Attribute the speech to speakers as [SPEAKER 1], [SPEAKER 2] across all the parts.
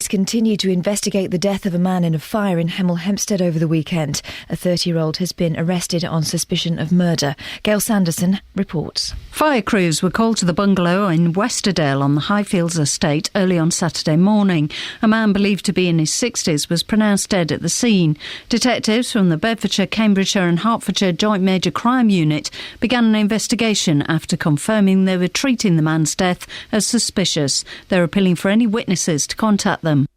[SPEAKER 1] continue to investigate the death of a man in a fire in Hemel Hempstead over the weekend. A 30-year-old has been arrested on suspicion of murder. Gail Sanderson reports.
[SPEAKER 2] Fire crews were called to the bungalow in Westerdale on the Highfields estate early on Saturday morning. A man believed to be in his 60s was pronounced dead at the scene. Detectives from the Bedfordshire, Cambridgeshire and Hertfordshire Joint Major Crime Unit began an investigation after confirming they were treating the man's death as suspicious. They're appealing for any witnesses to contact them.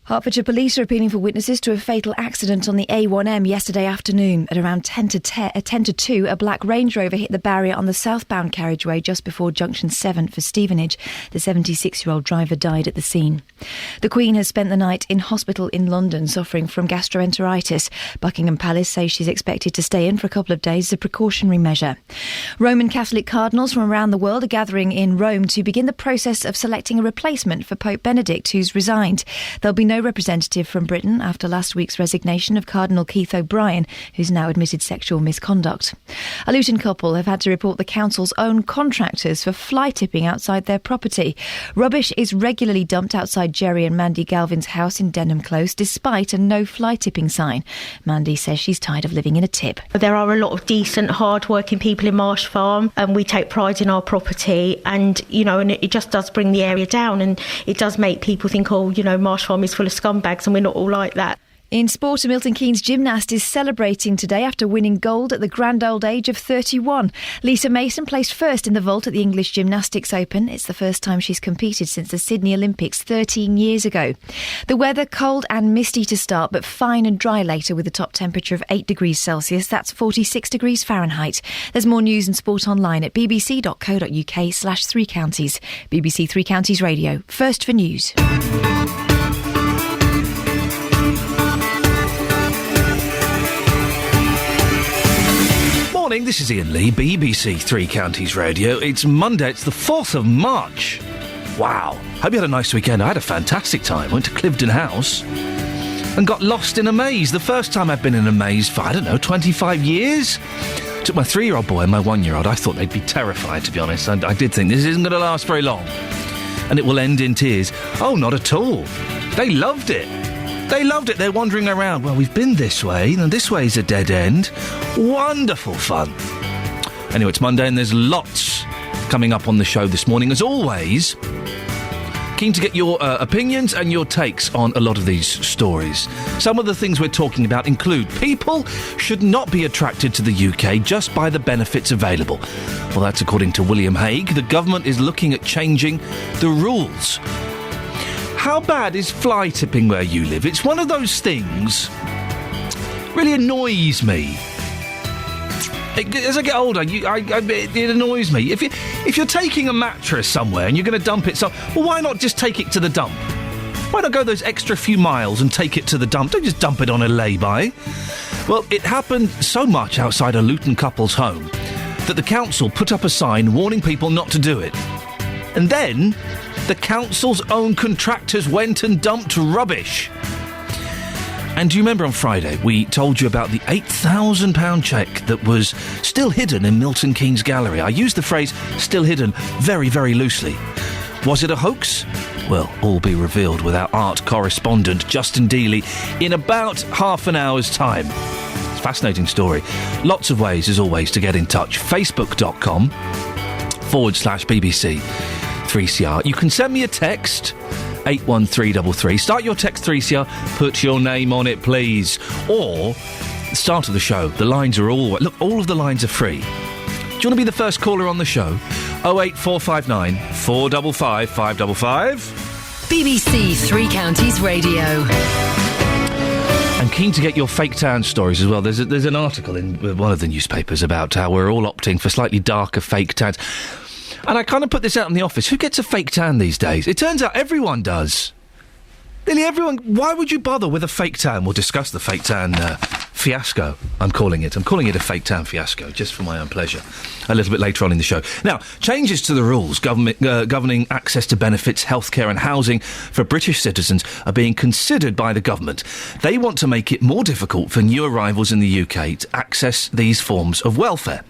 [SPEAKER 1] Hertfordshire Police are appealing for witnesses to a fatal accident on the A1M yesterday afternoon. At around 10 to 2, a black Range Rover hit the barrier on the southbound carriageway just before junction 7 for Stevenage. The 76-year-old driver died at the scene. The Queen has spent the night in hospital in London suffering from gastroenteritis. Buckingham Palace says she's expected to stay in for a couple of days as a precautionary measure. Roman Catholic cardinals from around the world are gathering in Rome to begin the process of selecting a replacement for Pope Benedict, who's resigned. There'll be no representative from Britain after last week's resignation of Cardinal Keith O'Brien, who's now admitted sexual misconduct. A Luton couple have had to report the council's own contractors for fly tipping outside their property. Rubbish is regularly dumped outside Jerry and Mandy Galvin's house in Denham Close, despite a no fly tipping sign. Mandy says she's tired of living in a tip.
[SPEAKER 3] There are a lot of decent, hard-working people in Marsh Farm, and we take pride in our property, and it just does bring the area down, and it does make people think, Marsh Farm is full of scumbags, and we're not all like that.
[SPEAKER 1] In sport, a Milton Keynes gymnast is celebrating today after winning gold at the grand old age of 31. Lisa Mason placed first in the vault at the English Gymnastics Open. It's the first time she's competed since the Sydney Olympics 13 years ago. The weather, cold and misty to start, but fine and dry later with a top temperature of 8 degrees Celsius. That's 46 degrees Fahrenheit. There's more news and sport online at bbc.co.uk/3 counties. BBC Three Counties Radio. First for news.
[SPEAKER 4] Morning, this is Iain Lee, BBC Three Counties Radio. It's Monday, it's the 4th of March. Wow. Hope you had a nice weekend. I had a fantastic time. Went to Cliveden House and got lost in a maze. The first time I've been in a maze for, 25 years. Took my 3-year-old boy and my 1-year-old. I thought they'd be terrified, to be honest. I did think this isn't going to last very long. And it will end in tears. Oh, not at all. They loved it. They loved it. They're wandering around. Well, we've been this way, and this way's a dead end. Wonderful fun. Anyway, it's Monday, and there's lots coming up on the show this morning. As always, keen to get your opinions and your takes on a lot of these stories. Some of the things we're talking about include people should not be attracted to the UK just by the benefits available. Well, that's according to William Hague. The government is looking at changing the rules. How bad is fly tipping where you live? It's one of those things really annoys me. As I get older, it annoys me. If you're taking a mattress somewhere and you're going to dump it, well, why not just take it to the dump? Why not go those extra few miles and take it to the dump? Don't just dump it on a lay-by. Well, it happened so much outside a Luton couple's home that the council put up a sign warning people not to do it. And then the council's own contractors went and dumped rubbish. And do you remember on Friday we told you about the £8,000 cheque that was still hidden in Milton Keynes Gallery? I used the phrase still hidden very, very loosely. Was it a hoax? Well, all be revealed with our art correspondent Justin Dealey in about half an hour's time. It's a fascinating story. Lots of ways, as always, to get in touch. Facebook.com/BBC 3CR. You can send me a text, 81333. Start your text 3CR, put your name on it, please. Or, the start of the show, the lines are all of the lines are free. Do you want to be the first caller on the show? 08459 455 555.
[SPEAKER 5] BBC Three Counties Radio.
[SPEAKER 4] I'm keen to get your fake tan stories as well. There's an article in one of the newspapers about how we're all opting for slightly darker fake tans. And I kind of put this out in the office. Who gets a fake tan these days? It turns out everyone does. Nearly everyone. Why would you bother with a fake tan? We'll discuss the fake tan fiasco, I'm calling it. I'm calling it a fake tan fiasco, just for my own pleasure, a little bit later on in the show. Now, changes to the rules governing access to benefits, healthcare and housing for British citizens are being considered by the government. They want to make it more difficult for new arrivals in the UK to access these forms of welfare.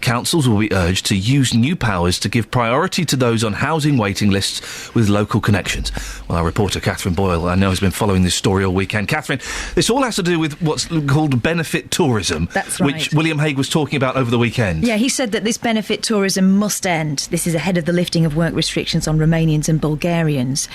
[SPEAKER 4] councils will be urged to use new powers to give priority to those on housing waiting lists with local connections. Well, our reporter Catherine Boyle, I know, has been following this story all weekend. Catherine, this all has to do with what's called benefit tourism.
[SPEAKER 1] That's right.
[SPEAKER 4] Which William Hague was talking about over the weekend.
[SPEAKER 1] Yeah, he said that this benefit tourism must end. This is ahead of the lifting of work restrictions on Romanians and Bulgarians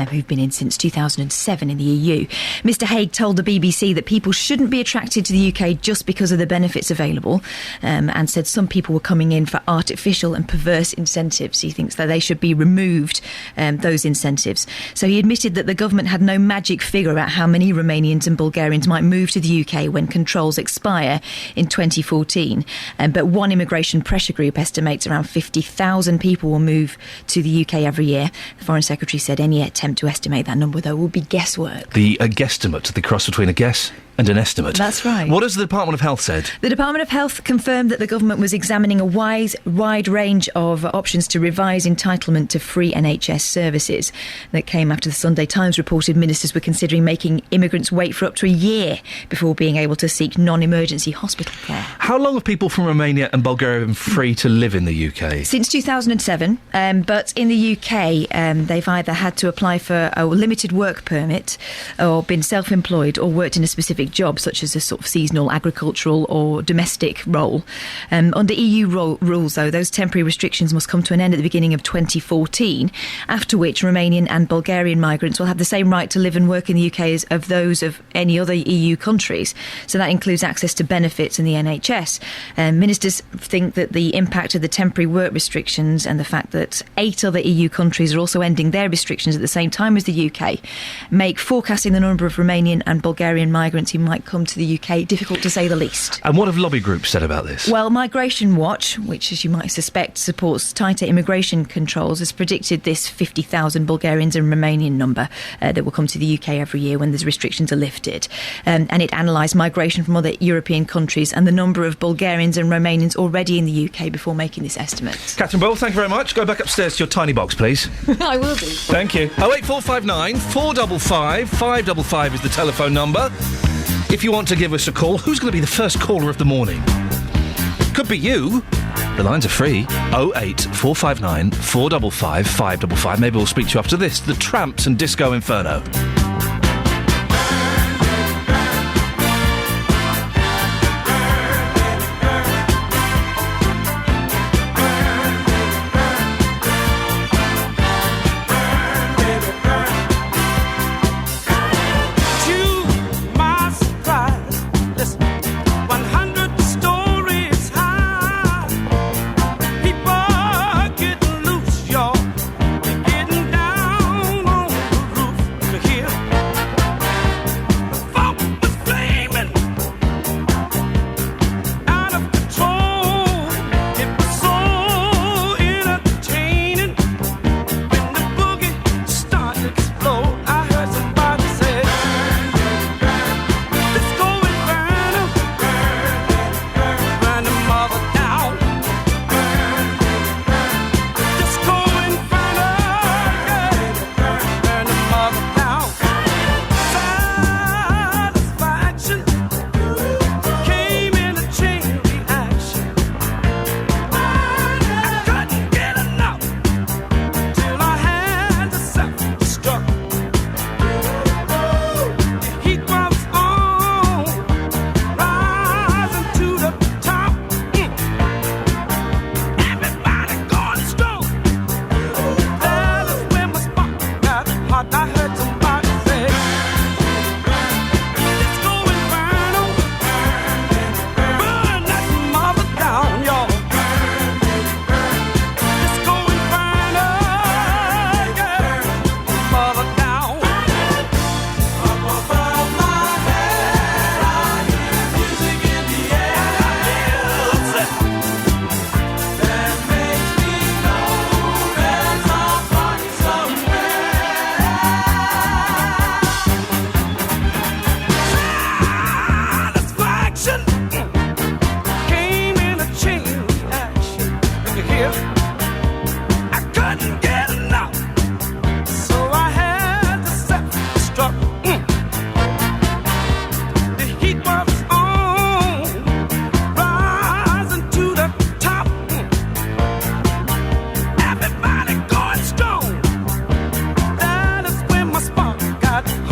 [SPEAKER 1] who've been in since 2007 in the EU. Mr Hague told the BBC that people shouldn't be attracted to the UK just because of the benefits available, and said some people were coming in for artificial and perverse incentives. He thinks that they should be removed, those incentives. So he admitted that the government had no magic figure about how many Romanians and Bulgarians might move to the UK when controls expire in 2014. But one immigration pressure group estimates around 50,000 people will move to the UK every year. The Foreign Secretary said any attempt to estimate that number, though, will be guesswork.
[SPEAKER 4] The guesstimate, the cross between a guess and an estimate.
[SPEAKER 1] That's right.
[SPEAKER 4] What has the Department of Health said?
[SPEAKER 1] The Department of Health confirmed that the government was examining a wide range of options to revise entitlement to free NHS services. That came after the Sunday Times reported ministers were considering making immigrants wait for up to a year before being able to seek non-emergency hospital care.
[SPEAKER 4] How long have people from Romania and Bulgaria been free to live in the UK?
[SPEAKER 1] Since 2007, but in the UK they've either had to apply for a limited work permit or been self-employed or worked in a specific job, such as a sort of seasonal agricultural or domestic role. Under EU rules, though, those temporary restrictions must come to an end at the beginning of 2014, after which Romanian and Bulgarian migrants will have the same right to live and work in the UK as of those of any other EU countries. So that includes access to benefits in the NHS. Ministers think that the impact of the temporary work restrictions and the fact that 8 other EU countries are also ending their restrictions at the same time as the UK make forecasting the number of Romanian and Bulgarian migrants who might come to the UK difficult to say the least.
[SPEAKER 4] And what have lobby groups said about this?
[SPEAKER 1] Well, Migration Watch, which, as you might suspect, supports tighter immigration controls, has predicted this 50,000 Bulgarians and Romanian number that will come to the UK every year when those restrictions are lifted. And it analysed migration from other European countries and the number of Bulgarians and Romanians already in the UK before making this estimate.
[SPEAKER 4] Catherine Boyle, thank you very much. Go back upstairs to your tiny box, please.
[SPEAKER 1] I will do.
[SPEAKER 4] Thank you. 08459 455 555 is the telephone number. If you want to give us a call, who's going to be the first caller of the morning? Could be you. The lines are free. 08459 455 555. Maybe we'll speak to you after this. The Tramps and Disco Inferno.
[SPEAKER 6] Getting down on the roof to hear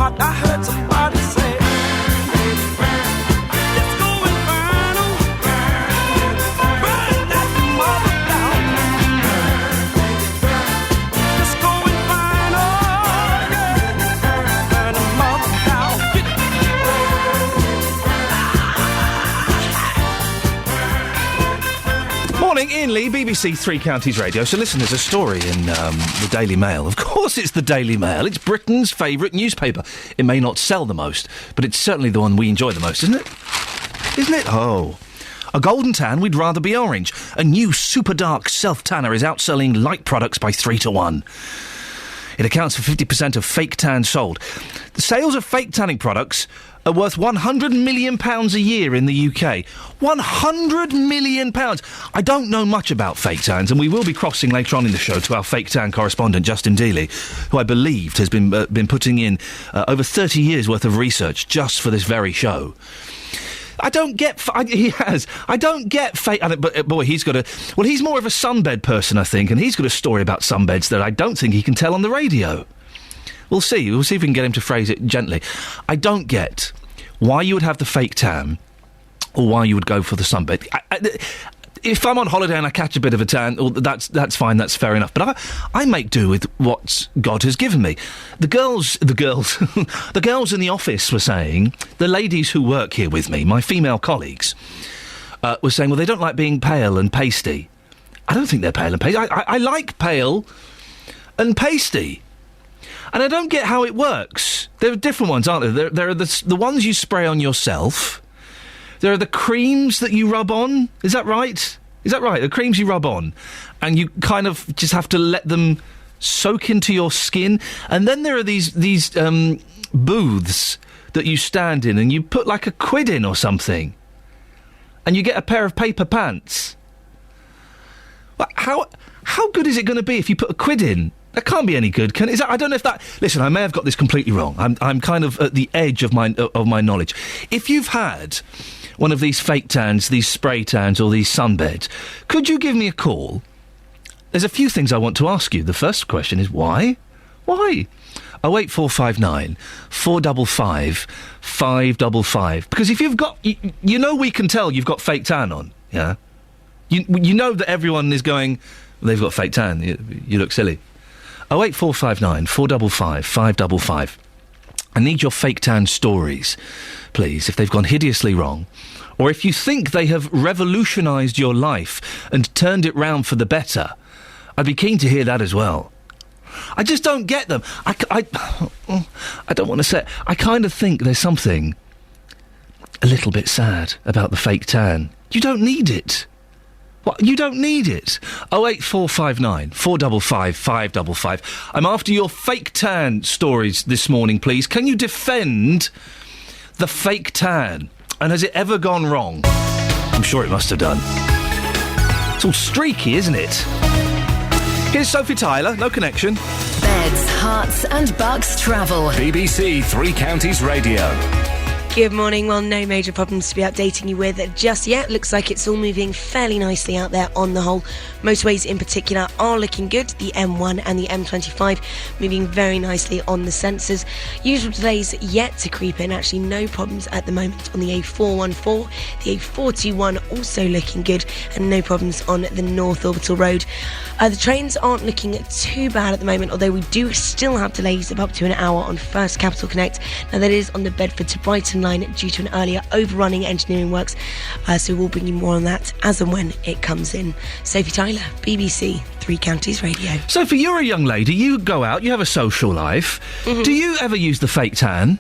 [SPEAKER 6] heart. I heard somebody say, let's go and burn 'em. Burn that mother down. Let's go and burn 'em. Burn the mother down.
[SPEAKER 4] Morning, Iain Lee, BBC Three Counties Radio. So listen, there's a story in the Daily Mail. Of course it's the Daily Mail. It's Britain's favourite newspaper. It may not sell the most, but it's certainly the one we enjoy the most, isn't it? Isn't it? Oh. A golden tan, we'd rather be orange. A new super dark self-tanner is outselling light products by 3 to 1. It accounts for 50% of fake tan sold. The sales of fake tanning products are worth £100 million a year in the UK. £100 million! I don't know much about fake tans, and we will be crossing later on in the show to our fake tan correspondent, Justin Dealey, who I believed has been putting in over 30 years' worth of research just for this very show. I don't get... he has. I don't get fake... But boy, he's got a... Well, he's more of a sunbed person, I think, and he's got a story about sunbeds that I don't think he can tell on the radio. We'll see. We'll see if we can get him to phrase it gently. I don't get why you would have the fake tan or why you would go for the sunbed. If I'm on holiday and I catch a bit of a tan, well, that's fine, that's fair enough. But I make do with what God has given me. The girls the girls in the office were saying, the ladies who work here with me, my female colleagues, were saying, well, they don't like being pale and pasty. I don't think they're pale and pasty. I like pale and pasty. And I don't get how it works. There are different ones, aren't there? There are the ones you spray on yourself. There are the creams that you rub on. Is that right? Is that right? The creams you rub on. And you kind of just have to let them soak into your skin. And then there are these booths that you stand in and you put like £1 in or something. And you get a pair of paper pants. Well, how good is it going to be if you put £1 in? That can't be any good, can it? I don't know if that... Listen, I may have got this completely wrong. I'm kind of at the edge of my knowledge. If you've had one of these fake tans, these spray tans, or these sunbeds, could you give me a call? There's a few things I want to ask you. The first question is why? Why? 08459 455 555. Because if you've got... You know we can tell you've got fake tan on, yeah? You know that everyone is going, well, they've got fake tan, you look silly. 08459 455 555. I need your fake tan stories, please, if they've gone hideously wrong. Or if you think they have revolutionised your life and turned it round for the better, I'd be keen to hear that as well. I just don't get them. I don't want to say it. I kind of think there's something a little bit sad about the fake tan. You don't need it. What? You don't need it. 08459 455 555. I'm after your fake tan stories this morning, please. Can you defend the fake tan? And has it ever gone wrong? I'm sure it must have done. It's all streaky, isn't it? Here's Sophie Tyler, no connection.
[SPEAKER 5] Beds, hearts and bucks travel.
[SPEAKER 7] BBC Three Counties Radio.
[SPEAKER 8] Good morning. Well, no major problems to be updating you with just yet. Looks like it's all moving fairly nicely out there on the whole. Motorways in particular are looking good. The M1 and the M25 moving very nicely on the sensors. Usual delays yet to creep in. Actually, no problems at the moment on the A414. The A421 also looking good, and no problems on the North Orbital Road. The trains aren't looking too bad at the moment, although we do still have delays of up to an hour on First Capital Connect. Now, that is on the Bedford to Brighton line due to an earlier overrunning engineering works, so we'll bring you more on that as and when it comes in. Sophie Tyler, BBC Three Counties Radio.
[SPEAKER 4] Sophie, you're a young lady, you go out, you have a social life. Mm-hmm. Do you ever use the fake tan?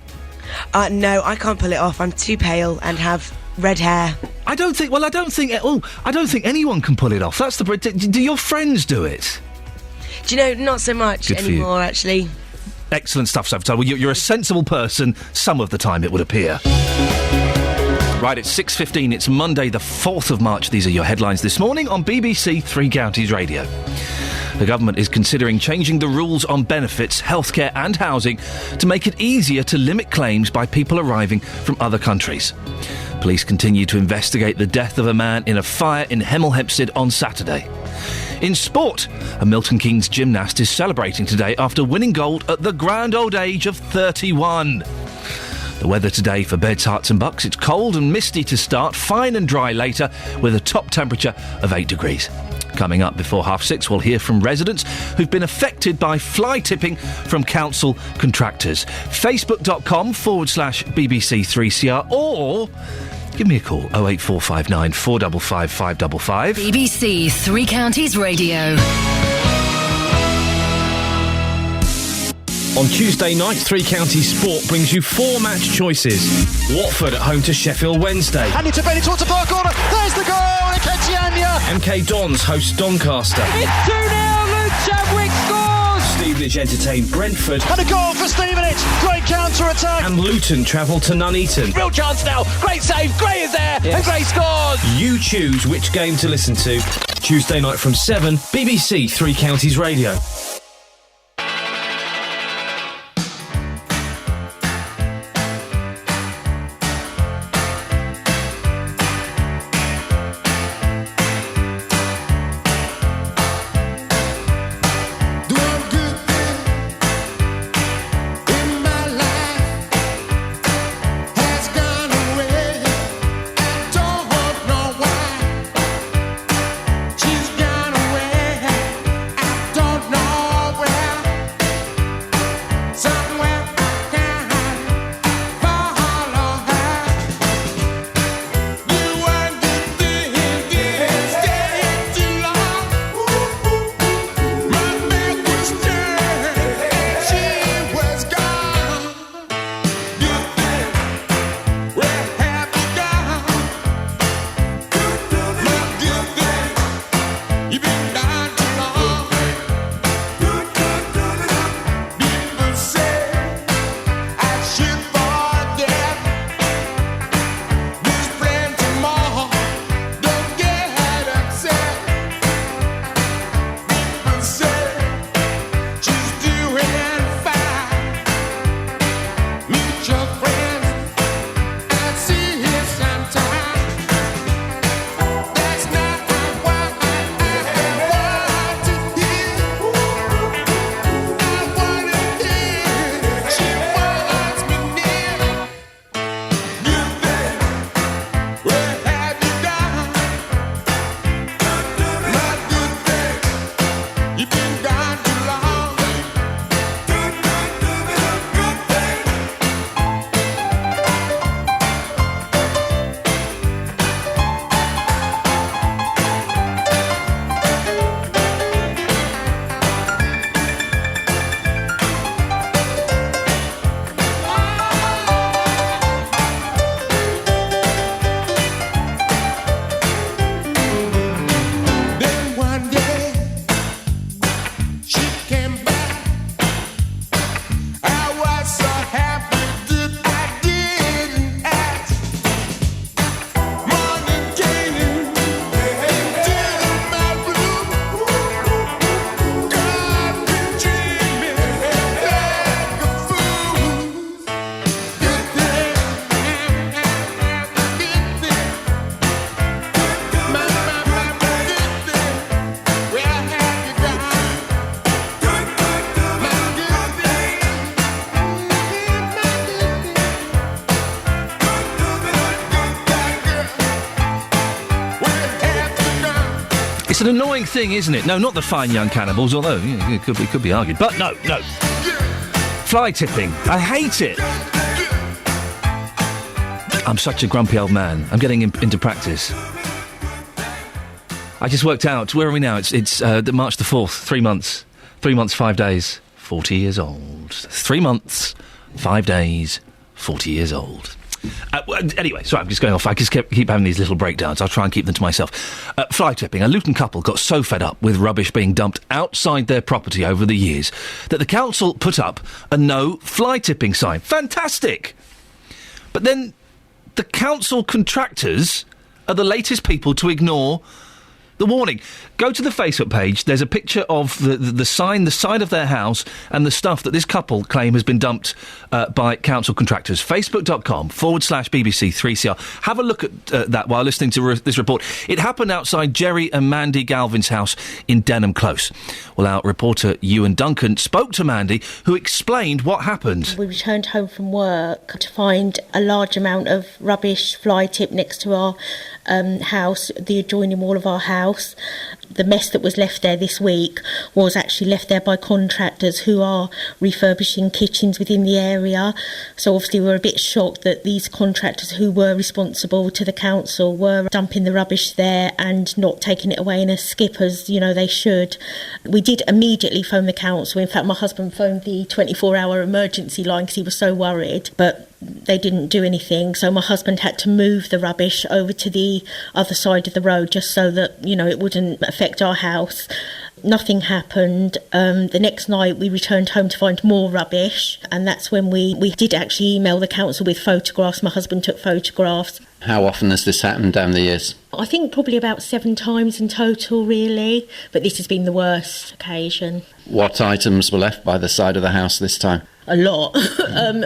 [SPEAKER 8] No, I can't pull it off. I'm too pale and have red hair. I don't think
[SPEAKER 4] anyone can pull it off. That's the... Do your friends do it?
[SPEAKER 8] Do you know, not so much anymore, actually.
[SPEAKER 4] Excellent stuff, Sophie. Well, you're a sensible person some of the time, it would appear. Right, it's 6:15. It's Monday, the 4th of March. These are your headlines this morning on BBC Three Counties Radio. The government is considering changing the rules on benefits, healthcare and housing to make it easier to limit claims by people arriving from other countries. Police continue to investigate the death of a man in a fire in Hemel Hempstead on Saturday. In sport, a Milton Keynes gymnast is celebrating today after winning gold at the grand old age of 31. The weather today for Beds, Herts and Bucks, it's cold and misty to start, fine and dry later, with a top temperature of 8 degrees. Coming up before 6:30, we'll hear from residents who've been affected by fly tipping from council contractors. Facebook.com/BBC3CR or give me a call, 08459 455 555.
[SPEAKER 5] BBC Three Counties Radio.
[SPEAKER 7] On Tuesday night, Three Counties Sport brings you 4 match choices. Watford at home to Sheffield Wednesday.
[SPEAKER 6] Handed to Benny towards the far corner. There's the goal. Nketiah.
[SPEAKER 7] MK Dons host Doncaster.
[SPEAKER 6] It's 2-0. Luke Chadwick scores.
[SPEAKER 7] Stevenage entertain Brentford.
[SPEAKER 6] And a goal for Stevenage. Great counter-attack.
[SPEAKER 7] And Luton travel to Nuneaton.
[SPEAKER 6] Real chance now. Great save. Gray is there. Yes. And Gray scores.
[SPEAKER 7] You choose which game to listen to. Tuesday night from 7, BBC Three Counties Radio.
[SPEAKER 4] It's an annoying thing, isn't it? No, not the fine young cannibals, although it could be argued. But no. Fly tipping. I hate it. I'm such a grumpy old man. I'm getting into practice. I just worked out. Where are we now? It's March the 4th. 3 months. 3 months, 5 days. 40 years old. 3 months, 5 days, 40 years old. Anyway, sorry, I'm just going off. I just keep having these little breakdowns. I'll try and keep them to myself. Fly tipping. A Luton couple got so fed up with rubbish being dumped outside their property over the years that the council put up a no fly tipping sign. Fantastic! But then the council contractors are the latest people to ignore The warning, go to the Facebook page. There's a picture of the sign, the side of their house, and the stuff that this couple claim has been dumped by council contractors. Facebook.com/BBC3CR. Have a look at that while listening to this report. It happened outside Jerry and Mandy Galvin's house in Denham Close. Well, our reporter Iain Duncan spoke to Mandy, who explained what happened.
[SPEAKER 3] We returned home from work to find a large amount of rubbish fly tip next to our house, the adjoining wall of our house. The mess that was left there this week was actually left there by contractors who are refurbishing kitchens within the area. So obviously we're a bit shocked that these contractors who were responsible to the council were dumping the rubbish there and not taking it away in a skip as, they should. We did immediately phone the council. In fact, my husband phoned the 24-hour emergency line because he was so worried, but they didn't do anything. So my husband had to move the rubbish over to the other side of the road just so that, it wouldn't affect our house. Nothing happened. The next night we returned home to find more rubbish, and that's when we did actually email the council with photographs. My husband took photographs.
[SPEAKER 9] How often has this happened down the years?
[SPEAKER 3] I think probably about 7 times in total, really, but this has been the worst occasion.
[SPEAKER 9] What items were left by the side of the house this time?
[SPEAKER 3] A lot.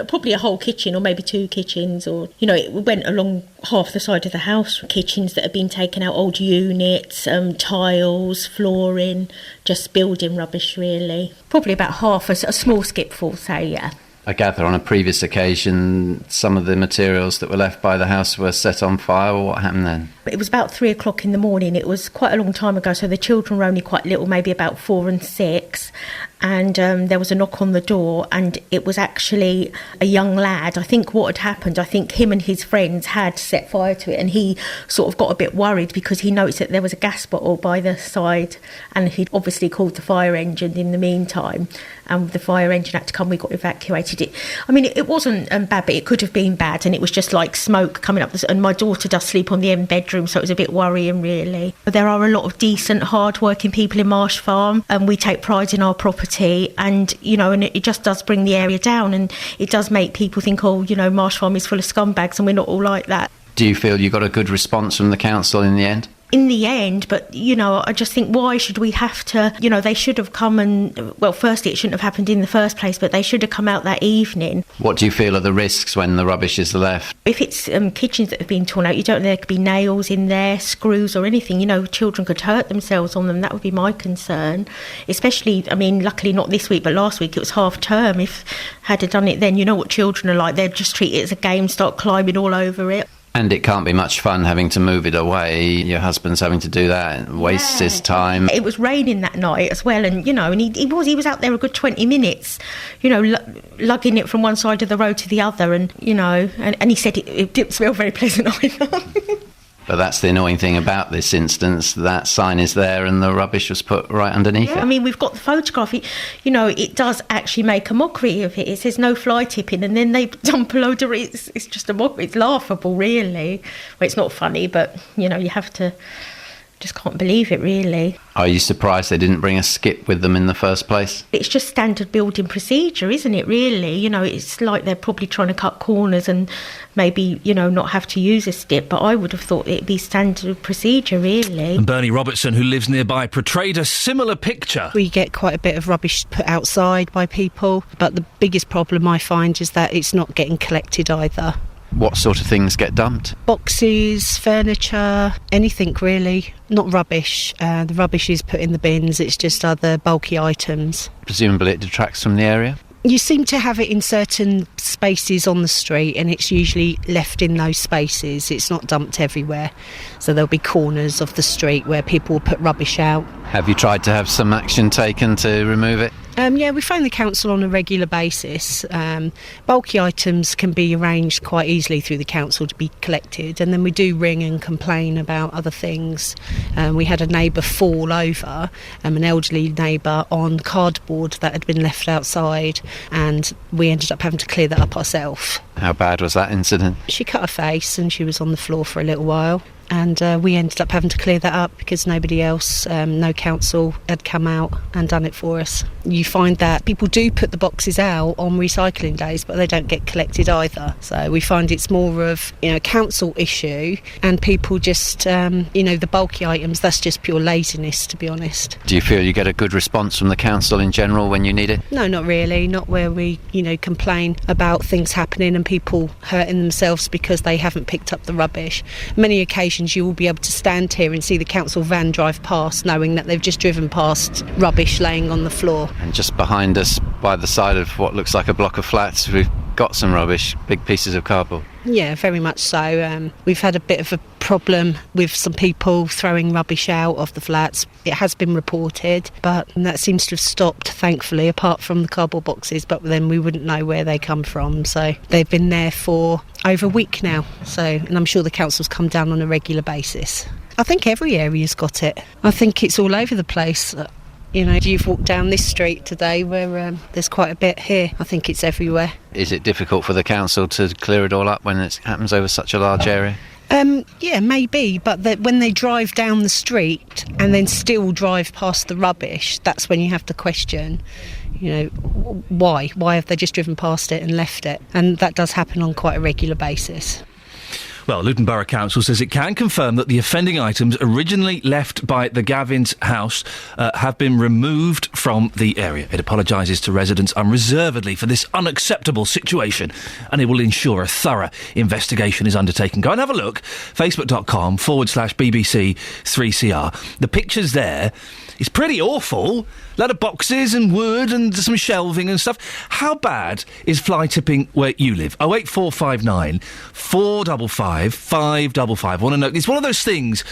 [SPEAKER 3] Probably a whole kitchen or maybe 2 kitchens, or, it went along half the side of the house. Kitchens that have been taken out, old units, tiles, flooring, just building rubbish, really. Probably about half, a small skipful, say, yeah.
[SPEAKER 9] I gather on a previous occasion some of the materials that were left by the house were set on fire. What happened then?
[SPEAKER 3] It was about 3 o'clock in the morning. It was quite a long time ago, so the children were only quite little, maybe about 4 and 6. And there was a knock on the door, and it was actually a young lad. I think what had happened, him and his friends had set fire to it, and he sort of got a bit worried because he noticed that there was a gas bottle by the side, and he'd obviously called the fire engine in the meantime, and the fire engine had to come. We got evacuated. It wasn't bad, but it could have been bad, and it was just like smoke coming up. And my daughter does sleep on the end bedroom, so it was a bit worrying, really. But there are a lot of decent, hard-working people in Marsh Farm, and we take pride in our property. And it just does bring the area down, and it does make people think, Marsh Farm is full of scumbags, and we're not all like that.
[SPEAKER 9] Do you feel you got a good response from the council in the end?
[SPEAKER 3] In the end, but, I just think, why should we have to, they should have come and, well, firstly, it shouldn't have happened in the first place, but they should have come out that evening.
[SPEAKER 9] What do you feel are the risks when the rubbish is left?
[SPEAKER 3] If it's kitchens that have been torn out, you don't know, there could be nails in there, screws or anything, children could hurt themselves on them. That would be my concern. Especially, luckily not this week, but last week it was half term. If had done it then, you know what children are like, they'd just treat it as a game, start climbing all over it.
[SPEAKER 9] And it can't be much fun having to move it away. Your husband's having to do that. It wastes his time.
[SPEAKER 3] It was raining that night as well, and and he was out there a good 20 minutes, lugging it from one side of the road to the other, and and he said it didn't smell very pleasant either.
[SPEAKER 9] But that's the annoying thing about this instance. That sign is there and the rubbish was put right underneath it.
[SPEAKER 3] We've got the photograph. It does actually make a mockery of it. It says no fly tipping, and then they dump a load of it. It's just a mockery. It's laughable, really. Well, it's not funny, but, you have to... Just can't believe it, really.
[SPEAKER 9] Are you surprised they didn't bring a skip with them in the first place?
[SPEAKER 3] It's just standard building procedure, isn't it, really? It's like they're probably trying to cut corners and maybe, not have to use a skip, but I would have thought it'd be standard procedure, really.
[SPEAKER 4] And Bernie Robertson, who lives nearby, portrayed a similar picture.
[SPEAKER 10] We get quite a bit of rubbish put outside by people, but the biggest problem I find is that it's not getting collected either.
[SPEAKER 9] What sort of things get dumped?
[SPEAKER 10] Boxes, furniture, anything really. Not rubbish. The rubbish is put in the bins. It's just other bulky items.
[SPEAKER 9] Presumably it detracts from the area?
[SPEAKER 10] You seem to have it in certain spaces on the street, and it's usually left in those spaces. It's not dumped everywhere. So there'll be corners of the street where people will put rubbish out.
[SPEAKER 9] Have you tried to have some action taken to remove it?
[SPEAKER 10] Yeah, we phone the council on a regular basis. Bulky items can be arranged quite easily through the council to be collected, and then we do ring and complain about other things. We had a neighbour fall over, an elderly neighbour, on cardboard that had been left outside, and we ended up having to clear that up ourselves.
[SPEAKER 9] How bad was that incident?
[SPEAKER 10] She cut her face and she was on the floor for a little while. and we ended up having to clear that up because nobody else, no council had come out and done it for us. You find that people do put the boxes out on recycling days, but they don't get collected either. So we find it's more of, a council issue, and people just, the bulky items, that's just pure laziness, to be honest.
[SPEAKER 9] Do you feel you get a good response from the council in general when you need it?
[SPEAKER 10] No, not really. Not where we, complain about things happening and people hurting themselves because they haven't picked up the rubbish. Many occasions you will be able to stand here and see the council van drive past, knowing that they've just driven past rubbish laying on the floor.
[SPEAKER 9] And just behind us, by the side of what looks like a block of flats, we've got some rubbish, big pieces of cardboard.
[SPEAKER 10] Yeah, very much so. We've had a bit of a problem with some people throwing rubbish out of the flats. It has been reported, but that seems to have stopped, thankfully, apart from the cardboard boxes, but then we wouldn't know where they come from. So they've been there for over a week now, and I'm sure the council's come down on a regular basis. I think every area's got it. I think it's all over the place. You've walked down this street today where there's quite a bit here. I think it's everywhere.
[SPEAKER 9] Is it difficult for the council to clear it all up when it happens over such a large area?
[SPEAKER 10] Yeah, maybe, but when they drive down the street and then still drive past the rubbish, that's when you have to question, why? Why have they just driven past it and left it? And that does happen on quite a regular basis.
[SPEAKER 4] Well, Luton Borough Council says it can confirm that the offending items originally left by the Gavins' house have been removed from the area. It apologises to residents unreservedly for this unacceptable situation, and it will ensure a thorough investigation is undertaken. Go and have a look. Facebook.com/BBC3CR. The pictures there is pretty awful. A lot of boxes and wood and some shelving and stuff. How bad is fly tipping where you live? 08459 455 555. I want to know. It's one of those things.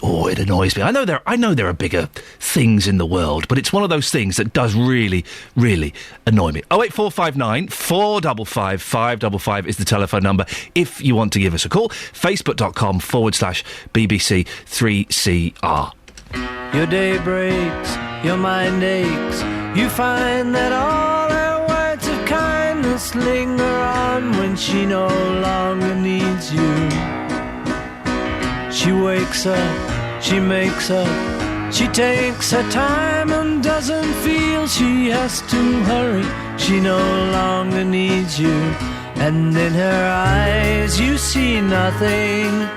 [SPEAKER 4] Oh, it annoys me. I know there are bigger things in the world, but it's one of those things that does really, really annoy me. 08459 455 555 is the telephone number if you want to give us a call. Facebook.com/BBC3CR.
[SPEAKER 6] Your day breaks, your mind aches. You find that all her words of kindness linger on when she no longer needs you. She wakes up, she makes up, she takes her time and doesn't feel she has to hurry. She no longer needs you, and in her eyes you see nothing.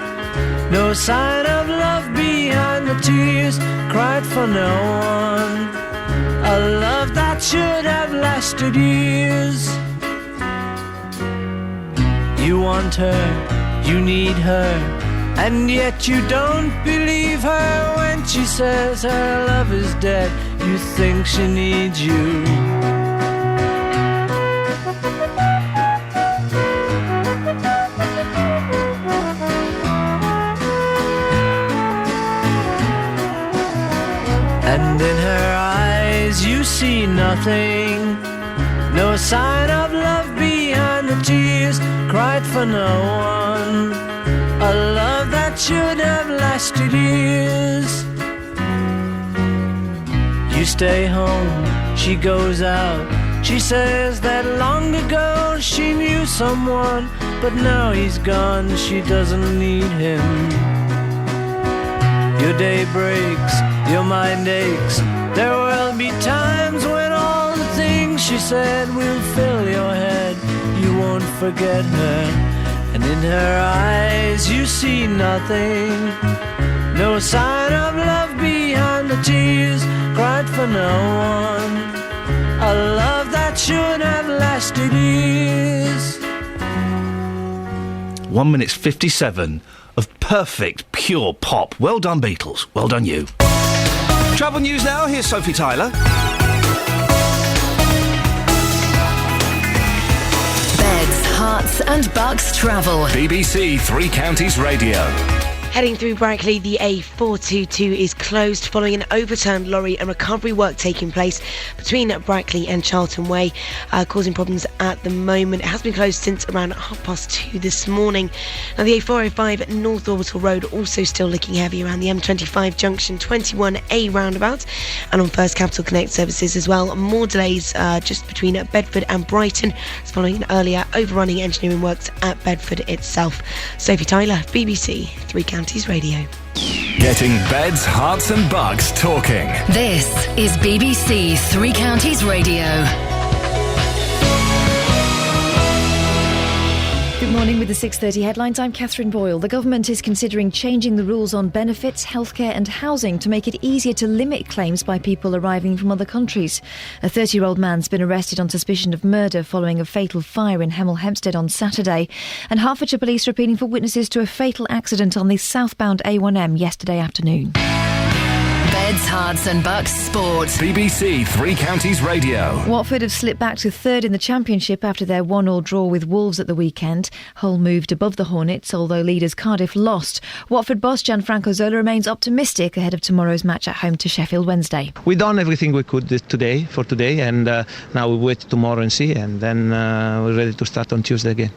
[SPEAKER 6] No sign of love behind the tears cried for no one. A love that should have lasted years. You want her, you need her, and yet you don't believe her when she says her love is dead. You think she needs you. And in her eyes you see nothing. No sign of love behind the tears cried for no one. A love that should have lasted years. You stay home, she goes out. She says that long ago she knew someone, but now he's gone, she doesn't need him. Your day breaks, your mind aches. There will be times when all the things she said will fill your head. You won't forget her, and in her eyes you see nothing. No sign of love behind the tears cried for no one. A love that should have lasted years.
[SPEAKER 4] 1 minute 57 of perfect, pure pop. Well done, Beatles. Well done, you. Travel news now. Here's Sophie Tyler.
[SPEAKER 5] Beds, Herts and Bucks travel.
[SPEAKER 7] BBC Three Counties Radio.
[SPEAKER 8] Heading through Brackley, the A422 is closed following an overturned lorry and recovery work taking place between Brackley and Charlton Way, causing problems at the moment. It has been closed since around 2:30 this morning. Now, the A405 North Orbital Road also still looking heavy around the M25 junction 21A roundabout, and on First Capital Connect services as well. More delays just between Bedford and Brighton. It's following an earlier overrunning engineering works at Bedford itself. Sophie Tyler, BBC Three Counties. Counties Radio.
[SPEAKER 11] Getting beds, hearts and bugs talking.
[SPEAKER 5] This is BBC Three Counties Radio.
[SPEAKER 1] Good morning with the 6:30 headlines. I'm Catherine Boyle. The government is considering changing the rules on benefits, healthcare and housing to make it easier to limit claims by people arriving from other countries. A 30-year-old man's been arrested on suspicion of murder following a fatal fire in Hemel Hempstead on Saturday. And Hertfordshire police are appealing for witnesses to a fatal accident on the southbound A1M yesterday afternoon.
[SPEAKER 5] Beds, Hearts and Bucks Sport.
[SPEAKER 11] BBC Three Counties Radio.
[SPEAKER 1] Watford have slipped back to third in the Championship after their 1-1 draw with Wolves at the weekend. Hull moved above the Hornets, although leaders Cardiff lost. Watford boss Gianfranco Zola remains optimistic ahead of tomorrow's match at home to Sheffield Wednesday.
[SPEAKER 12] We've done everything we could today, and now we wait tomorrow and see, and then we're ready to start on Tuesday again.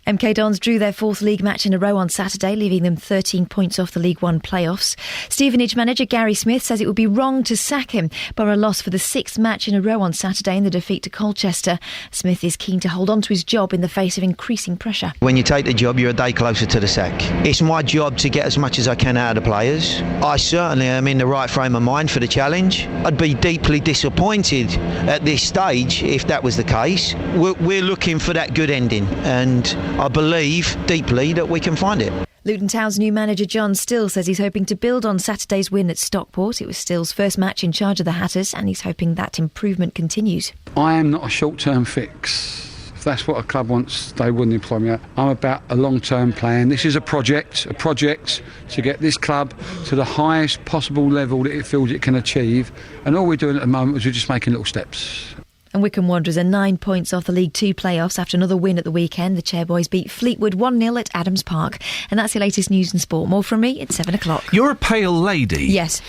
[SPEAKER 1] MK Dons drew their fourth league match in a row on Saturday, leaving them 13 points off the League One playoffs. Stevenage manager Gary Smith says it would be wrong to sack him. Borough lost for the sixth match in a row on Saturday in the defeat to Colchester. Smith is keen to hold on to his job in the face of increasing pressure.
[SPEAKER 13] When you take the job, you're a day closer to the sack. It's my job to get as much as I can out of the players. I certainly am in the right frame of mind for the challenge. I'd be deeply disappointed at this stage if that was the case. We're looking for that good ending, and I believe deeply that we can find it.
[SPEAKER 1] Luton Town's new manager John Still says he's hoping to build on Saturday's win at Stockport. It was Still's first match in charge of the Hatters, and he's hoping that improvement continues.
[SPEAKER 14] I am not a short-term fix. If that's what a club wants, they wouldn't employ me. I'm about a long-term plan. This is a project to get this club to the highest possible level that it feels it can achieve. And all we're doing at the moment is we're just making little steps.
[SPEAKER 1] And Wycombe Wanderers are 9 points off the League Two playoffs after another win at the weekend. The Chairboys beat Fleetwood 1-0 at Adams Park. And that's your latest news and sport. More from me at 7 o'clock.
[SPEAKER 4] You're a pale lady.
[SPEAKER 1] Yes.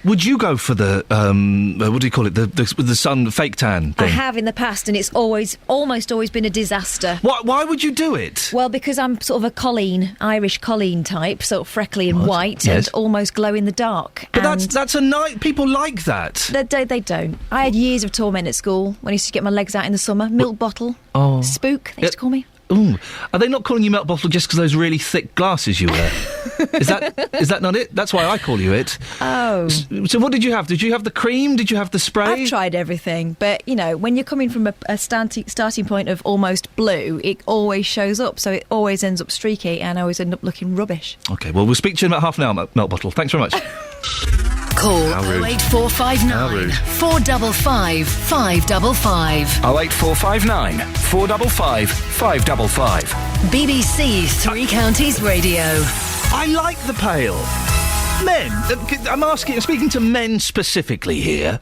[SPEAKER 4] Would you go for the, what do you call it, the sun fake tan thing?
[SPEAKER 1] I have in the past, and it's almost always been a disaster.
[SPEAKER 4] Why would you do it?
[SPEAKER 1] Well, because I'm sort of a Irish Colleen type, sort of freckly and white, and almost glow in the dark.
[SPEAKER 4] But that's a night. People like that.
[SPEAKER 1] They don't. I had years of torment at school when I used to get my legs out in the summer. Milk bottle. Oh. Spook, they used to call me.
[SPEAKER 4] Ooh. Are they not calling you milk bottle just because those really thick glasses you wear? Is that not it? That's why I call you it.
[SPEAKER 1] Oh.
[SPEAKER 4] So what did you have? Did you have the cream? Did you have the spray?
[SPEAKER 1] I've tried everything, but, when you're coming from a starting point of almost blue, it always shows up, so it always ends up streaky, and I always end up looking rubbish.
[SPEAKER 4] OK, well, we'll speak to you in about half an hour, milk bottle. Thanks very much.
[SPEAKER 5] Call 08459 455 555.
[SPEAKER 11] 08459 455 555.
[SPEAKER 5] BBC Three Counties Radio.
[SPEAKER 4] I like the pale. Men, I'm speaking to men specifically here.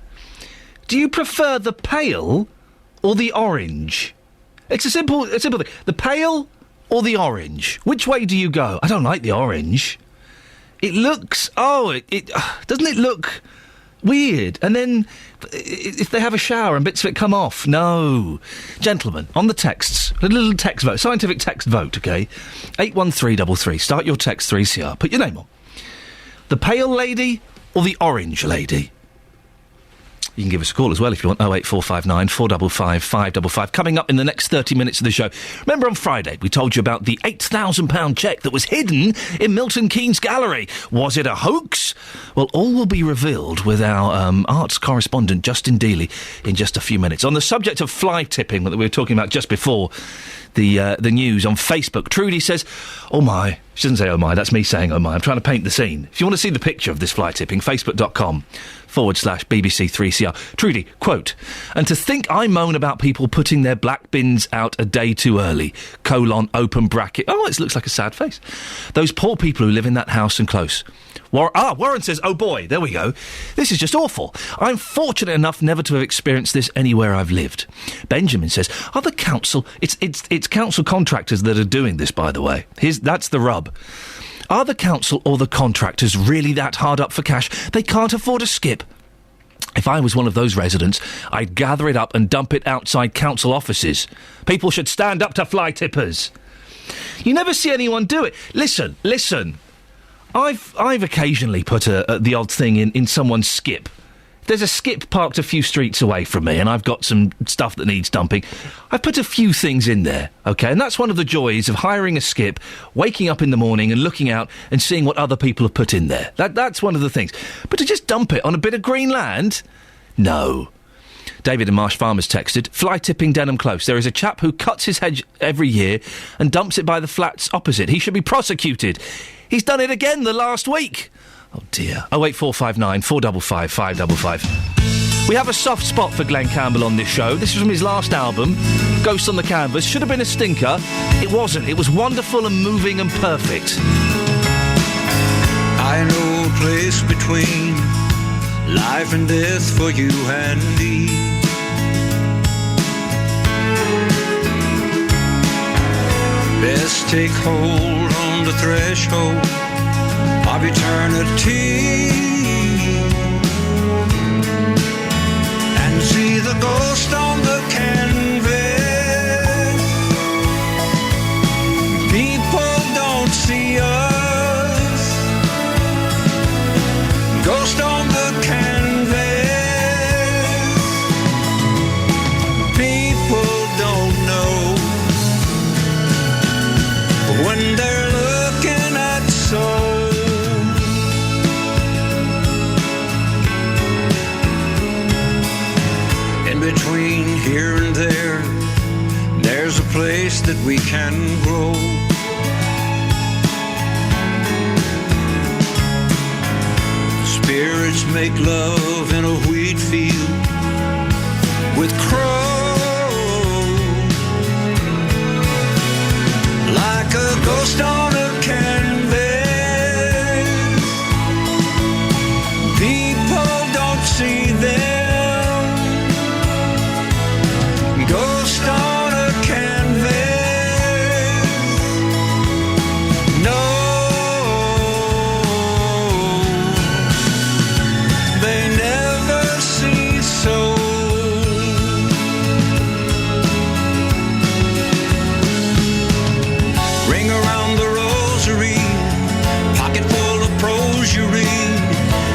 [SPEAKER 4] Do you prefer the pale or the orange? It's a simple thing. The pale or the orange? Which way do you go? I don't like the orange. It looks... doesn't it look weird? And then if they have a shower and bits of it come off, no. Gentlemen, on the texts, a little text vote, scientific text vote, OK? 81333, start your text 3CR, put your name on. The pale lady or the orange lady? You can give us a call as well if you want, 08459 455 555. Coming up in the next 30 minutes of the show. Remember on Friday we told you about the £8,000 cheque that was hidden in Milton Keynes Gallery. Was it a hoax? Well, all will be revealed with our arts correspondent Justin Dealey in just a few minutes. On the subject of fly tipping that we were talking about just before the news on Facebook, Trudy says, oh my. She doesn't say oh my, that's me saying oh my. I'm trying to paint the scene. If you want to see the picture of this fly tipping, facebook.com/BBC3CR. Trudy, quote, and to think I moan about people putting their black bins out a day too early, open bracket. Oh, it looks like a sad face. Those poor people who live in that house and close. Warren says, oh boy, there we go. This is just awful. I'm fortunate enough never to have experienced this anywhere I've lived. Benjamin says, are the council... It's council contractors that are doing this, by the way. That's the rub. Are the council or the contractors really that hard up for cash? They can't afford a skip. If I was one of those residents, I'd gather it up and dump it outside council offices. People should stand up to fly tippers. You never see anyone do it. Listen. I've occasionally put the odd thing in someone's skip. there's a skip parked a few streets away from me and I've got some stuff that needs dumping, I've put a few things in there, OK? And that's one of the joys of hiring a skip, waking up in the morning and looking out and seeing what other people have put in there. That's one of the things. But to just dump it on a bit of green land? No. David in Marsh Farmers texted, fly tipping Denham Close. There is a chap who cuts his hedge every year and dumps it by the flats opposite. He should be prosecuted. He's done it again the last week. Oh, dear. 08459 455 555. We have a soft spot for Glenn Campbell on this show. This is from his last album, Ghost on the Canvas. Should have been a stinker. It wasn't. It was wonderful and moving and perfect.
[SPEAKER 15] I know a place between life and death for you and me. Best take hold on the threshold of eternity and see the ghost on the canvas. People don't see us. Ghost on the canvas. People don't know when they're looking at souls. Between here and there, there's a place that we can grow. Spirits make love in a wheat field with crows, like a ghost on a canvas. People don't see them. Ghost on a canvas. No, they never see souls. Ring around the rosary, pocket full of prose you read.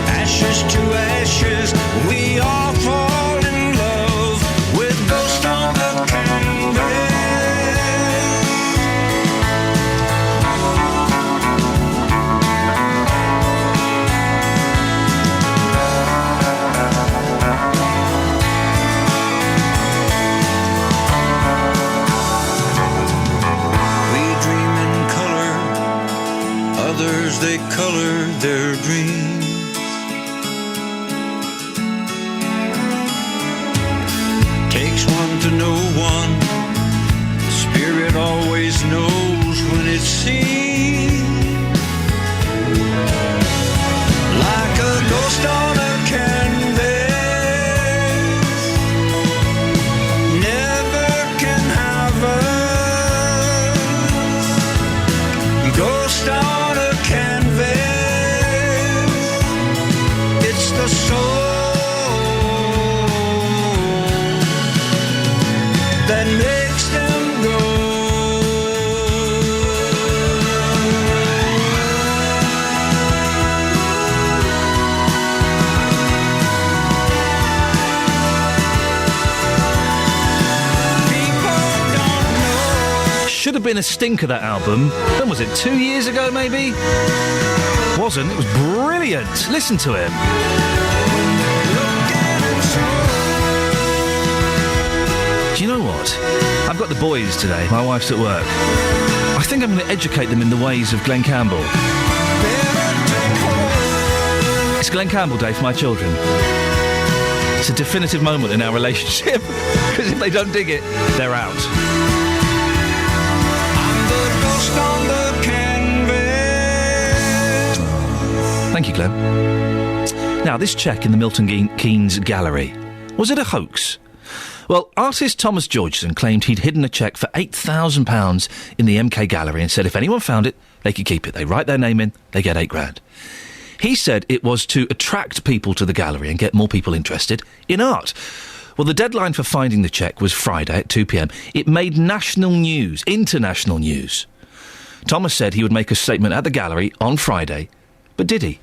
[SPEAKER 15] Ashes to ashes, we all fall in love with ghost on the canvas. We dream in color, others they color their dreams. Takes one to know one. The spirit always knows when it's seen. Like a ghost on a canvas. Never can have us. Ghost on a canvas. It's the soul that makes them go.
[SPEAKER 4] Should have been a stinker, that album. When was it, 2 years ago, maybe? Wasn't. It was brilliant. Listen to him. Do you know what? I've got the boys today. My wife's at work. I think I'm going to educate them in the ways of Glenn Campbell. It's Glenn Campbell Day for my children. It's a definitive moment in our relationship. Because if they don't dig it, they're out. Thank you, Glenn. Now, this cheque in the Milton Keynes Gallery, was it a hoax? Well, artist Thomas Georgeson claimed he'd hidden a cheque for £8,000 in the MK Gallery and said if anyone found it, they could keep it. They write their name in, they get £8,000. He said it was to attract people to the gallery and get more people interested in art. Well, the deadline for finding the cheque was Friday at 2 p.m. It made national news, international news. Thomas said he would make a statement at the gallery on Friday, but did he?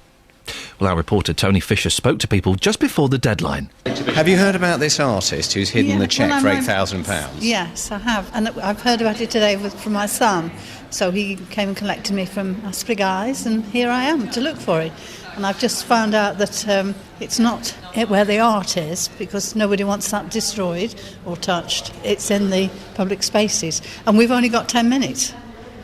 [SPEAKER 4] Well, our reporter Tony Fisher spoke to people just before the deadline.
[SPEAKER 16] Have you heard about this artist who's hidden the cheque for £8,000?
[SPEAKER 17] Yes, I have. And I've heard about it today from my son. So he came and collected me from Asprey Guys, and here I am to look for it. And I've just found out that it's not where the art is, because nobody wants that destroyed or touched. It's in the public spaces. And we've only got 10 minutes.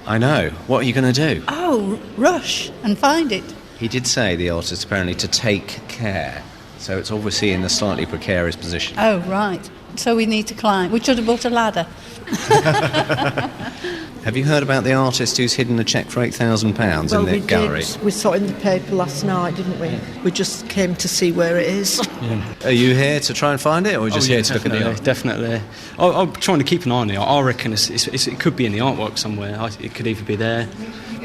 [SPEAKER 16] I know. What are you going to do?
[SPEAKER 17] Oh, rush and find it.
[SPEAKER 16] He did say, the artist, apparently, to take care. So it's obviously in a slightly precarious position.
[SPEAKER 17] Oh, right. So we need to climb. We should have bought a ladder.
[SPEAKER 16] Have you heard about the artist who's hidden a cheque for £8,000 in the gallery?
[SPEAKER 18] We saw it in the paper last night, didn't we? We just came to see where it is.
[SPEAKER 16] Yeah. Are you here to try and find it, or are you just here to look at the art?
[SPEAKER 19] Definitely. I'm trying to keep an eye on it. I reckon it could be in the artwork somewhere. It could either be there.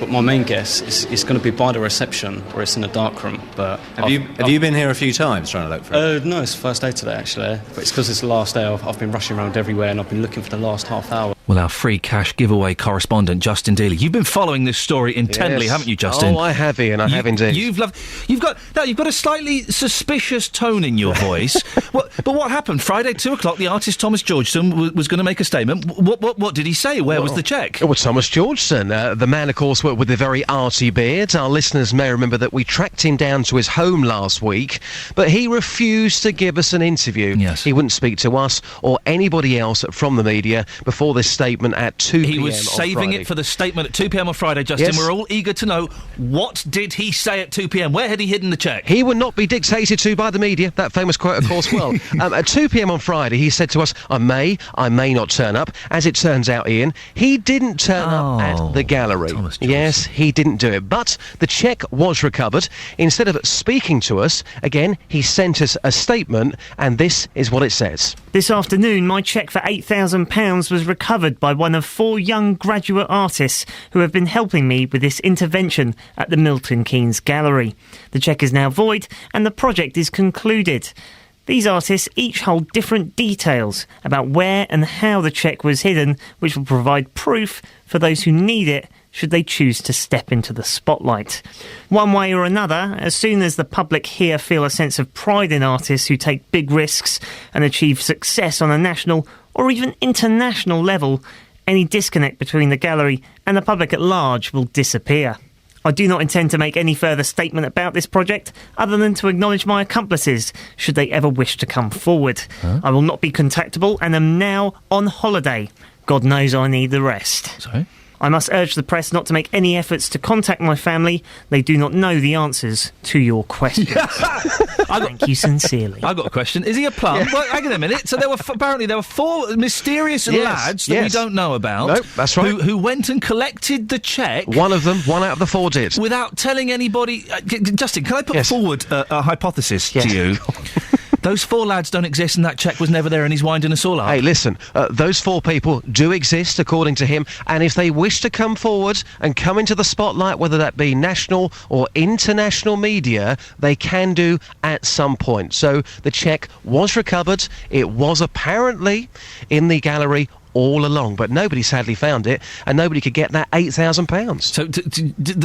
[SPEAKER 19] But my main guess is it's going to be by the reception, or it's in a dark room. But
[SPEAKER 16] have you been here a few times trying to look for it?
[SPEAKER 19] No, it's the first day today, actually. But it's because it's the last day. I've been rushing around everywhere, and I've been looking for the last half hour.
[SPEAKER 4] Well, our free cash giveaway correspondent, Justin Dealey. You've been following this story intently, haven't you, Justin?
[SPEAKER 20] Oh, I have, Ian. I have indeed.
[SPEAKER 4] You've got a slightly suspicious tone in your voice. But what happened? Friday, 2:00, the artist Thomas Georgeson was going to make a statement. What did he say? Where was the cheque?
[SPEAKER 20] Well, Thomas Georgeson, the man, of course, with the very arty beard. Our listeners may remember that we tracked him down to his home last week, but he refused to give us an interview.
[SPEAKER 4] Yes.
[SPEAKER 20] He wouldn't speak to us or anybody else from the media before this statement at 2 p.m.
[SPEAKER 4] He was saving it for the statement at 2 p.m. on Friday, Justin.
[SPEAKER 20] Yes.
[SPEAKER 4] We're all eager to know, what did he say at 2 p.m? Where had he hidden the cheque?
[SPEAKER 20] He would not be dictated to by the media. That famous quote, of course, well. At 2 p.m. on Friday, he said to us, I may not turn up. As it turns out, Ian, he didn't turn up at the gallery. Yes, he didn't do it. But the cheque was recovered. Instead of speaking to us, again, he sent us a statement, and this is what it says.
[SPEAKER 21] This afternoon, my cheque for £8,000 was recovered by one of 4 young graduate artists who have been helping me with this intervention at the Milton Keynes Gallery. The cheque is now void, and the project is concluded. These artists each hold different details about where and how the cheque was hidden, which will provide proof for those who need it should they choose to step into the spotlight. One way or another, as soon as the public here feel a sense of pride in artists who take big risks and achieve success on a national or even international level, any disconnect between the gallery and the public at large will disappear. I do not intend to make any further statement about this project other than to acknowledge my accomplices should they ever wish to come forward. I will not be contactable and am now on holiday. God knows I need the rest.
[SPEAKER 4] Sorry?
[SPEAKER 21] I must urge the press not to make any efforts to contact my family. They do not know the answers to your questions. Thank you sincerely.
[SPEAKER 4] I've got a question. Is he a plum?
[SPEAKER 20] Yeah.
[SPEAKER 4] Well, hang on a minute. So apparently there were 4 mysterious lads that we don't know about.
[SPEAKER 20] No, that's right.
[SPEAKER 4] Who went and collected the cheque.
[SPEAKER 20] One out of the 4 did.
[SPEAKER 4] Without telling anybody. Justin, can I put forward a hypothesis to you? Those 4 lads don't exist, and that cheque was never there, and he's winding us all up.
[SPEAKER 20] Hey, listen, those 4 people do exist, according to him, and if they wish to come forward and come into the spotlight, whether that be national or international media, they can do at some point. So the cheque was recovered. It was apparently in the gallery all along, but nobody sadly found it, and nobody could get that £8,000.
[SPEAKER 4] So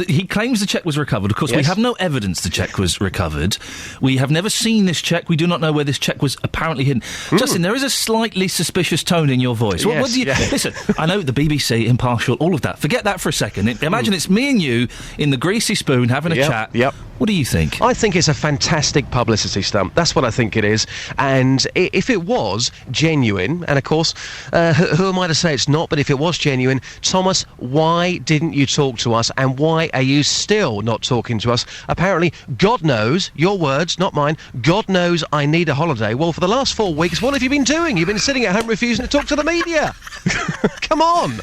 [SPEAKER 4] he claims the cheque was recovered. Of course, we have no evidence the cheque was recovered. We have never seen this cheque. We do not know where this cheque was apparently hidden. Justin, there is a slightly suspicious tone in your voice. What do you... Listen, I know the BBC, impartial, all of that. Forget that for a second. Imagine it's me and you in the Greasy Spoon having a chat.
[SPEAKER 20] Yep.
[SPEAKER 4] What do you think?
[SPEAKER 20] I think it's a fantastic publicity stunt. That's what I think it is. And if it was genuine, and of course, who am I to say it's not, but if it was genuine, Thomas, why didn't you talk to us, and why are you still not talking to us? Apparently, God knows, your words, not mine, God knows I need a holiday. Well, for the last 4 weeks, what have you been doing? You've been sitting at home refusing to talk to the media. Come on.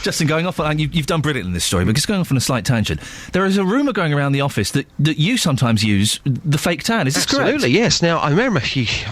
[SPEAKER 4] Justin, going off, and you've done brilliant in this story, but just going off on a slight tangent, there is a rumour going around the office that you sometimes use the fake tan. Is this correct?
[SPEAKER 20] Absolutely, yes. Now, I remember,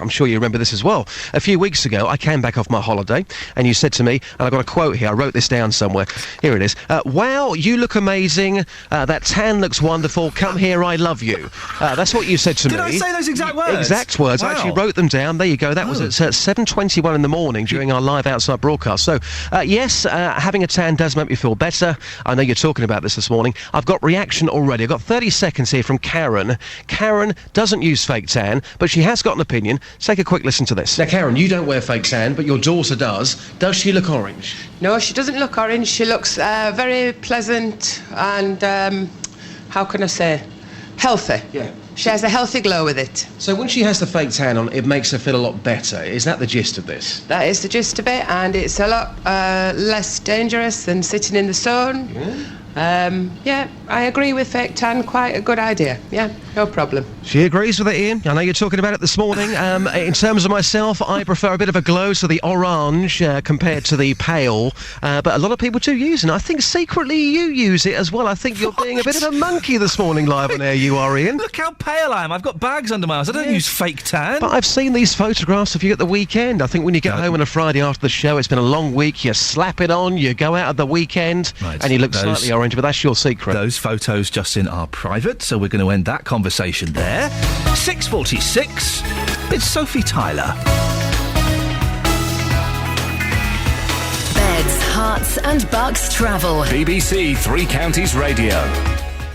[SPEAKER 20] I'm sure you remember this as well. A few weeks ago, I came back off my holiday, and you said to me, and I've got a quote here, I wrote this down somewhere. Here it is. Wow, you look amazing. That tan looks wonderful. Come here, I love you. That's what you said to me.
[SPEAKER 4] Did I say those exact words?
[SPEAKER 20] Exact words.
[SPEAKER 4] Wow.
[SPEAKER 20] I actually wrote them down. There you go. That was at 7:21 in the morning during our live outside broadcast. So, yes, having a tan does make me feel better. I know you're talking about this morning. I've got reaction already. I've got 30 seconds here from Karen. Karen doesn't use fake tan, but she has got an opinion. Take a quick listen to this. Now, Karen, you don't wear fake tan, but your daughter does. Does she look orange?
[SPEAKER 2] No, she doesn't look orange. She looks very pleasant and, how can I say, healthy.
[SPEAKER 20] Yeah.
[SPEAKER 2] She has a healthy glow with it.
[SPEAKER 20] So when she has the fake tan on, it makes her feel a lot better. Is that the gist of this?
[SPEAKER 2] That is the gist of it, and it's a lot less dangerous than sitting in the sun. Yeah, I agree with fake tan. Quite a good idea. Yeah, no problem.
[SPEAKER 20] She agrees with it, Ian. I know you're talking about it this morning. In terms of myself, I prefer a bit of a glow to the orange compared to the pale. But a lot of people do use it. I think secretly you use it as well. I think you're being a bit of a monkey this morning live on air, you are, Ian.
[SPEAKER 4] Look how pale I am. I've got bags under my eyes. I don't use fake tan.
[SPEAKER 20] But I've seen these photographs of you at the weekend. I think when you get home on a Friday after the show, it's been a long week, you slap it on, you go out at the weekend, and you look slightly orange, but that's your secret.
[SPEAKER 4] Those photos, Justin, are private, so we're going to end that conversation there. 6:46. It's Sophie Tyler.
[SPEAKER 5] Beds, hearts and bucks travel.
[SPEAKER 11] BBC Three Counties Radio.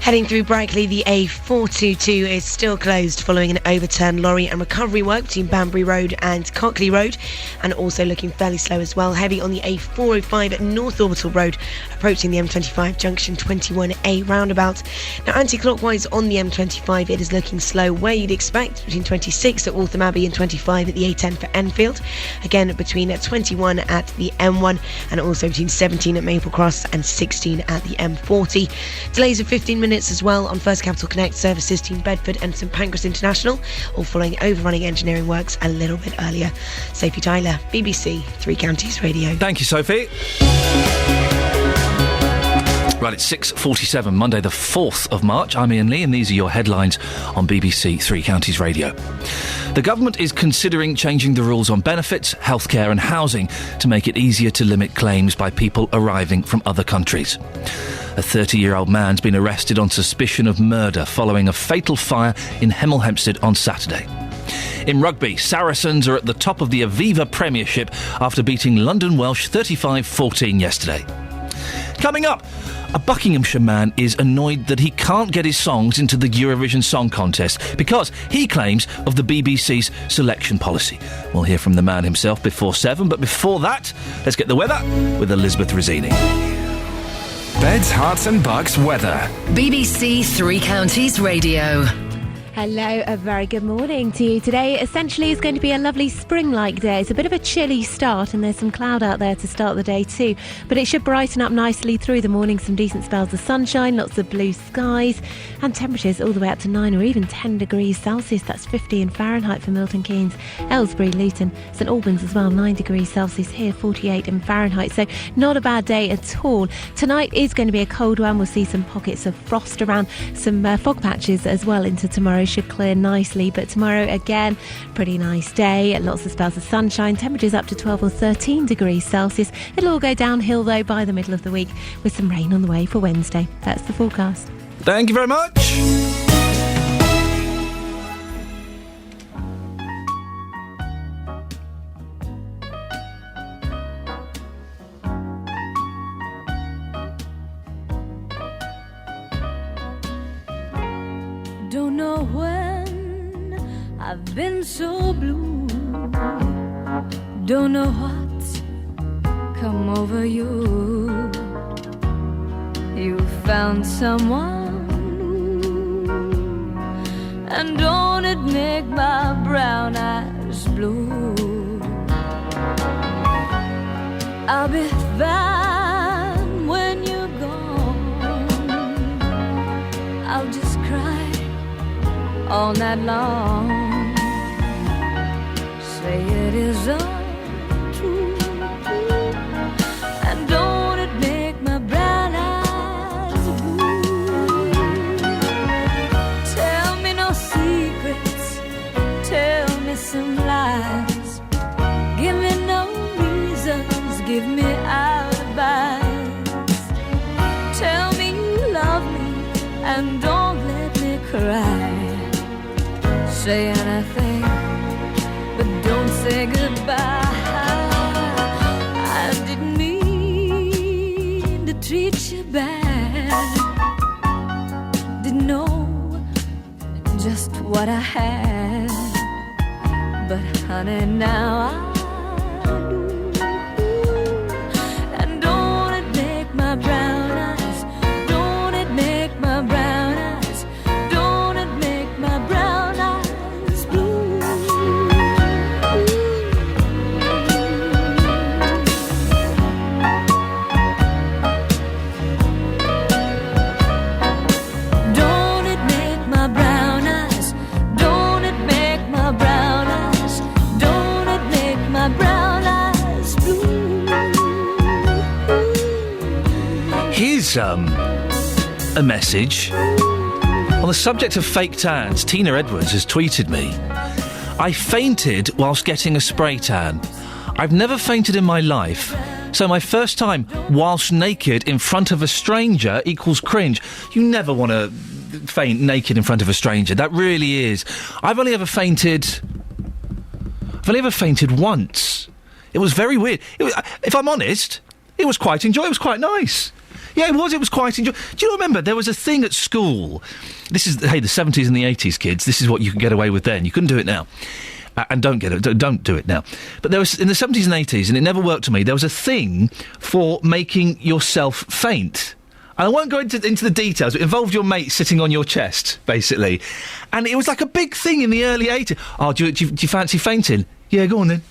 [SPEAKER 8] Heading through Brackley, the A422 is still closed following an overturned lorry and recovery work between Banbury Road and Cockley Road, and also looking fairly slow as well. Heavy on the A405 at North Orbital Road, approaching the M25 junction 21A roundabout. Now, anti-clockwise on the M25, it is looking slow where you'd expect, between 26 at Waltham Abbey and 25 at the A10 for Enfield. Again, between 21 at the M1, and also between 17 at Maple Cross and 16 at the M40. Delays of 15 minutes as well on First Capital Connect services between Bedford and St Pancras International, all following overrunning engineering works a little bit earlier. Sophie Tyler, BBC Three Counties Radio.
[SPEAKER 4] Thank you, Sophie. Right, it's 6:47, Monday the 4th of March. I'm Iain Lee, and these are your headlines on BBC Three Counties Radio. The government is considering changing the rules on benefits, healthcare and housing to make it easier to limit claims by people arriving from other countries. A 30-year-old man's been arrested on suspicion of murder following a fatal fire in Hemel Hempstead on Saturday. In rugby, Saracens are at the top of the Aviva Premiership after beating London Welsh 35-14 yesterday. Coming up, a Buckinghamshire man is annoyed that he can't get his songs into the Eurovision Song Contest because he claims of the BBC's selection policy. We'll hear from the man himself before 7, but before that, let's get the weather with Elizabeth Rizzini.
[SPEAKER 11] Beds, Hearts and Bucks weather.
[SPEAKER 5] BBC Three Counties Radio.
[SPEAKER 22] Hello, a very good morning to you. Today essentially is going to be a lovely spring-like day. It's a bit of a chilly start and there's some cloud out there to start the day too, but it should brighten up nicely through the morning. Some decent spells of sunshine, lots of blue skies, and temperatures all the way up to 9 or even 10 degrees Celsius. That's 50 in Fahrenheit for Milton Keynes, Aylesbury, Luton, St Albans as well. 9 degrees Celsius here, 48 in Fahrenheit. So not a bad day at all. Tonight is going to be a cold one. We'll see some pockets of frost around, some fog patches as well into tomorrow. Should clear nicely, but tomorrow again, pretty nice day. Lots of spells of sunshine, temperatures up to 12 or 13 degrees Celsius. It'll all go downhill though by the middle of the week with some rain on the way for Wednesday. That's the forecast.
[SPEAKER 4] Thank you very much.
[SPEAKER 23] Don't know when I've been so blue. Don't know what's come over you. You found someone new, and don't it make my brown eyes blue? I'll be fine when you're gone. I'll just cry all night long. Say it is untrue, and don't it make my brown eyes blue? Tell me no secrets, tell me some lies. Give me no reasons, give me alibis. Tell me you love me and don't let me cry. Say anything, but don't say goodbye. I didn't mean know just what I had. But honey, now I do. And don't it make my brown eyes, don't it make my brown eyes, don't it make my brown eyes blue. Don't it make my brown eyes, don't it make my brown eyes, don't it make my brown eyes blue.
[SPEAKER 4] Here's a message. On the subject of fake tans, Tina Edwards has tweeted me. I fainted whilst getting a spray tan. I've never fainted in my life, so my first time whilst naked in front of a stranger equals cringe. You never want to faint naked in front of a stranger. That really is. I've only ever fainted once. It was very weird. If I'm honest, it was quite enjoyable. It was quite nice. Yeah, it was quite enjoyable. Do you remember there was a thing at school? This is, hey, the 70s and the 80s, kids. This is what you could get away with then. You couldn't do it now. And don't do it now. But there was, in the 70s and 80s, and it never worked for me, there was a thing for making yourself faint. And I won't go into the details. It involved your mate sitting on your chest, basically. And it was like a big thing in the early 80s. Oh, do you fancy fainting? Yeah, go on then.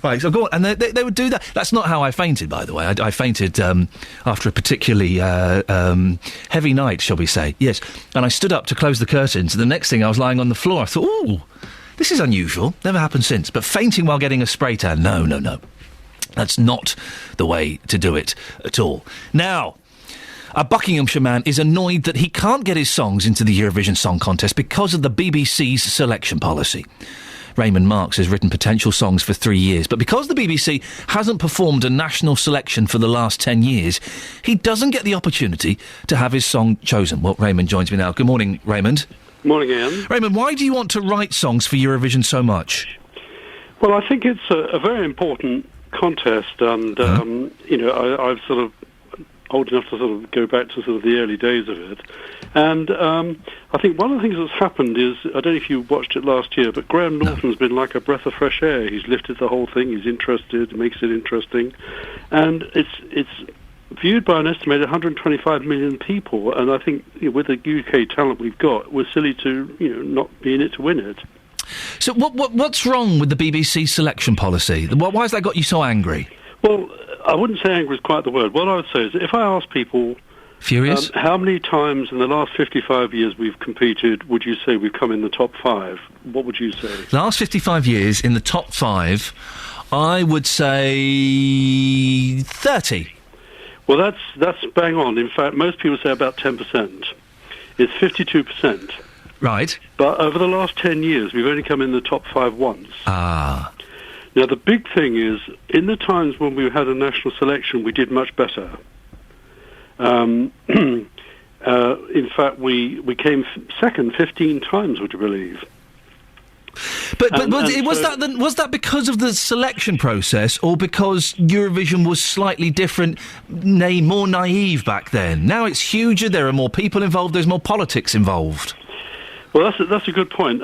[SPEAKER 4] Right, so go on. And they would do that. That's not how I fainted, by the way. I fainted after a particularly heavy night, shall we say. Yes. And I stood up to close the curtains, and the next thing I was lying on the floor. I thought, ooh, this is unusual. Never happened since. But fainting while getting a spray tan, no. That's not the way to do it at all. Now, a Buckinghamshire man is annoyed that he can't get his songs into the Eurovision Song Contest because of the BBC's selection policy. Raymond Marks has written potential songs for 3 years, but because the BBC hasn't performed a national selection for the last 10 years, he doesn't get the opportunity to have his song chosen. Well, Raymond joins me now. Good morning, Raymond.
[SPEAKER 3] Morning, Iain.
[SPEAKER 4] Raymond, why do you want to write songs for Eurovision so much?
[SPEAKER 3] Well, I think it's a very important contest, and, I've sort of old enough to sort of go back to sort of the early days of it. And I think one of the things that's happened is, I don't know if you watched it last year, but Graham Norton's been like a breath of fresh air. He's lifted the whole thing, he's interested, makes it interesting. And it's viewed by an estimated 125 million people, and I think with the UK talent we've got, we're silly to not be in it to win it.
[SPEAKER 4] So what's wrong with the BBC selection policy? Why has that got you so angry?
[SPEAKER 3] Well, I wouldn't say angry is quite the word. What I would say is, if I ask people...
[SPEAKER 4] Furious?
[SPEAKER 3] How many times in the last 55 years we've competed would you say we've come in the top 5? What would you say?
[SPEAKER 4] Last 55 years in the top 5, I would say 30.
[SPEAKER 3] Well, that's bang on. In fact, most people say about 10%. It's 52%.
[SPEAKER 4] Right.
[SPEAKER 3] But over the last 10 years, we've only come in the top 5 once.
[SPEAKER 4] Ah.
[SPEAKER 3] Now, the big thing is, in the times when we had a national selection, we did much better. In fact, we came second 15 times, would you believe?
[SPEAKER 4] But was that because of the selection process, or because Eurovision was slightly different, more naive back then? Now it's huger. There are more people involved. There's more politics involved.
[SPEAKER 3] Well, that's a good point.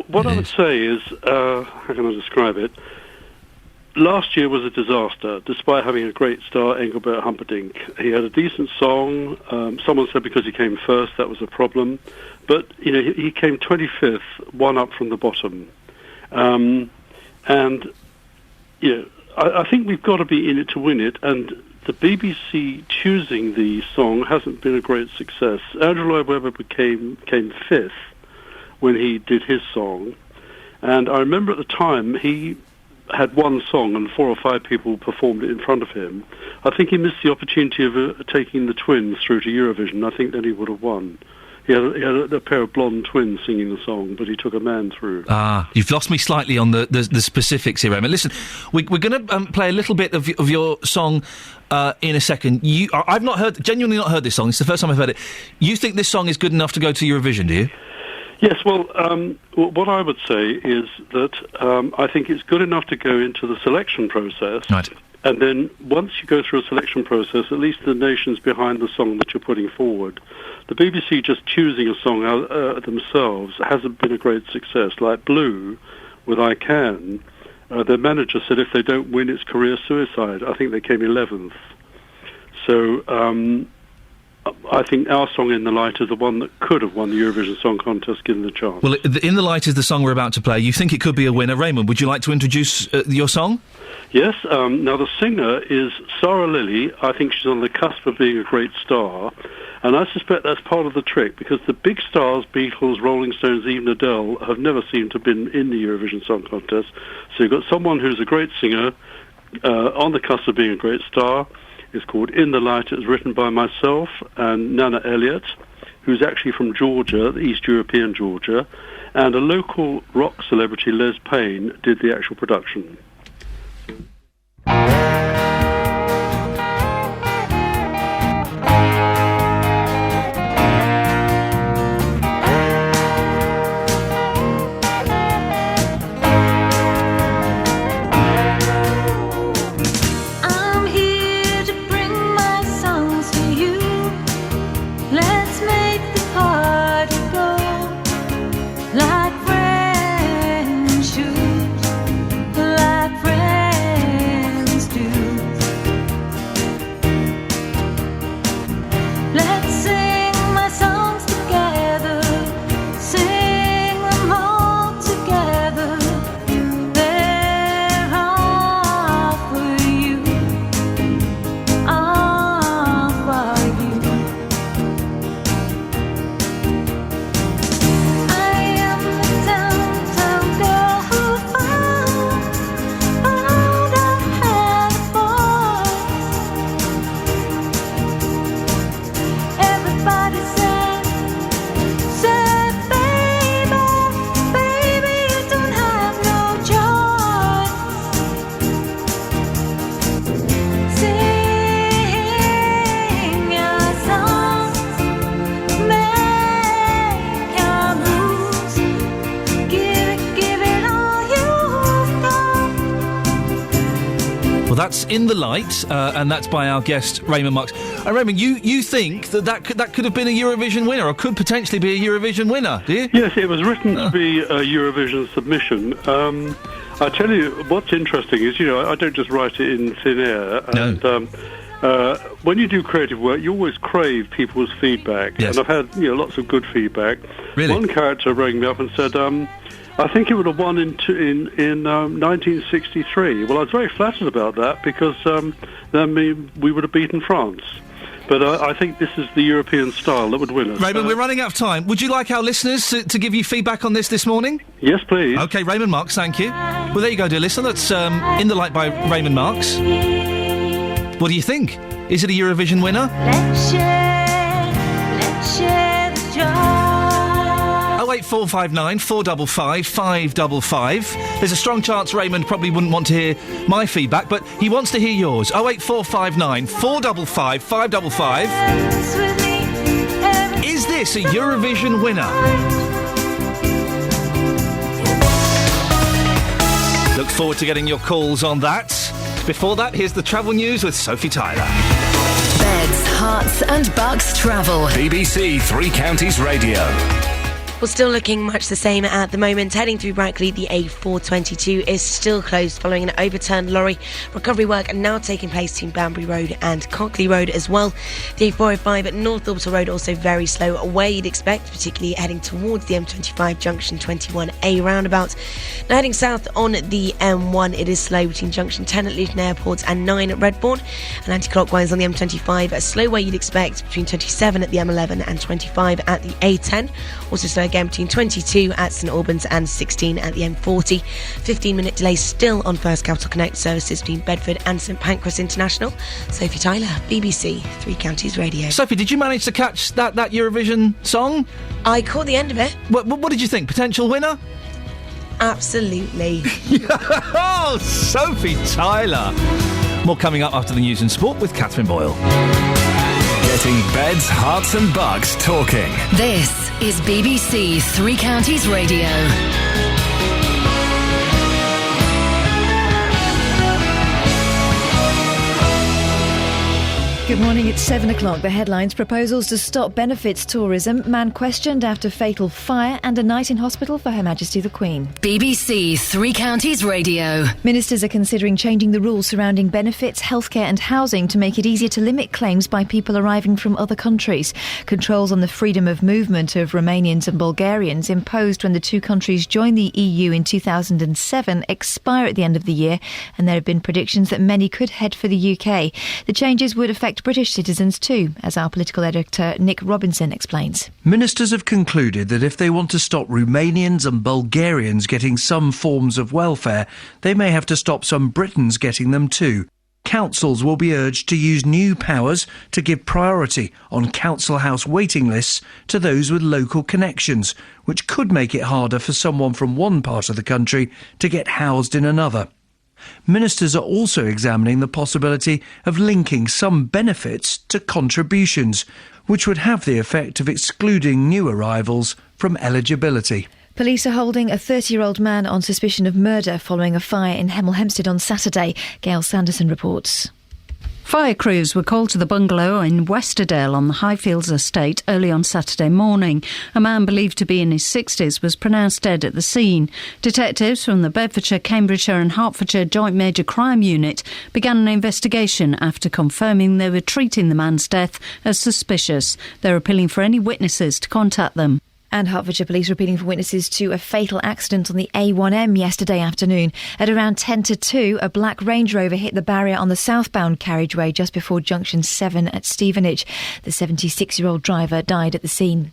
[SPEAKER 3] What I would say is, how can I describe it? Last year was a disaster, despite having a great star, Engelbert Humperdinck. He had a decent song. Someone said because he came first, that was a problem. But, he came 25th, one up from the bottom. I think we've got to be in it to win it, and the BBC choosing the song hasn't been a great success. Andrew Lloyd Webber came 5th when he did his song, and I remember at the time he had one song and 4 or 5 people performed it in front of him. I think he missed the opportunity of taking the twins through to Eurovision. I think then he would have won. He had a pair of blonde twins singing the song, but he took a man through.
[SPEAKER 4] Ah, you've lost me slightly on the specifics here, Raymond. Listen, we're going to play a little bit of your song in a second. I've genuinely not heard this song. It's the first time I've heard it. You think this song is good enough to go to Eurovision, do you?
[SPEAKER 3] Yes, well, what I would say is that I think it's good enough to go into the selection process.
[SPEAKER 4] Right.
[SPEAKER 3] And then once you go through a selection process, at least the nations behind the song that you're putting forward the BBC just choosing a song themselves hasn't been a great success. Like Blue with I Can, their manager said if they don't win, it's career suicide. I think they came 11th. So I think our song In the Light is the one that could have won the Eurovision Song Contest given the chance.
[SPEAKER 4] Well, In the Light is the song we're about to play. You think it could be a winner. Raymond, would you like to introduce your song?
[SPEAKER 3] Yes. Now, the singer is Sarah Lilly. I think she's on the cusp of being a great star. And I suspect that's part of the trick, because the big stars, Beatles, Rolling Stones, even Adele, have never seemed to have been in the Eurovision Song Contest. So you've got someone who's a great singer on the cusp of being a great star. It's called In the Light. It was written by myself and Nana Elliott, who's actually from Georgia, East European Georgia, and a local rock celebrity, Les Payne, did the actual production.
[SPEAKER 4] That's In the Light, and that's by our guest Raymond Marks. Raymond, you think that could have been a Eurovision winner, or could potentially be a Eurovision winner, do you?
[SPEAKER 3] Yes, it was written to be a Eurovision submission. I tell you, what's interesting is, I don't just write it in thin air. And, when you do creative work, you always crave people's feedback.
[SPEAKER 4] Yes.
[SPEAKER 3] And I've had lots of good feedback.
[SPEAKER 4] Really?
[SPEAKER 3] One character rang me up and said, I think it would have won in 1963. Well, I was very flattered about that, because then we would have beaten France. But I think this is the European style that would win us.
[SPEAKER 4] Raymond, we're running out of time. Would you like our listeners to give you feedback on this morning?
[SPEAKER 3] Yes, please.
[SPEAKER 4] OK, Raymond Marks, thank you. Well, there you go, dear listener. That's In the Light by Raymond Marks. What do you think? Is it a Eurovision winner?
[SPEAKER 23] Let's share the joy.
[SPEAKER 4] 08459 455 555. There's a strong chance Raymond probably wouldn't want to hear my feedback, but he wants to hear yours. 08459 455 555. Is this a Eurovision winner? Look forward to getting your calls on that. Before that, here's the travel news with Sophie Tyler.
[SPEAKER 5] Beds, Hearts and Bucks travel.
[SPEAKER 11] BBC Three Counties Radio.
[SPEAKER 8] Well, still looking much the same at the moment. Heading through Brackley, the A422 is still closed following an overturned lorry. Recovery work now taking place between Banbury Road and Cockley Road as well. The A405 at North Orbital Road also very slow, where you'd expect, particularly heading towards the M25 junction 21A roundabout. Now heading south on the M1, it is slow between junction 10 at Luton Airport and 9 at Redbourne. And anti-clockwise on the M25, a slow where you'd expect between 27 at the M11 and 25 at the A10. Also slow again between 22 at St Albans and 16 at the M40. 15-minute delay still on First Capital Connect services between Bedford and St Pancras International. Sophie Tyler, BBC Three Counties Radio.
[SPEAKER 4] Sophie, did you manage to catch that Eurovision song?
[SPEAKER 8] I caught the end of it.
[SPEAKER 4] What did you think? Potential winner?
[SPEAKER 8] Absolutely.
[SPEAKER 4] Oh, Sophie Tyler. More coming up after the news and sport with Catherine Boyle.
[SPEAKER 11] Getting beds, hearts and bucks talking.
[SPEAKER 5] This is BBC Three Counties Radio.
[SPEAKER 1] Good morning, it's 7 o'clock. The headlines: proposals to stop benefits tourism, man questioned after fatal fire, and a night in hospital for Her Majesty the Queen.
[SPEAKER 5] BBC Three Counties Radio.
[SPEAKER 1] Ministers are considering changing the rules surrounding benefits, healthcare and housing to make it easier to limit claims by people arriving from other countries. Controls on the freedom of movement of Romanians and Bulgarians imposed when the two countries joined the EU in 2007 expire at the end of the year, and there have been predictions that many could head for the UK. The changes would affect British citizens too, as our political editor Nick Robinson explains.
[SPEAKER 4] Ministers have concluded that if they want to stop Romanians and Bulgarians getting some forms of welfare, they may have to stop some Britons getting them too. Councils will be urged to use new powers to give priority on council house waiting lists to those with local connections, which could make it harder for someone from one part of the country to get housed in another. Ministers are also examining the possibility of linking some benefits to contributions, which would have the effect of excluding new arrivals from eligibility.
[SPEAKER 1] Police are holding a 30-year-old man on suspicion of murder following a fire in Hemel Hempstead on Saturday. Gail Sanderson reports.
[SPEAKER 6] Fire crews were called to the bungalow in Westerdale on the Highfields estate early on Saturday morning. A man believed to be in his 60s was pronounced dead at the scene. Detectives from the Bedfordshire, Cambridgeshire and Hertfordshire Joint Major Crime Unit began an investigation after confirming they were treating the man's death as suspicious. They're appealing for any witnesses to contact them.
[SPEAKER 1] And Hertfordshire Police are appealing for witnesses to a fatal accident on the A1M yesterday afternoon. At around 10 to 2, a black Range Rover hit the barrier on the southbound carriageway just before junction 7 at Stevenage. The 76-year-old driver died at the scene.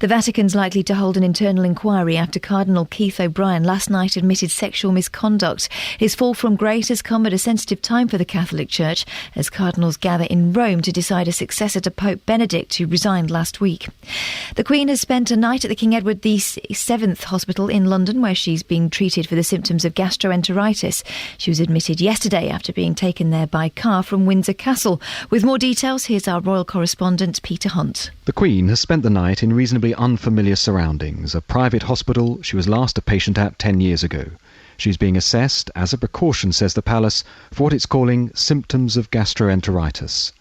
[SPEAKER 1] The Vatican's likely to hold an internal inquiry after Cardinal Keith O'Brien last night admitted sexual misconduct. His fall from grace has come at a sensitive time for the Catholic Church as cardinals gather in Rome to decide a successor to Pope Benedict, who resigned last week. The Queen has spent a night at the King Edward VII Hospital in London, where she's being treated for the symptoms of gastroenteritis. She was admitted yesterday after being taken there by car from Windsor Castle. With more details, here's our royal correspondent Peter Hunt.
[SPEAKER 9] The Queen has spent the night in reasonably unfamiliar surroundings, a private hospital she was last a patient at 10 years ago. She's being assessed, as a precaution, says the palace, for what it's calling symptoms of gastroenteritis.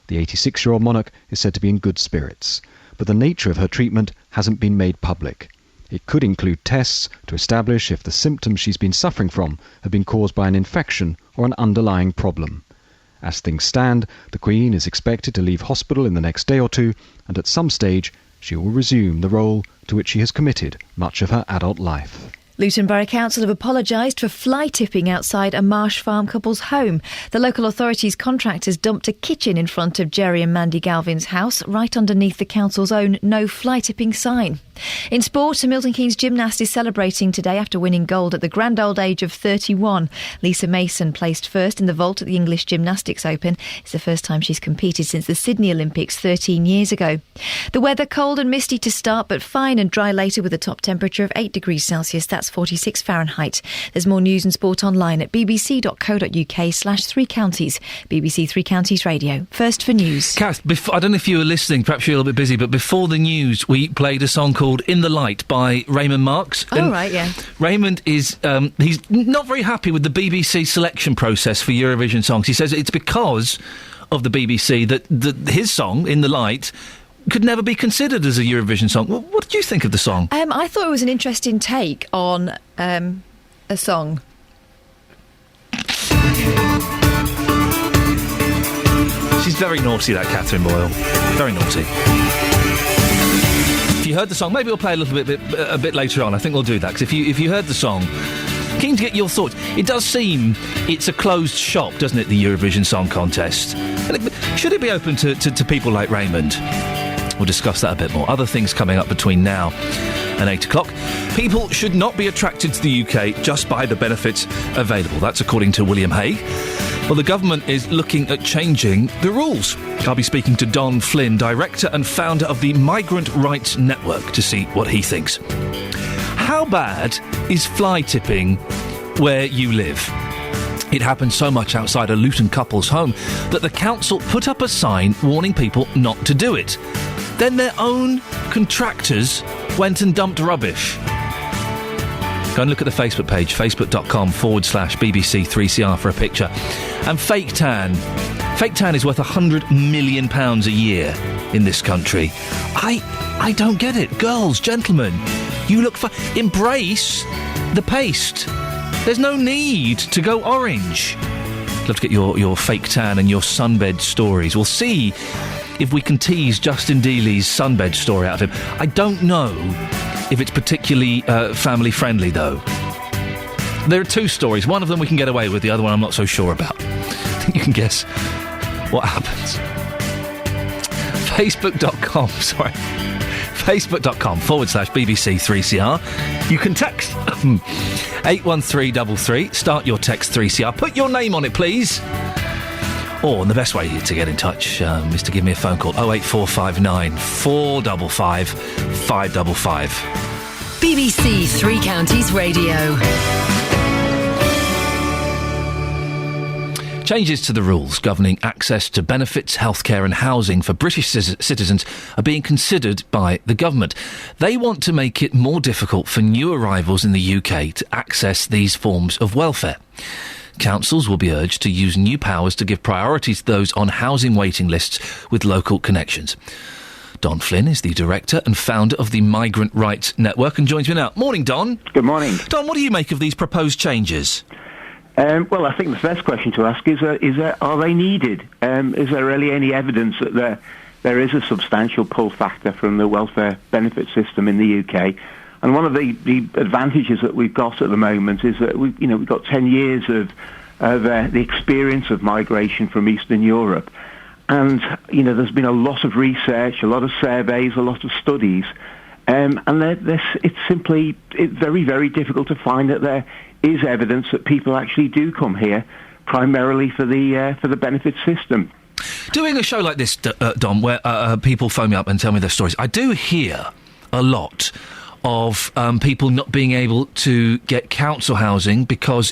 [SPEAKER 9] The 86-year-old monarch is said to be in good spirits, but the nature of her treatment hasn't been made public. It could include tests to establish if the symptoms she's been suffering from have been caused by an infection or an underlying problem. As things stand, the Queen is expected to leave hospital in the next day or two, and at some stage she will resume the role to which she has committed much of her adult life.
[SPEAKER 1] Luton Borough Council have apologised for fly tipping outside a Marsh Farm couple's home. The local authorities' contractors dumped a kitchen in front of Jerry and Mandy Galvin's house, right underneath the council's own no fly tipping sign. In sport, a Milton Keynes gymnast is celebrating today after winning gold at the grand old age of 31. Lisa Mason placed first in the vault at the English Gymnastics Open. It's the first time she's competed since the Sydney Olympics 13 years ago. The weather cold and misty to start, but fine and dry later with a top temperature of 8 degrees Celsius. That's 46 Fahrenheit. There's more news and sport online at bbc.co.uk/3 counties. BBC Three Counties Radio. First for news.
[SPEAKER 4] Kath, I don't know if you were listening, perhaps you're a little bit busy, but before the news we played a song called In the Light by Raymond Marks.
[SPEAKER 1] Oh, right, yeah.
[SPEAKER 4] Raymond is, he's not very happy with the BBC selection process for Eurovision songs. He says it's because of the BBC that his song, In the Light, could never be considered as a Eurovision song. What did you think of the song?
[SPEAKER 1] I thought it was an interesting take on a song.
[SPEAKER 4] She's very naughty, that Catherine Boyle. Very naughty. If you heard the song, maybe we'll play a little bit a bit later on. I think we'll do that, because if you heard the song, keen to get your thoughts. It does seem it's a closed shop, doesn't it, the Eurovision Song Contest? And should it be open to people like Raymond? We'll discuss that a bit more. Other things coming up between now and 8 o'clock. People should not be attracted to the UK just by the benefits available. That's according to William Hague. Well, the government is looking at changing the rules. I'll be speaking to Don Flynn, director and founder of the Migrant Rights Network, to see what he thinks. How bad is fly tipping where you live? It happened so much outside a Luton couple's home that the council put up a sign warning people not to do it. Then their own contractors went and dumped rubbish. Go and look at the Facebook page, facebook.com/BBC3CR for a picture. And fake tan. Fake tan is worth £100 million a year in this country. I don't get it. Girls, gentlemen, you look for... Embrace the paste. There's no need to go orange. I'd love to get your fake tan and your sunbed stories. We'll see if we can tease Justin Dealey's sunbed story out of him. I don't know if it's particularly family-friendly, though. There are two stories. One of them we can get away with, the other one I'm not so sure about. I think you can guess what happens. Facebook.com, sorry. Facebook.com/BBC3CR. You can text 81333. Start your text 3CR. Put your name on it, please. Or, and the best way to get in touch is to give me a phone call. 08459 455 555.
[SPEAKER 5] BBC Three Counties Radio.
[SPEAKER 4] Changes to the rules governing access to benefits, healthcare and housing for British citizens are being considered by the government. They want to make it more difficult for new arrivals in the UK to access these forms of welfare. Councils will be urged to use new powers to give priority to those on housing waiting lists with local connections. Don Flynn is the director and founder of the Migrant Rights Network and joins me now. Morning, Don.
[SPEAKER 7] Good morning.
[SPEAKER 4] Don, what do you make of these proposed changes?
[SPEAKER 7] Well, I think the first question to ask is are they needed? Is there really any evidence that there is a substantial pull factor from the welfare benefit system in the UK? And one of the advantages that we've got at the moment is that we've got 10 years of the experience of migration from Eastern Europe. And, there's been a lot of research, a lot of surveys, a lot of studies. And it's simply very, very difficult to find that there is evidence that people actually do come here primarily for the benefit system.
[SPEAKER 4] Doing a show like this, Dom, where people phone me up and tell me their stories, I do hear a lot of people not being able to get council housing because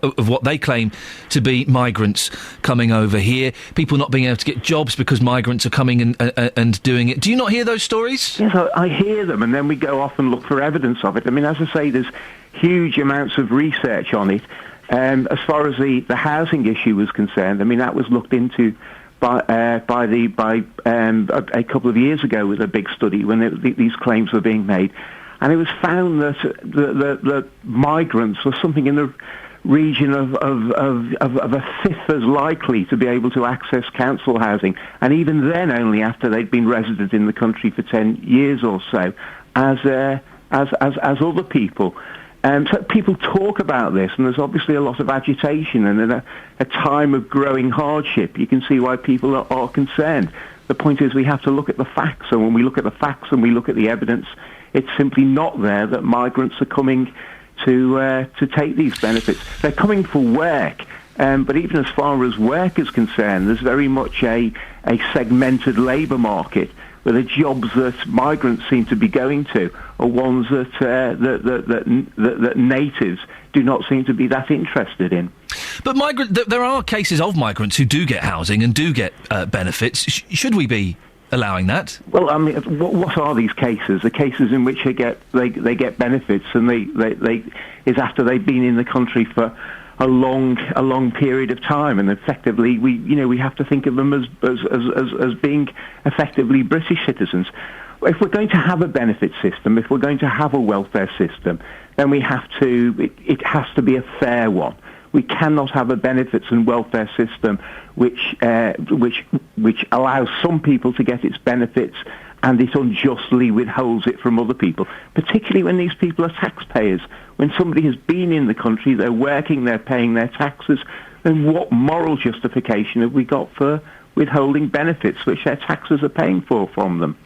[SPEAKER 4] of what they claim to be migrants coming over here, people not being able to get jobs because migrants are coming and doing it. Do you not hear those stories?
[SPEAKER 7] Yes, I hear them, and then we go off and look for evidence of it. I mean, as I say, there's huge amounts of research on it. As far as the housing issue was concerned, I mean, that was looked into by a couple of years ago with a big study when these claims were being made. And it was found that the migrants were something in the region of a fifth as likely to be able to access council housing, and even then only after they'd been resident in the country for 10 years or so, as other people. So people talk about this, and there's obviously a lot of agitation, and in a time of growing hardship, you can see why people are concerned. The point is we have to look at the facts, and when we look at the facts and we look at the evidence, it's simply not there that migrants are coming to take these benefits. They're coming for work, but even as far as work is concerned, there's very much a segmented labour market where the jobs that migrants seem to be going to are ones that natives do not seem to be that interested in.
[SPEAKER 4] But there are cases of migrants who do get housing and do get benefits. Should we be allowing that?
[SPEAKER 7] Well, I mean, what are these cases? The cases in which they get benefits, and they is after they've been in the country for a long period of time, and effectively we have to think of them as being effectively British citizens. If we're going to have a benefit system, if we're going to have a welfare system, then it has to be a fair one. We cannot have a benefits and welfare system which allows some people to get its benefits and it unjustly withholds it from other people, particularly when these people are taxpayers. When somebody has been in the country, they're working, they're paying their taxes, then what moral justification have we got for withholding benefits which their taxes are paying for from them?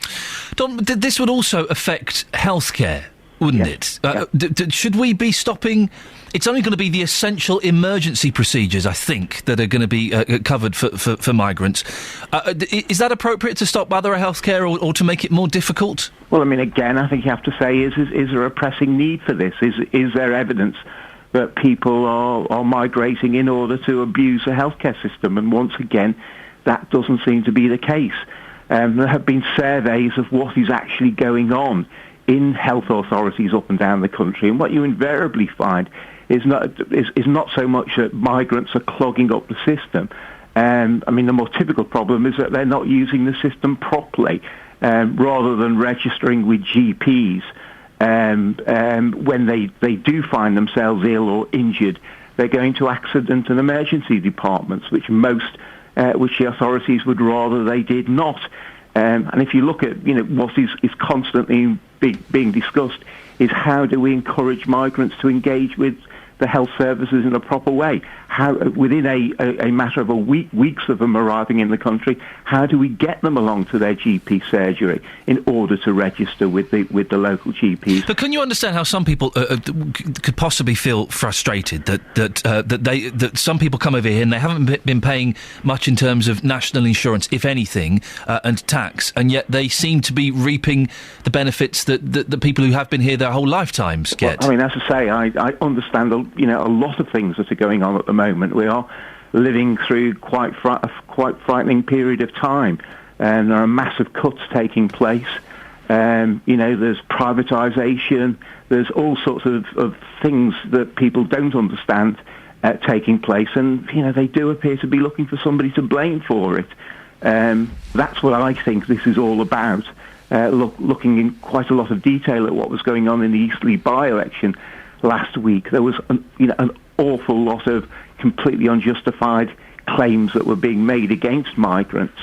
[SPEAKER 4] Don, this would also affect healthcare, wouldn't it? Should we be stopping... It's only going to be the essential emergency procedures, I think, that are going to be covered for migrants. Is that appropriate to stop other healthcare or to make it more difficult?
[SPEAKER 7] Well, I mean, again, I think you have to say, is there a pressing need for this? Is there evidence that people are migrating in order to abuse the healthcare system? And once again, that doesn't seem to be the case. There have been surveys of what is actually going on in health authorities up and down the country, and what you invariably find is not so much that migrants are clogging up the system I mean, the more typical problem is that they're not using the system properly. Rather than registering with GPs, when they do find themselves ill or injured, they're going to accident and emergency departments, which the authorities would rather they did not. And if you look at, what is constantly being discussed is how do we encourage migrants to engage with the health services in a proper way? How, within a matter of weeks of them arriving in the country, how do we get them along to their GP surgery in order to register with the local GPs?
[SPEAKER 4] But can you understand how some people could possibly feel frustrated that some people come over here and they haven't been paying much in terms of national insurance, if anything, and tax, and yet they seem to be reaping the benefits that the people who have been here their whole lifetimes get?
[SPEAKER 7] Well, I mean, as I say, I understand a lot of things that are going on at the moment. We are living through quite frightening period of time, and there are massive cuts taking place. There's privatisation. There's all sorts of things that people don't understand taking place, and they do appear to be looking for somebody to blame for it. That's what I think this is all about. Looking in quite a lot of detail at what was going on in the Eastleigh by-election last week, there was an awful lot of completely unjustified claims that were being made against migrants.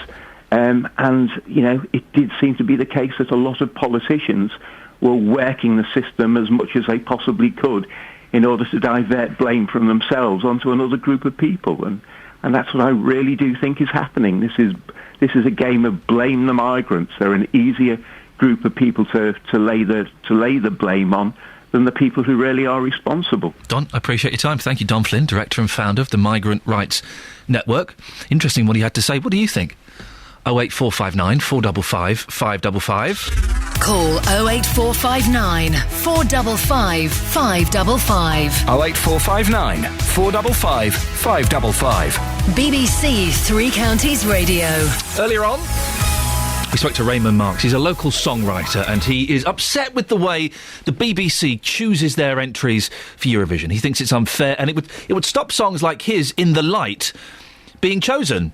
[SPEAKER 7] It did seem to be the case that a lot of politicians were working the system as much as they possibly could in order to divert blame from themselves onto another group of people. And that's what I really do think is happening. This is a game of blame the migrants. They're an easier group of people to lay the blame on than the people who really are responsible.
[SPEAKER 4] Don, I appreciate your time. Thank you, Don Flynn, Director and Founder of the Migrant Rights Network. Interesting what he had to say. What do you think? 08459 455 555.
[SPEAKER 5] Call 08459 455 555.
[SPEAKER 11] 08459 455 555.
[SPEAKER 5] BBC Three Counties Radio.
[SPEAKER 4] Earlier on, we spoke to Raymond Marks. He's a local songwriter, and he is upset with the way the BBC chooses their entries for Eurovision. He thinks it's unfair, and it would stop songs like his, In the Light, being chosen.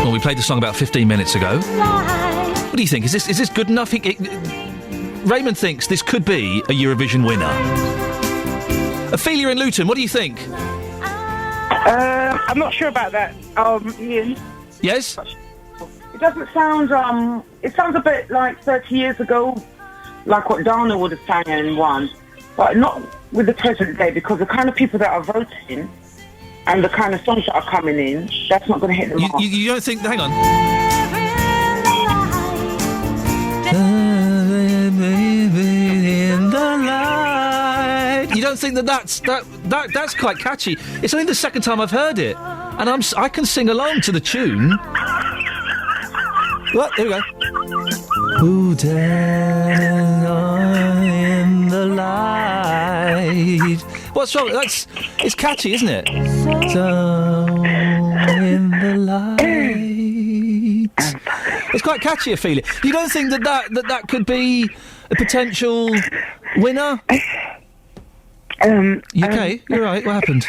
[SPEAKER 4] Well, we played the song about 15 minutes ago. What do you think? Is this good enough? Raymond thinks this could be a Eurovision winner. Ophelia in Luton, what do you think?
[SPEAKER 10] I'm not sure about that, Iain.
[SPEAKER 4] Yes?
[SPEAKER 10] It doesn't sound, it sounds a bit like 30 years ago, like what Dana would have sang and won, but not with the present day, because the kind of people that are voting and the kind of songs that are coming in, that's not going to hit the mark.
[SPEAKER 4] You don't think... Hang on. In the light. You don't think that's quite catchy? It's only the second time I've heard it, and I can sing along to the tune. What? Here we go. Ooh, down in the light. What's wrong? It's catchy, isn't it? Down in the light. It's quite catchy, Ophelia. You don't think that could be a potential winner? You okay? You're right. What happened?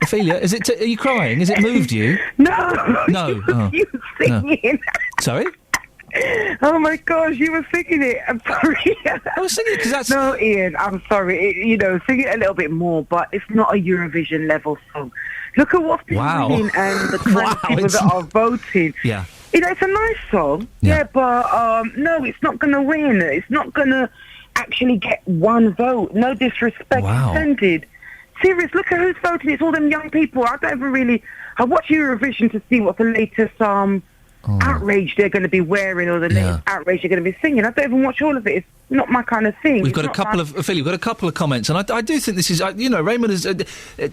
[SPEAKER 4] Ophelia, are you crying? Has it moved you?
[SPEAKER 10] No.
[SPEAKER 4] No.
[SPEAKER 10] You were singing.
[SPEAKER 4] No. Sorry?
[SPEAKER 10] Oh my gosh, you were singing it. I'm sorry.
[SPEAKER 4] I was singing it because that's...
[SPEAKER 10] No, Iain, I'm sorry. Sing it a little bit more, but it's not a Eurovision level song. Look at what's been winning and the kind of people that are voting.
[SPEAKER 4] Yeah.
[SPEAKER 10] It's a nice song. Yeah, but no, it's not going to win. It's not going to actually get one vote. No disrespect intended. Serious, look at who's voting. It's all them young people. I watch Eurovision to see what the latest outrage they're going to be wearing or the latest outrage they're going to be singing. I don't even watch all of it. It's not my kind of thing.
[SPEAKER 4] We've got a couple of comments, and I do think this is, Raymond is.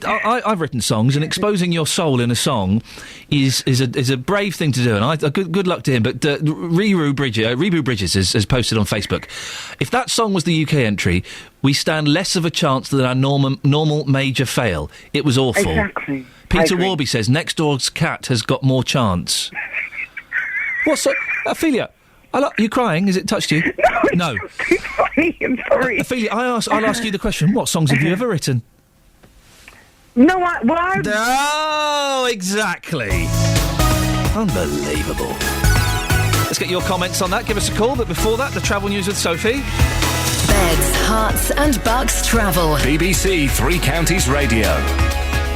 [SPEAKER 4] I've written songs, and exposing your soul in a song is a brave thing to do, and good luck to him. But Rebu Bridges has posted on Facebook. If that song was the UK entry, we stand less of a chance than our normal major fail. It was awful.
[SPEAKER 10] Exactly.
[SPEAKER 4] Peter Warby says Next Door's Cat has got more chance. What's Ophelia? Are you crying? Has it touched you?
[SPEAKER 10] No. It's funny. I'm sorry.
[SPEAKER 4] Ophelia, I'll ask you the question. What songs have you ever written?
[SPEAKER 10] No,
[SPEAKER 4] Oh, exactly. Unbelievable. Let's get your comments on that. Give us a call. But before that, the travel news with Sophie.
[SPEAKER 5] Beds, Hearts and Bucks travel.
[SPEAKER 11] BBC Three Counties Radio.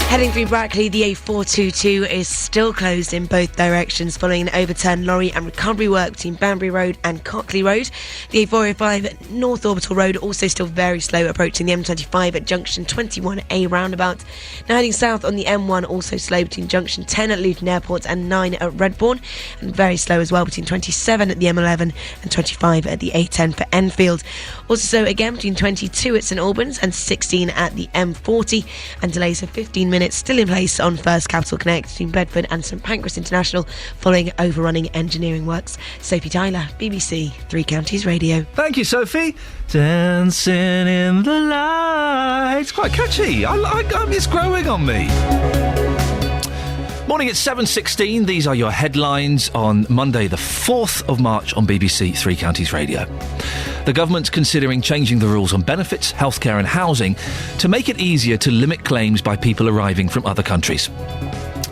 [SPEAKER 8] Heading through Brackley, the A422 is still closed in both directions following an overturned lorry and recovery work between Banbury Road and Cockley Road. The A405 at North Orbital Road also still very slow approaching the M25 at junction 21A roundabout. Now heading south on the M1 also slow between junction 10 at Luton Airport and 9 at Redbourne, and very slow as well between 27 at the M11 and 25 at the A10 for Enfield. Also slow again between 22 at St Albans and 16 at the M40, and delays of 15 minutes still in place on First Capital Connect between Bedford and St Pancras International following overrunning engineering works. Sophie Tyler, BBC Three Counties Radio.
[SPEAKER 4] Thank you, Sophie. Dancing in the light. It's quite catchy. It's growing on me. Morning, it's 7:16. These are your headlines on Monday, the 4th of March on BBC Three Counties Radio. The government's considering changing the rules on benefits, healthcare and housing to make it easier to limit claims by people arriving from other countries.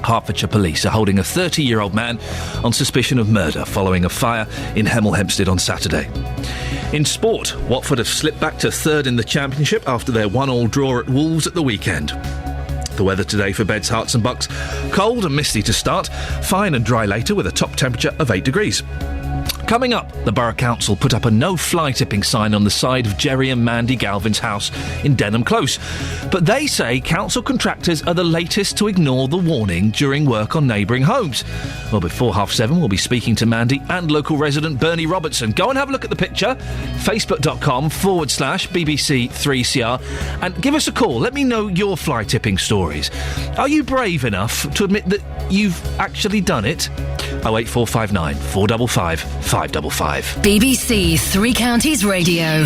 [SPEAKER 4] Hertfordshire police are holding a 30-year-old man on suspicion of murder following a fire in Hemel Hempstead on Saturday. In sport, Watford have slipped back to third in the Championship after their 1-1 draw at Wolves at the weekend. The weather today for Beds, Hearts and Bucks: cold and misty to start, fine and dry later with a top temperature of 8 degrees. Coming up, the Borough Council put up a no-fly tipping sign on the side of Jerry and Mandy Galvin's house in Denham Close. But they say council contractors are the latest to ignore the warning during work on neighbouring homes. Well, before 7:30, we'll be speaking to Mandy and local resident Bernie Robertson. Go and have a look at the picture, facebook.com/BBC3CR, and give us a call. Let me know your fly tipping stories. Are you brave enough to admit that you've actually done it? 08459 455 555.
[SPEAKER 5] BBC Three Counties Radio.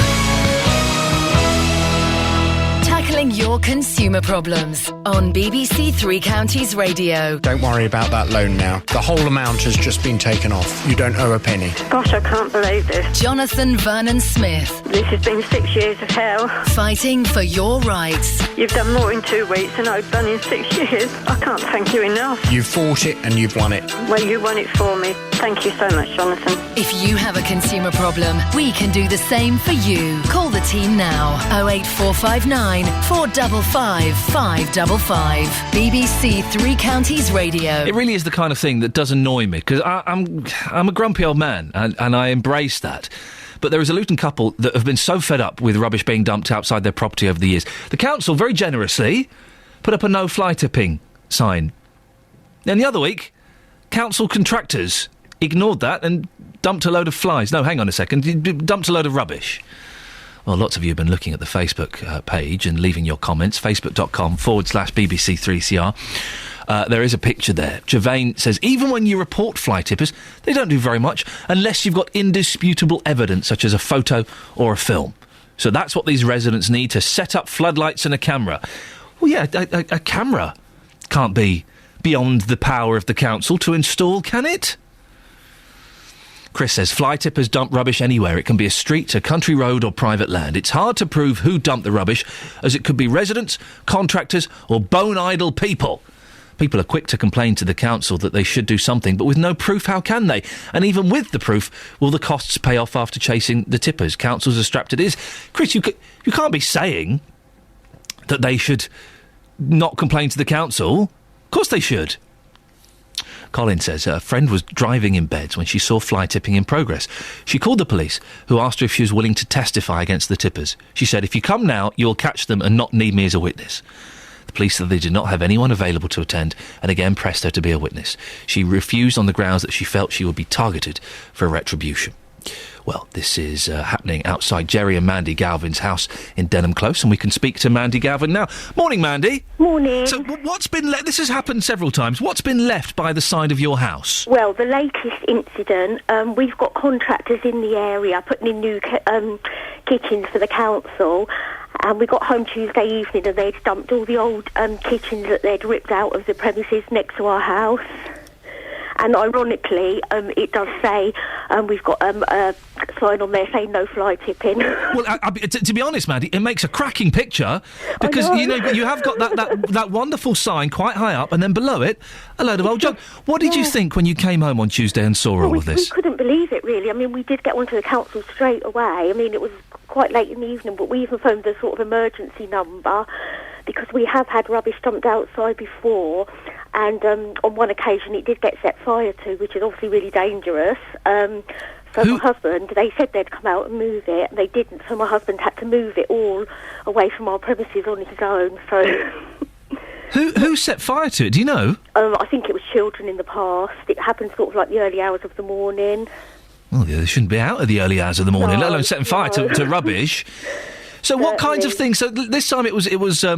[SPEAKER 5] Tackling your consumer problems on BBC Three Counties Radio.
[SPEAKER 12] Don't worry about that loan now. The whole amount has just been taken off. You don't owe a penny.
[SPEAKER 13] Gosh, I can't believe this.
[SPEAKER 5] Jonathan Vernon Smith.
[SPEAKER 13] This has been 6 years of hell.
[SPEAKER 5] Fighting for your rights.
[SPEAKER 13] You've done more in 2 weeks than I've done in 6 years. I can't thank you enough.
[SPEAKER 12] You've fought it and you've won it.
[SPEAKER 13] Well, you won it for me. Thank you so much, Jonathan.
[SPEAKER 5] If you have a consumer problem, we can do the same for you. Call the team now. 08459 455 555. BBC Three Counties Radio.
[SPEAKER 4] It really is the kind of thing that does annoy me, because I'm a grumpy old man, and I embrace that. But there is a Luton couple that have been so fed up with rubbish being dumped outside their property over the years. The council, very generously, put up a no-fly tipping sign. Then the other week, council contractors ignored that and dumped a load of flies. No, hang on a second. Dumped a load of rubbish. Well, lots of you have been looking at the Facebook page and leaving your comments. Facebook.com/BBC3CR. There is a picture there. Javain says, even when you report fly tippers, they don't do very much unless you've got indisputable evidence, such as a photo or a film. So that's what these residents need, to set up floodlights and a camera. Well, yeah, a camera can't be beyond the power of the council to install, can it? Chris says, fly tippers dump rubbish anywhere. It can be a street, a country road or private land. It's hard to prove who dumped the rubbish, as it could be residents, contractors or bone-idle people. People are quick to complain to the council that they should do something, but with no proof, how can they? And even with the proof, will the costs pay off after chasing the tippers? Councils are strapped to this. Chris, you can't be saying that they should not complain to the council. Of course they should. Colin says a friend was driving in Beds when she saw fly tipping in progress. She called the police, who asked her if she was willing to testify against the tippers. She said, if you come now, you'll catch them and not need me as a witness. The police said they did not have anyone available to attend and again pressed her to be a witness. She refused on the grounds that she felt she would be targeted for retribution. Well, this is happening outside Jerry and Mandy Galvin's house in Denham Close, and we can speak to Mandy Galvin now. Morning, Mandy.
[SPEAKER 14] Morning.
[SPEAKER 4] So what's been this has happened several times. What's been left by the side of your house?
[SPEAKER 14] Well, the latest incident, we've got contractors in the area putting in new kitchens for the council, and we got home Tuesday evening and they'd dumped all the old kitchens that they'd ripped out of the premises next to our house. And ironically, it does say we've got a sign on there saying no fly tipping.
[SPEAKER 4] Well, to be honest, Mandy, it makes a cracking picture because you have got that wonderful sign quite high up, and then below it, a load of old junk. What did you think when you came home on Tuesday and saw all of this?
[SPEAKER 14] We couldn't believe it, really. I mean, we did get onto the council straight away. I mean, it was quite late in the evening, but we even phoned the sort of emergency number because we have had rubbish dumped outside before, and on one occasion it did get set fire to, which is obviously really dangerous. So my husband, they said they'd come out and move it, and they didn't, so my husband had to move it all away from our premises on his own, so...
[SPEAKER 4] Who set fire to it, do you know?
[SPEAKER 14] I think it was children in the past. It happened sort of like the early hours of the morning.
[SPEAKER 4] Well, they shouldn't be out at the early hours of the morning, let alone setting fire to rubbish. So what kinds of things... So this time it was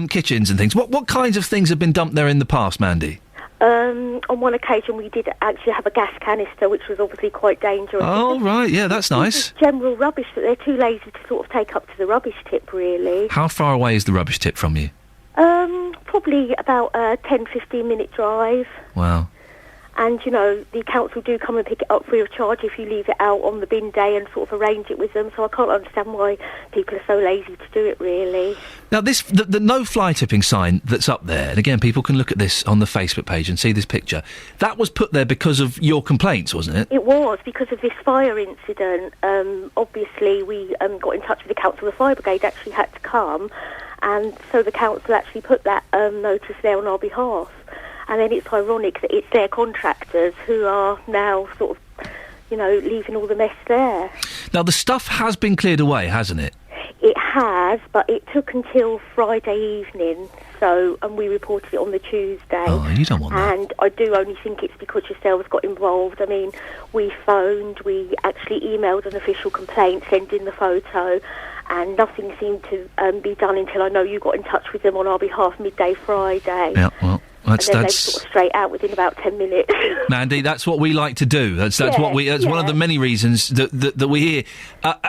[SPEAKER 4] kitchens and things. What kinds of things have been dumped there in the past, Mandy?
[SPEAKER 14] On one occasion we did actually have a gas canister, which was obviously quite dangerous.
[SPEAKER 4] Oh, right, yeah, that's nice.
[SPEAKER 14] General rubbish that they're too lazy to sort of take up to the rubbish tip, really.
[SPEAKER 4] How far away is the rubbish tip from you?
[SPEAKER 14] Probably about a 10-15 minute drive.
[SPEAKER 4] Wow.
[SPEAKER 14] And, you know, the council do come and pick it up free of charge if you leave it out on the bin day and sort of arrange it with them, so I can't understand why people are so lazy to do it, really.
[SPEAKER 4] Now, the no fly tipping sign that's up there, and again, people can look at this on the Facebook page and see this picture, that was put there because of your complaints, wasn't it?
[SPEAKER 14] It was, because of this fire incident. Obviously, we got in touch with the council, the fire brigade actually had to come, and so the council actually put that notice there on our behalf. And then it's ironic that it's their contractors who are now sort of, you know, leaving all the mess there.
[SPEAKER 4] Now, the stuff has been cleared away, hasn't it?
[SPEAKER 14] It has, but it took until Friday evening, and we reported it on the Tuesday.
[SPEAKER 4] Oh, you don't want that.
[SPEAKER 14] And I do only think it's because yourselves got involved. I mean, we phoned, we actually emailed an official complaint, sent in the photo, and nothing seemed to be done until I know you got in touch with them on our behalf midday Friday.
[SPEAKER 4] Yeah, well... That's
[SPEAKER 14] they sort of straight out within about 10 minutes.
[SPEAKER 4] Mandy, that's what we like to do. That's what we. That's one of the many reasons that we hear.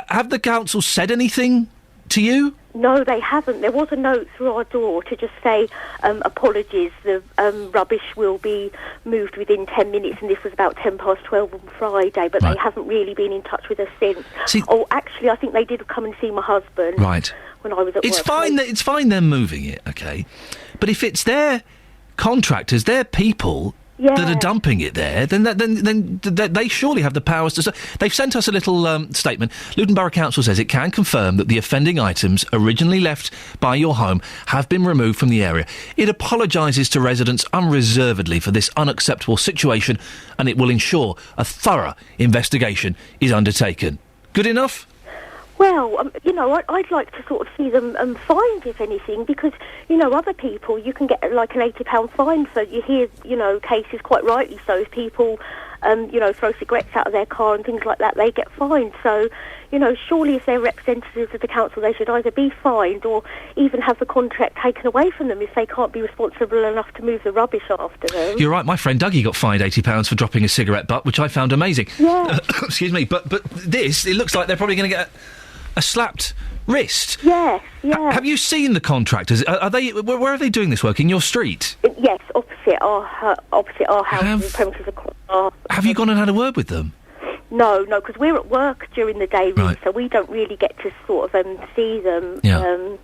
[SPEAKER 4] Have the council said anything to you?
[SPEAKER 14] No, they haven't. There was a note through our door to just say apologies. The rubbish will be moved within 10 minutes, and this was about 12:10 on Friday. But they haven't really been in touch with us since. Actually, I think they did come and see my husband.
[SPEAKER 4] Right.
[SPEAKER 14] When I was at work.
[SPEAKER 4] It's fine them moving it, okay, but if it's their contractors, they're people that are dumping it there, then they surely have the powers to... They've sent us a little statement. Luton Borough Council says it can confirm that the offending items originally left by your home have been removed from the area. It apologises to residents unreservedly for this unacceptable situation, and it will ensure a thorough investigation is undertaken. Good enough?
[SPEAKER 14] Well, you know, I'd like to sort of see them fined, if anything, because, you know, other people, you can get like an £80 fine for, you hear, you know, cases quite rightly so, if people, you know, throw cigarettes out of their car and things like that, they get fined. So, you know, surely if they're representatives of the council, they should either be fined or even have the contract taken away from them if they can't be responsible enough to move the rubbish after them.
[SPEAKER 4] You're right, my friend Dougie got fined £80 for dropping a cigarette butt, which I found amazing.
[SPEAKER 14] Yeah.
[SPEAKER 4] Excuse me, but this, it looks like they're probably going to get a slapped wrist.
[SPEAKER 14] Yes, yeah.
[SPEAKER 4] Have you seen the contractors? Are they? Where are they doing this work? In your street?
[SPEAKER 14] Yes, opposite our house. Premises across.
[SPEAKER 4] Have you gone and had a word with them?
[SPEAKER 14] No, because we're at work during the day, really, so we don't really get to sort of see them.
[SPEAKER 4] Yeah.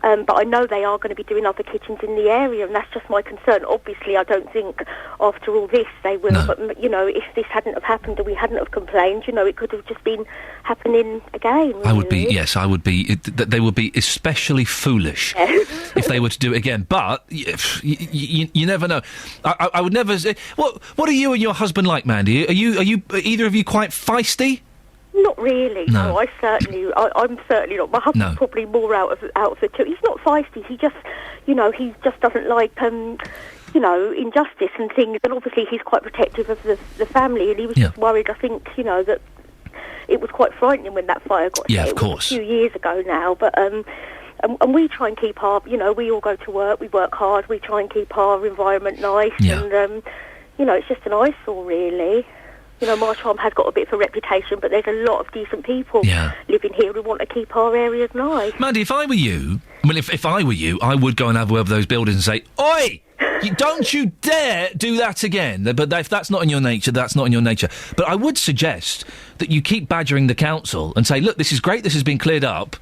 [SPEAKER 14] But I know they are going to be doing other kitchens in the area, and that's just my concern. Obviously, I don't think after all this they will, but, you know, if this hadn't have happened and we hadn't have complained, you know, it could have just been happening again, really.
[SPEAKER 4] I would be, they would be especially foolish if they were to do it again. But you never know. I would never say... What are you and your husband like, Mandy? Are you either of you quite feisty?
[SPEAKER 14] Not really.
[SPEAKER 4] No.
[SPEAKER 14] I'm certainly not. My husband's probably more out of the two. He's not feisty. He just, you know, he just doesn't like, you know, injustice and things. And obviously, he's quite protective of the family. And he was just worried. I think, you know, that it was quite frightening when that fire got set.
[SPEAKER 4] Of course.
[SPEAKER 14] It was a few years ago now, but and we try and keep our, you know, we all go to work. We work hard. We try and keep our environment nice.
[SPEAKER 4] Yeah.
[SPEAKER 14] And you know, it's just an eyesore, really. You know, Marsh Farm has got a bit of a reputation, but there's a lot of decent people living here who want to keep our areas nice.
[SPEAKER 4] Mandy, if I were you, if I were you, I would go and have a word with those buildings and say, "Oi! Don't you dare do that again. But if that's not in your nature, that's not in your nature. But I would suggest that you keep badgering the council and say, look, this is great, this has been cleared up.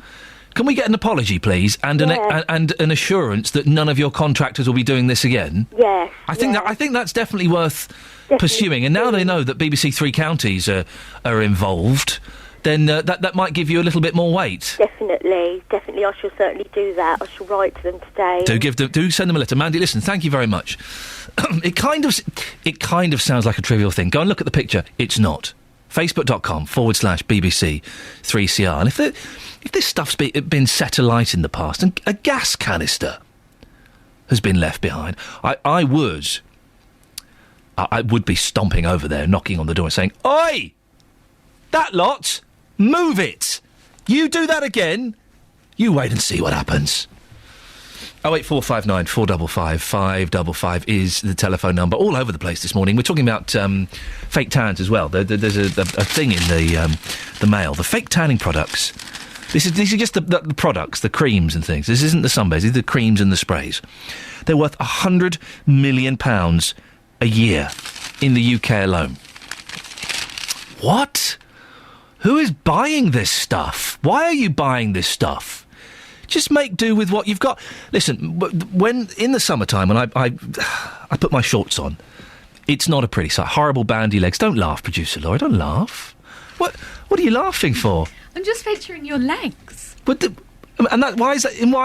[SPEAKER 4] Can we get an apology, please, and an assurance that none of your contractors will be doing this again?
[SPEAKER 14] Yes.
[SPEAKER 4] I think that's definitely worth pursuing. And now they know that BBC Three Counties are involved, then that might give you a little bit more weight.
[SPEAKER 14] Definitely. I shall certainly do that. I shall write to them today.
[SPEAKER 4] Do send them a letter. Mandy, listen, thank you very much. It kind of sounds like a trivial thing. Go and look at the picture. It's not. Facebook.com/BBC 3CR. And if this stuff's been set alight in the past, and a gas canister has been left behind, I would be stomping over there, knocking on the door and saying, "Oi! That lot! Move it! You do that again, you wait and see what happens." 08459 455 555 is the telephone number. All over the place this morning. We're talking about fake tans as well. There's a thing in the mail. The fake tanning products. These are just the products, the creams and things. This isn't the sunbeds. These are the creams and the sprays. They're worth £100 million a year in the UK alone. What? Who is buying this stuff? Why are you buying this stuff? Just make do with what you've got. Listen, when in the summertime, when I put my shorts on, it's not a pretty sight. Horrible bandy legs. Don't laugh, producer Laura. Don't laugh. What are you laughing for?
[SPEAKER 15] I'm just picturing your legs.
[SPEAKER 4] Why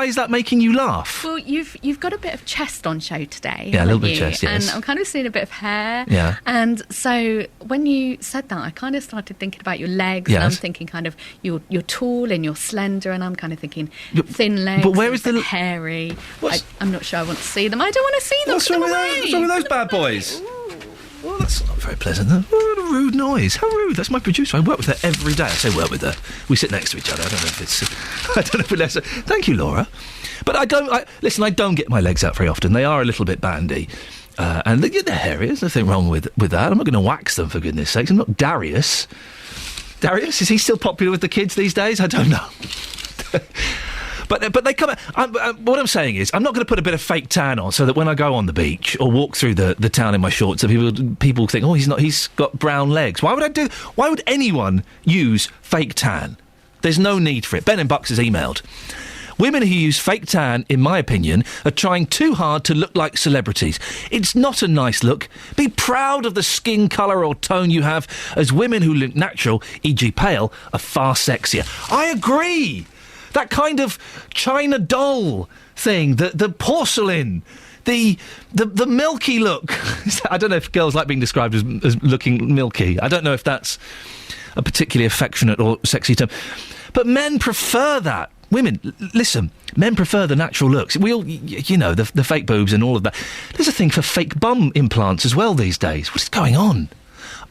[SPEAKER 4] is that making you laugh?
[SPEAKER 15] Well, you've got a bit of chest on show today.
[SPEAKER 4] Yeah, a little
[SPEAKER 15] haven't
[SPEAKER 4] bit
[SPEAKER 15] you?
[SPEAKER 4] of chest, yes.
[SPEAKER 15] And I'm kind of seeing a bit of hair.
[SPEAKER 4] Yeah.
[SPEAKER 15] And so when you said that, I kind of started thinking about your legs.
[SPEAKER 4] Yes.
[SPEAKER 15] And I'm thinking kind of you're tall and you're slender, and I'm kind of thinking thin legs.
[SPEAKER 4] But where is the
[SPEAKER 15] hairy? I'm not sure I want to see them. I don't want to see them.
[SPEAKER 4] What's wrong with those bad boys? Well, that's not very pleasant. What a rude noise. How rude. That's my producer. I work with her every day. I say work with her. We sit next to each other. I don't know if it's... Thank you, Laura. But I don't get my legs out very often. They are a little bit bandy. And they're hairy. There's nothing wrong with that. I'm not going to wax them, for goodness sakes. I'm not Darius. Darius, is he still popular with the kids these days? I don't know. But they come. What I'm saying is, I'm not going to put a bit of fake tan on so that when I go on the beach or walk through the town in my shorts, that people think, oh, he's got brown legs. Why would anyone use fake tan? There's no need for it. Ben and Bucks has emailed. Women who use fake tan, in my opinion, are trying too hard to look like celebrities. It's not a nice look. Be proud of the skin colour or tone you have, as women who look natural, e.g. pale, are far sexier. I agree. That kind of China doll thing, the porcelain, the milky look. I don't know if girls like being described as looking milky. I don't know if that's a particularly affectionate or sexy term. But men prefer that. Women, listen, men prefer the natural looks. We all, the fake boobs and all of that. There's a thing for fake bum implants as well these days. What's going on?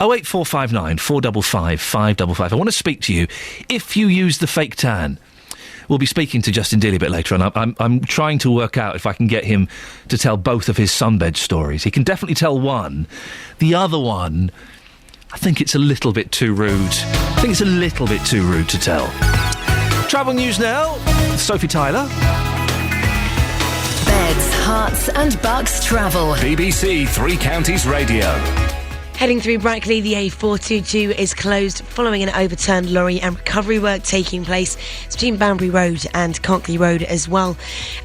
[SPEAKER 4] 08459 455 555. I want to speak to you if you use the fake tan. We'll be speaking to Justin Dealey a bit later on. I'm trying to work out if I can get him to tell both of his sunbed stories. He can definitely tell one. The other one, I think it's a little bit too rude. To tell. Travel news now. Sophie Tyler.
[SPEAKER 5] Beds, Hearts and Bucks travel.
[SPEAKER 11] BBC Three Counties Radio.
[SPEAKER 8] Heading through Brackley, the A422 is closed following an overturned lorry and recovery work taking place. It's between Banbury Road and Conkley Road as well.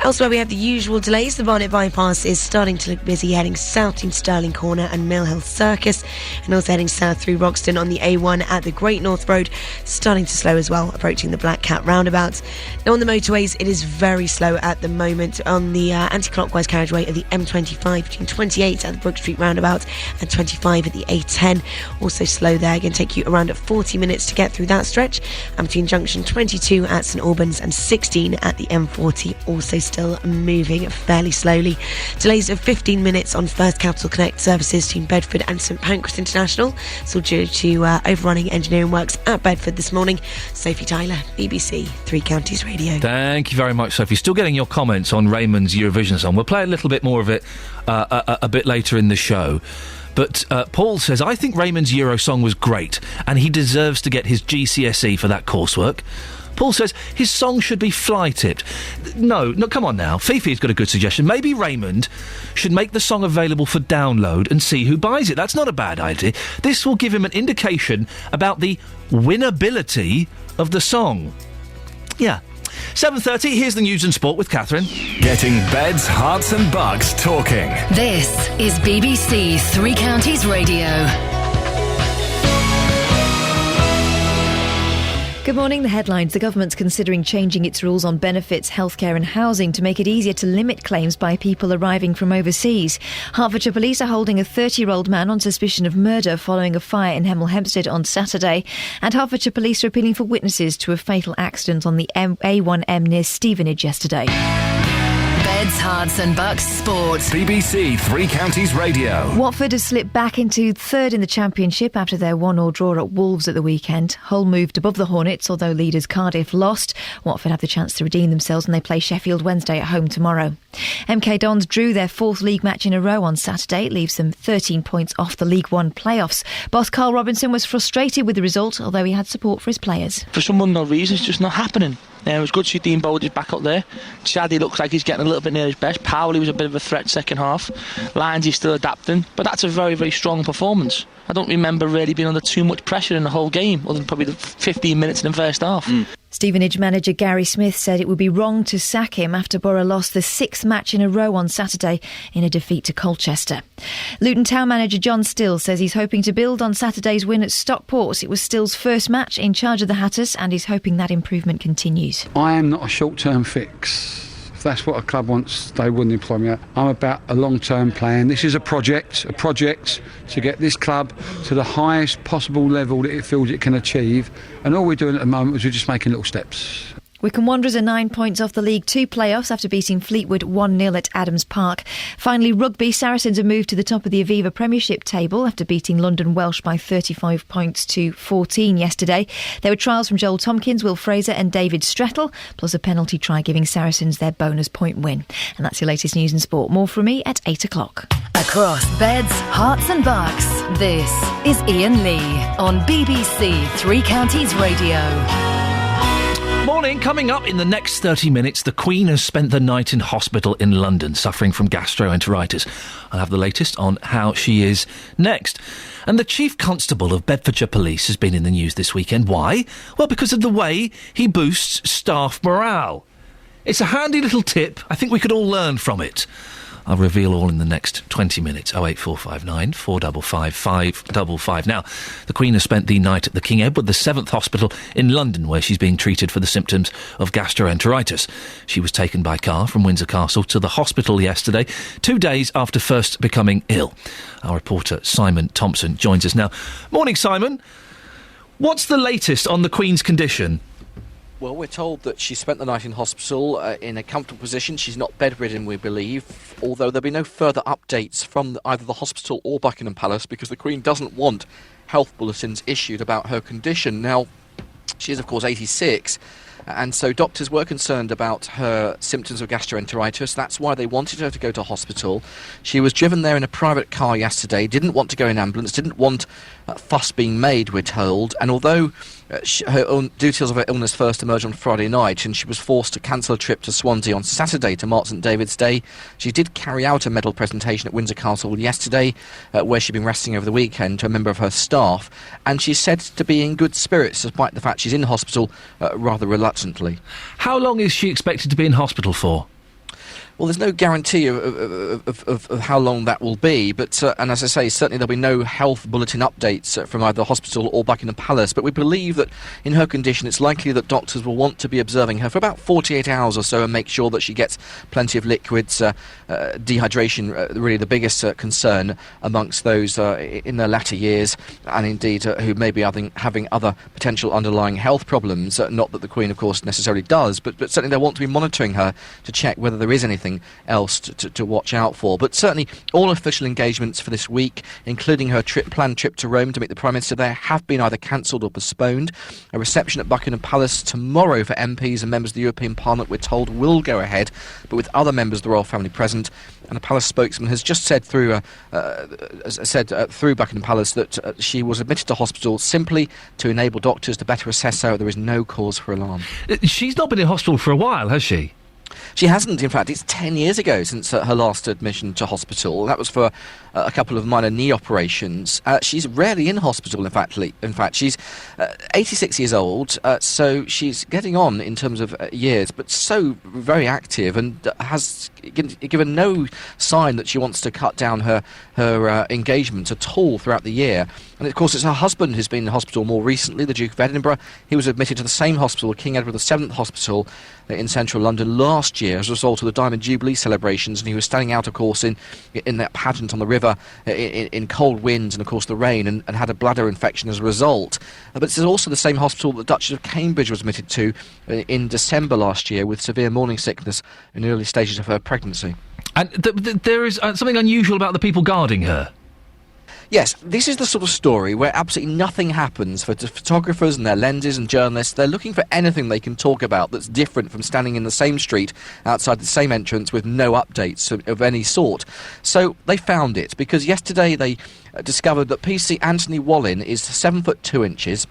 [SPEAKER 8] Elsewhere, we have the usual delays. The Barnet Bypass is starting to look busy, heading south in Stirling Corner and Mill Hill Circus, and also heading south through Roxton on the A1 at the Great North Road, starting to slow as well, approaching the Black Cat roundabout. Now on the motorways, it is very slow at the moment on the anti-clockwise carriageway of the M25 between 28 at the Brook Street roundabout and 25 at the A10. Also slow there, going to take you around 40 minutes to get through that stretch, and between junction 22 at St Albans and 16 at the M40, also still moving fairly slowly. Delays of 15 minutes on First Capital Connect services between Bedford and St Pancras International. It's all due to overrunning engineering works at Bedford this morning. Sophie Tyler, BBC Three Counties Radio.
[SPEAKER 4] Thank you very much, Sophie. Still getting your comments on Raymond's Eurovision song. We'll play a little bit more of it a bit later in the show. But Paul says, I think Raymond's Euro song was great, and he deserves to get his GCSE for that coursework. Paul says his song should be fly-tipped. No, come on now. Fifi's got a good suggestion. Maybe Raymond should make the song available for download and see who buys it. That's not a bad idea. This will give him an indication about the winnability of the song. Yeah. 7:30, here's the news and sport with Catherine.
[SPEAKER 11] Getting beds, hearts and bugs talking.
[SPEAKER 5] This is BBC Three Counties Radio.
[SPEAKER 1] Good morning. The headlines. The government's considering changing its rules on benefits, healthcare and housing to make it easier to limit claims by people arriving from overseas. Hertfordshire police are holding a 30-year-old man on suspicion of murder following a fire in Hemel Hempstead on Saturday. And Hertfordshire police are appealing for witnesses to a fatal accident on the A1M near Stevenage yesterday.
[SPEAKER 5] Beds, Hearts and Bucks Sport.
[SPEAKER 11] BBC Three Counties Radio.
[SPEAKER 1] Watford has slipped back into third in the Championship after their 1-1 draw at Wolves at the weekend. Hull moved above the Hornets, although leaders Cardiff lost. Watford have the chance to redeem themselves and they play Sheffield Wednesday at home tomorrow. MK Dons drew their fourth league match in a row on Saturday. It leaves them 13 points off the League One playoffs. Boss Carl Robinson was frustrated with the result, although he had support for his players.
[SPEAKER 16] For some unknown reason, it's just not happening. It was good to see Dean Bowdy's back up there. Shaddy looks like he's getting a little bit near his best. Powley was a bit of a threat second half. Lyons, he's still adapting. But that's a very, very strong performance. I don't remember really being under too much pressure in the whole game, other than probably the 15 minutes in the first half.
[SPEAKER 1] Stevenage manager Gary Smith said it would be wrong to sack him after Borough lost the sixth match in a row on Saturday in a defeat to Colchester. Luton Town manager John Still says he's hoping to build on Saturday's win at Stockport. It was Still's first match in charge of the Hatters and he's hoping that improvement continues.
[SPEAKER 17] I am not a short-term fix. If that's what a club wants, they wouldn't employ me. I'm about a long-term plan. This is a project to get this club to the highest possible level that it feels it can achieve. And all we're doing at the moment is we're just making little steps.
[SPEAKER 1] Wycombe Wanderers are 9 points off the League 2 playoffs after beating Fleetwood 1-0 at Adams Park. Finally, rugby. Saracens have moved to the top of the Aviva Premiership table after beating London Welsh by 35 points to 14 yesterday. There were trials from Joel Tompkins, Will Fraser and David Strettle, plus a penalty try giving Saracens their bonus point win. And that's your latest news and sport. More from me at 8 o'clock.
[SPEAKER 5] Across beds, hearts and bucks, this is Iain Lee on BBC Three Counties Radio.
[SPEAKER 4] Morning. Coming up in the next 30 minutes, the Queen has spent the night in hospital in London suffering from gastroenteritis. I'll have the latest on how she is next. And the Chief Constable of Bedfordshire Police has been in the news this weekend. Why? Well, because of the way he boosts staff morale. It's a handy little tip. I think we could all learn from it. I'll reveal all in the next 20 minutes. 08459 455 555. Now, the Queen has spent the night at the King Edward VII Hospital in London, where she's being treated for the symptoms of gastroenteritis. She was taken by car from Windsor Castle to the hospital yesterday, 2 days after first becoming ill. Our reporter Simon Thompson joins us now. Morning, Simon. What's the latest on the Queen's condition?
[SPEAKER 18] Well, we're told that she spent the night in hospital in a comfortable position. She's not bedridden, we believe, although there'll be no further updates from either the hospital or Buckingham Palace because the Queen doesn't want health bulletins issued about her condition. Now, she is, of course, 86, and so doctors were concerned about her symptoms of gastroenteritis. That's why they wanted her to go to hospital. She was driven there in a private car yesterday, didn't want to go in ambulance, didn't want fuss being made, we're told, and although her own details of her illness first emerged on Friday night and she was forced to cancel a trip to Swansea on Saturday to mark St David's Day. She did carry out a medal presentation at Windsor Castle yesterday where she'd been resting over the weekend to a member of her staff, and she's said to be in good spirits despite the fact she's in hospital rather reluctantly.
[SPEAKER 4] How long is she expected to be in hospital for?
[SPEAKER 18] Well, there's no guarantee of how long that will be, but and as I say, certainly there'll be no health bulletin updates from either the hospital or Buckingham Palace, but we believe that in her condition it's likely that doctors will want to be observing her for about 48 hours or so and make sure that she gets plenty of liquids. Dehydration, really the biggest concern amongst those in their latter years, and indeed who may be having other potential underlying health problems, not that the Queen, of course, necessarily does, but certainly they'll want to be monitoring her to check whether there is anything anything else to watch out for. But certainly all official engagements for this week, including her planned trip to Rome to meet the Prime Minister there, have been either cancelled or postponed. A reception at Buckingham Palace tomorrow for MPs and members of the European Parliament, we're told, will go ahead, but with other members of the royal family present. And a palace spokesman has just said through Buckingham Palace that she was admitted to hospital simply to enable doctors to better assess her. There is no cause for alarm.
[SPEAKER 4] She's not been in hospital for a while, has she?
[SPEAKER 18] She hasn't. In fact, it's 10 years ago since her last admission to hospital. That was for a couple of minor knee operations. She's rarely in hospital, in fact. She's 86 years old, so she's getting on in terms of years, but so very active and has given no sign that she wants to cut down her engagement at all throughout the year. And, of course, it's her husband who's been in hospital more recently, the Duke of Edinburgh. He was admitted to the same hospital, King Edward VII Hospital, in central London last year as a result of the Diamond Jubilee celebrations, and he was standing out, of course, in that pageant on the river in cold winds and, of course, the rain, and had a bladder infection as a result. But it's also the same hospital that the Duchess of Cambridge was admitted to in December last year with severe morning sickness in the early stages of her pregnancy.
[SPEAKER 4] And there is something unusual about the people guarding her.
[SPEAKER 18] Yes, this is the sort of story where absolutely nothing happens for the photographers and their lenses and journalists. They're looking for anything they can talk about that's different from standing in the same street outside the same entrance with no updates of any sort. So they found it, because yesterday they discovered that PC Anthony Wallin is 7 foot 2 inches,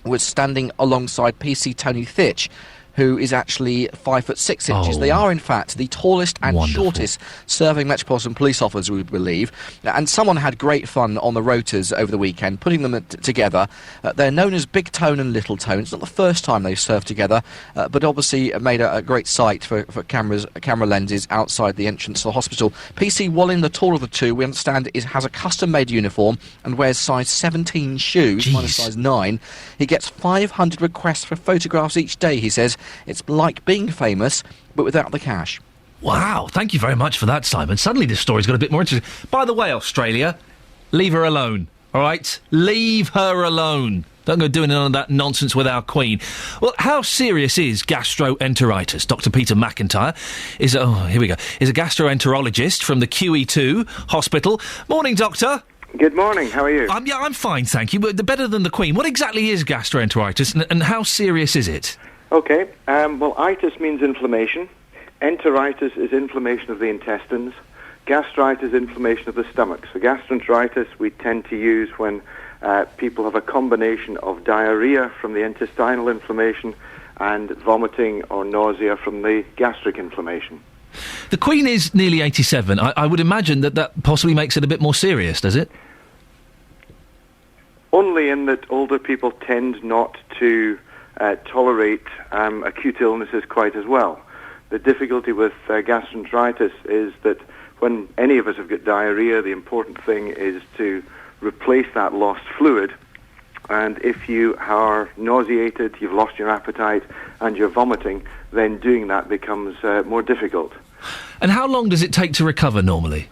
[SPEAKER 18] was standing alongside PC Tony Thich, who is actually 5 foot 6 inches. They are, in fact, the tallest and shortest serving Metropolitan Police officers, we believe. And someone had great fun on the rotors over the weekend, putting them together. They're known as Big Tone and Little Tone. It's not the first time they've served together, but obviously made a great sight for camera lenses outside the entrance to the hospital. PC Wallin, the taller of the two, we understand, has a custom-made uniform and wears size 17 shoes, minus size 9. He gets 500 requests for photographs each day, he says. It's like being famous, but without the cash.
[SPEAKER 4] Wow, thank you very much for that, Simon. Suddenly this story's got a bit more interesting. By the way, Australia, leave her alone, all right? Leave her alone. Don't go doing none of that nonsense with our Queen. Well, how serious is gastroenteritis? Dr. Peter McIntyre is a gastroenterologist from the QE2 hospital. Morning, Doctor.
[SPEAKER 2] Good morning, how are you?
[SPEAKER 4] I'm fine, thank you, but better than the Queen. What exactly is gastroenteritis, and how serious is it?
[SPEAKER 2] Okay, well, itis means inflammation. Enteritis is inflammation of the intestines. Gastritis is inflammation of the stomach. So gastroenteritis we tend to use when people have a combination of diarrhea from the intestinal inflammation and vomiting or nausea from the gastric inflammation.
[SPEAKER 4] The Queen is nearly 87. I would imagine that possibly makes it a bit more serious, does it?
[SPEAKER 2] Only in that older people tend not to tolerate acute illnesses quite as well. The difficulty with gastroenteritis is that when any of us have got diarrhea, the important thing is to replace that lost fluid. And if you are nauseated, you've lost your appetite, and you're vomiting, then doing that becomes more difficult.
[SPEAKER 4] And how long does it take to recover normally?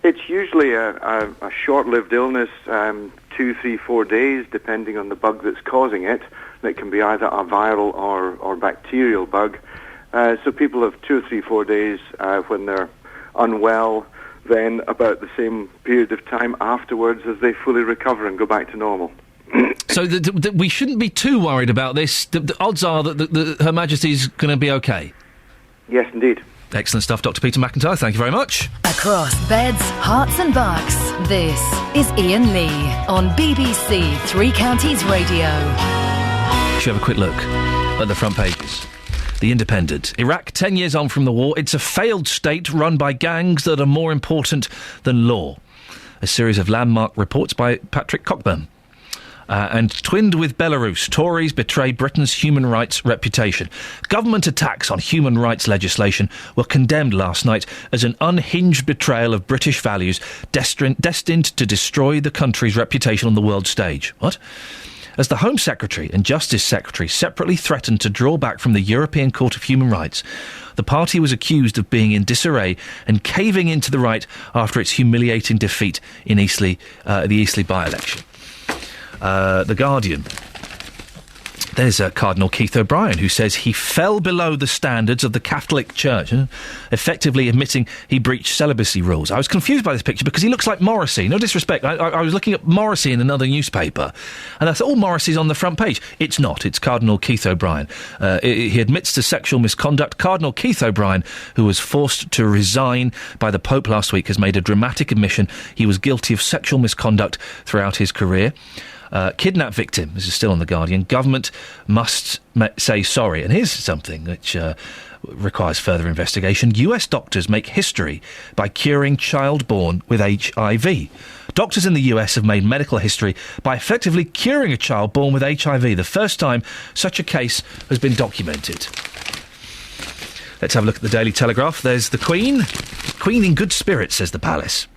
[SPEAKER 2] It's usually a short-lived illness, 2, 3, 4 days, depending on the bug that's causing it. It can be either a viral or bacterial bug. So people have 2 or 3, 4 days when they're unwell, then about the same period of time afterwards as they fully recover and go back to normal.
[SPEAKER 4] So we shouldn't be too worried about this. The odds are that Her Majesty's going to be okay.
[SPEAKER 2] Yes, indeed.
[SPEAKER 4] Excellent stuff, Dr. Peter McIntyre. Thank you very much.
[SPEAKER 5] Across beds, hearts and bucks, this is Iain Lee on BBC Three Counties Radio.
[SPEAKER 4] Should have a quick look at the front pages. The Independent. Iraq, 10 years on from the war. It's a failed state run by gangs that are more important than law. A series of landmark reports by Patrick Cockburn. And twinned with Belarus, Tories betray Britain's human rights reputation. Government attacks on human rights legislation were condemned last night as an unhinged betrayal of British values destined to destroy the country's reputation on the world stage. What? As the Home Secretary and Justice Secretary separately threatened to draw back from the European Court of Human Rights, the party was accused of being in disarray and caving into the right after its humiliating defeat in the Eastleigh by-election. The Guardian. There's Cardinal Keith O'Brien, who says he fell below the standards of the Catholic Church, effectively admitting he breached celibacy rules. I was confused by this picture because he looks like Morrissey. No disrespect. I was looking at Morrissey in another newspaper, and I thought, Morrissey's on the front page. It's not. It's Cardinal Keith O'Brien. He admits to sexual misconduct. Cardinal Keith O'Brien, who was forced to resign by the Pope last week, has made a dramatic admission he was guilty of sexual misconduct throughout his career. Kidnap victim, this is still on The Guardian, government must say sorry. And here's something which requires further investigation. US doctors make history by curing child born with HIV. Doctors in the US have made medical history by effectively curing a child born with HIV, the first time such a case has been documented. Let's have a look at the Daily Telegraph. There's the Queen. Queen in good spirits, says the Palace.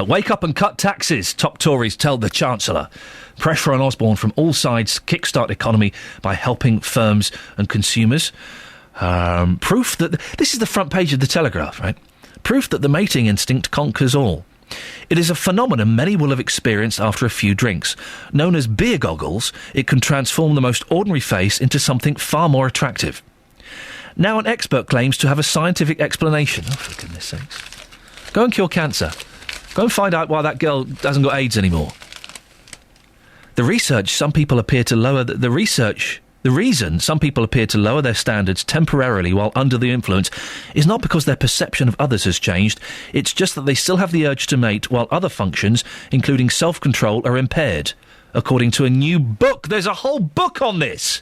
[SPEAKER 4] Wake up and cut taxes, top Tories tell the Chancellor. Pressure on Osborne from all sides, kickstart economy by helping firms and consumers. Proof that... This is the front page of the Telegraph, right? Proof that the mating instinct conquers all. It is a phenomenon many will have experienced after a few drinks. Known as beer goggles, it can transform the most ordinary face into something far more attractive. Now an expert claims to have a scientific explanation. Oh, for goodness sakes. Go and cure cancer. Go and find out why that girl hasn't got AIDS anymore. The reason some people appear to lower their standards temporarily while under the influence is not because their perception of others has changed. It's just that they still have the urge to mate while other functions, including self-control, are impaired. According to a new book. There's a whole book on this.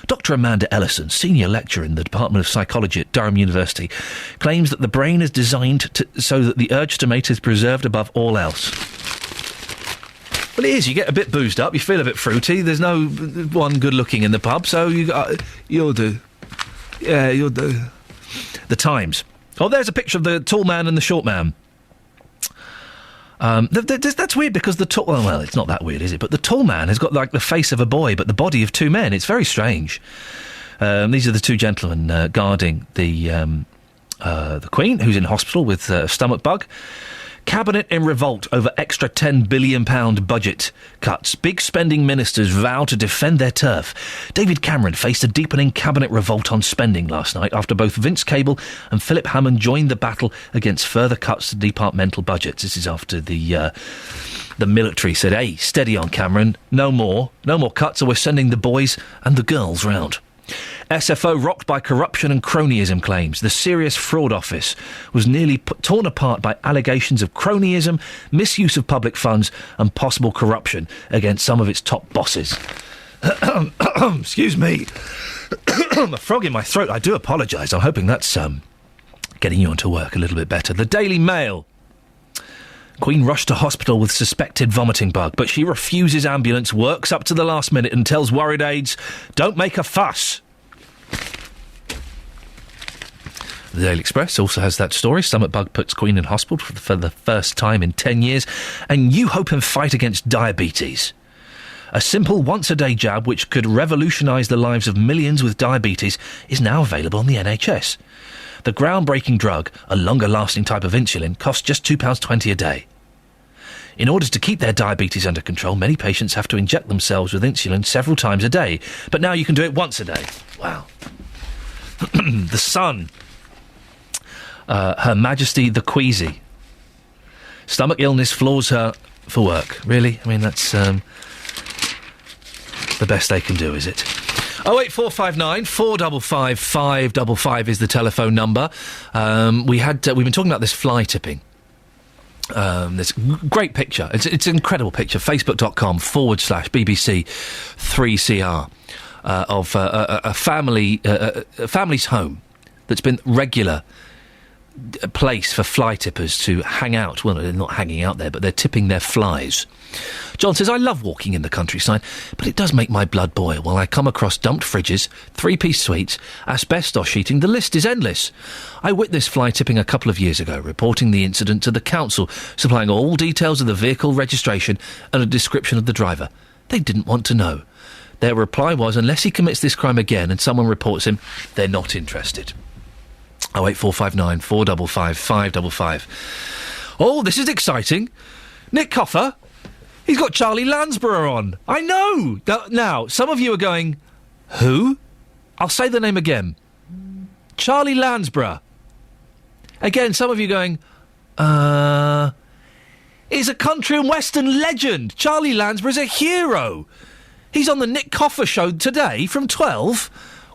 [SPEAKER 4] Dr. Amanda Ellison, senior lecturer in the Department of Psychology at Durham University, claims that the brain is designed so that the urge to mate is preserved above all else. Well, it is. You get a bit boozed up, you feel a bit fruity, there's no one good-looking in the pub, so you'll do. Yeah, you'll do. The Times. Oh, there's a picture of the tall man and the short man. That's weird because the tall... Well, it's not that weird, is it? But the tall man has got, like, the face of a boy but the body of two men. It's very strange. These are the two gentlemen guarding the Queen, who's in hospital with a stomach bug. Cabinet in revolt over extra £10 billion budget cuts. Big spending ministers vow to defend their turf. David Cameron faced a deepening cabinet revolt on spending last night after both Vince Cable and Philip Hammond joined the battle against further cuts to departmental budgets. This is after the military said, hey, steady on, Cameron. No more cuts, or we're sending the boys and the girls round. SFO rocked by corruption and cronyism claims. The Serious Fraud Office was nearly torn apart by allegations of cronyism, misuse of public funds and possible corruption against some of its top bosses. Excuse me. A frog in my throat. I do apologise. I'm hoping that's getting you onto work a little bit better. The Daily Mail. Queen rushed to hospital with suspected vomiting bug, but she refuses ambulance, works up to the last minute and tells worried aides, don't make a fuss. The Daily Express also has that story. Stomach bug puts Queen in hospital for the first time in 10 years. And new hope and fight against diabetes. A simple once-a-day jab which could revolutionise the lives of millions with diabetes is now available on the NHS. The groundbreaking drug, a longer-lasting type of insulin, costs just £2.20 a day. In order to keep their diabetes under control, many patients have to inject themselves with insulin several times a day. But now you can do it once a day. Wow. The Sun. Her Majesty the Queasy. Stomach illness floors her for work. Really? I mean, that's the best they can do, is it? 08459 455 555 is the telephone number. We've been talking about this fly tipping. This great picture. It's an incredible picture. Facebook.com /BBC 3CR of a family's home that's been regular place for fly tippers to hang out. Well, they're not hanging out there, but they're tipping their flies. John says, I love walking in the countryside, but it does make my blood boil while I come across dumped fridges, three-piece suites, asbestos sheeting. The list is endless. I witnessed fly tipping a couple of years ago, reporting the incident to the council, supplying all details of the vehicle registration and a description of the driver. They didn't want to know. Their reply was, unless he commits this crime again and someone reports him, they're not interested. 08459 455 555. Oh, this is exciting. Nick Coffer, He's got Charlie Lansborough on. I know! Now, some of you are going, who? I'll say the name again. Charlie Lansborough. Again, some of you going, he's a country and western legend. Charlie Lansborough's a hero. He's on the Nick Coffer show today from 12.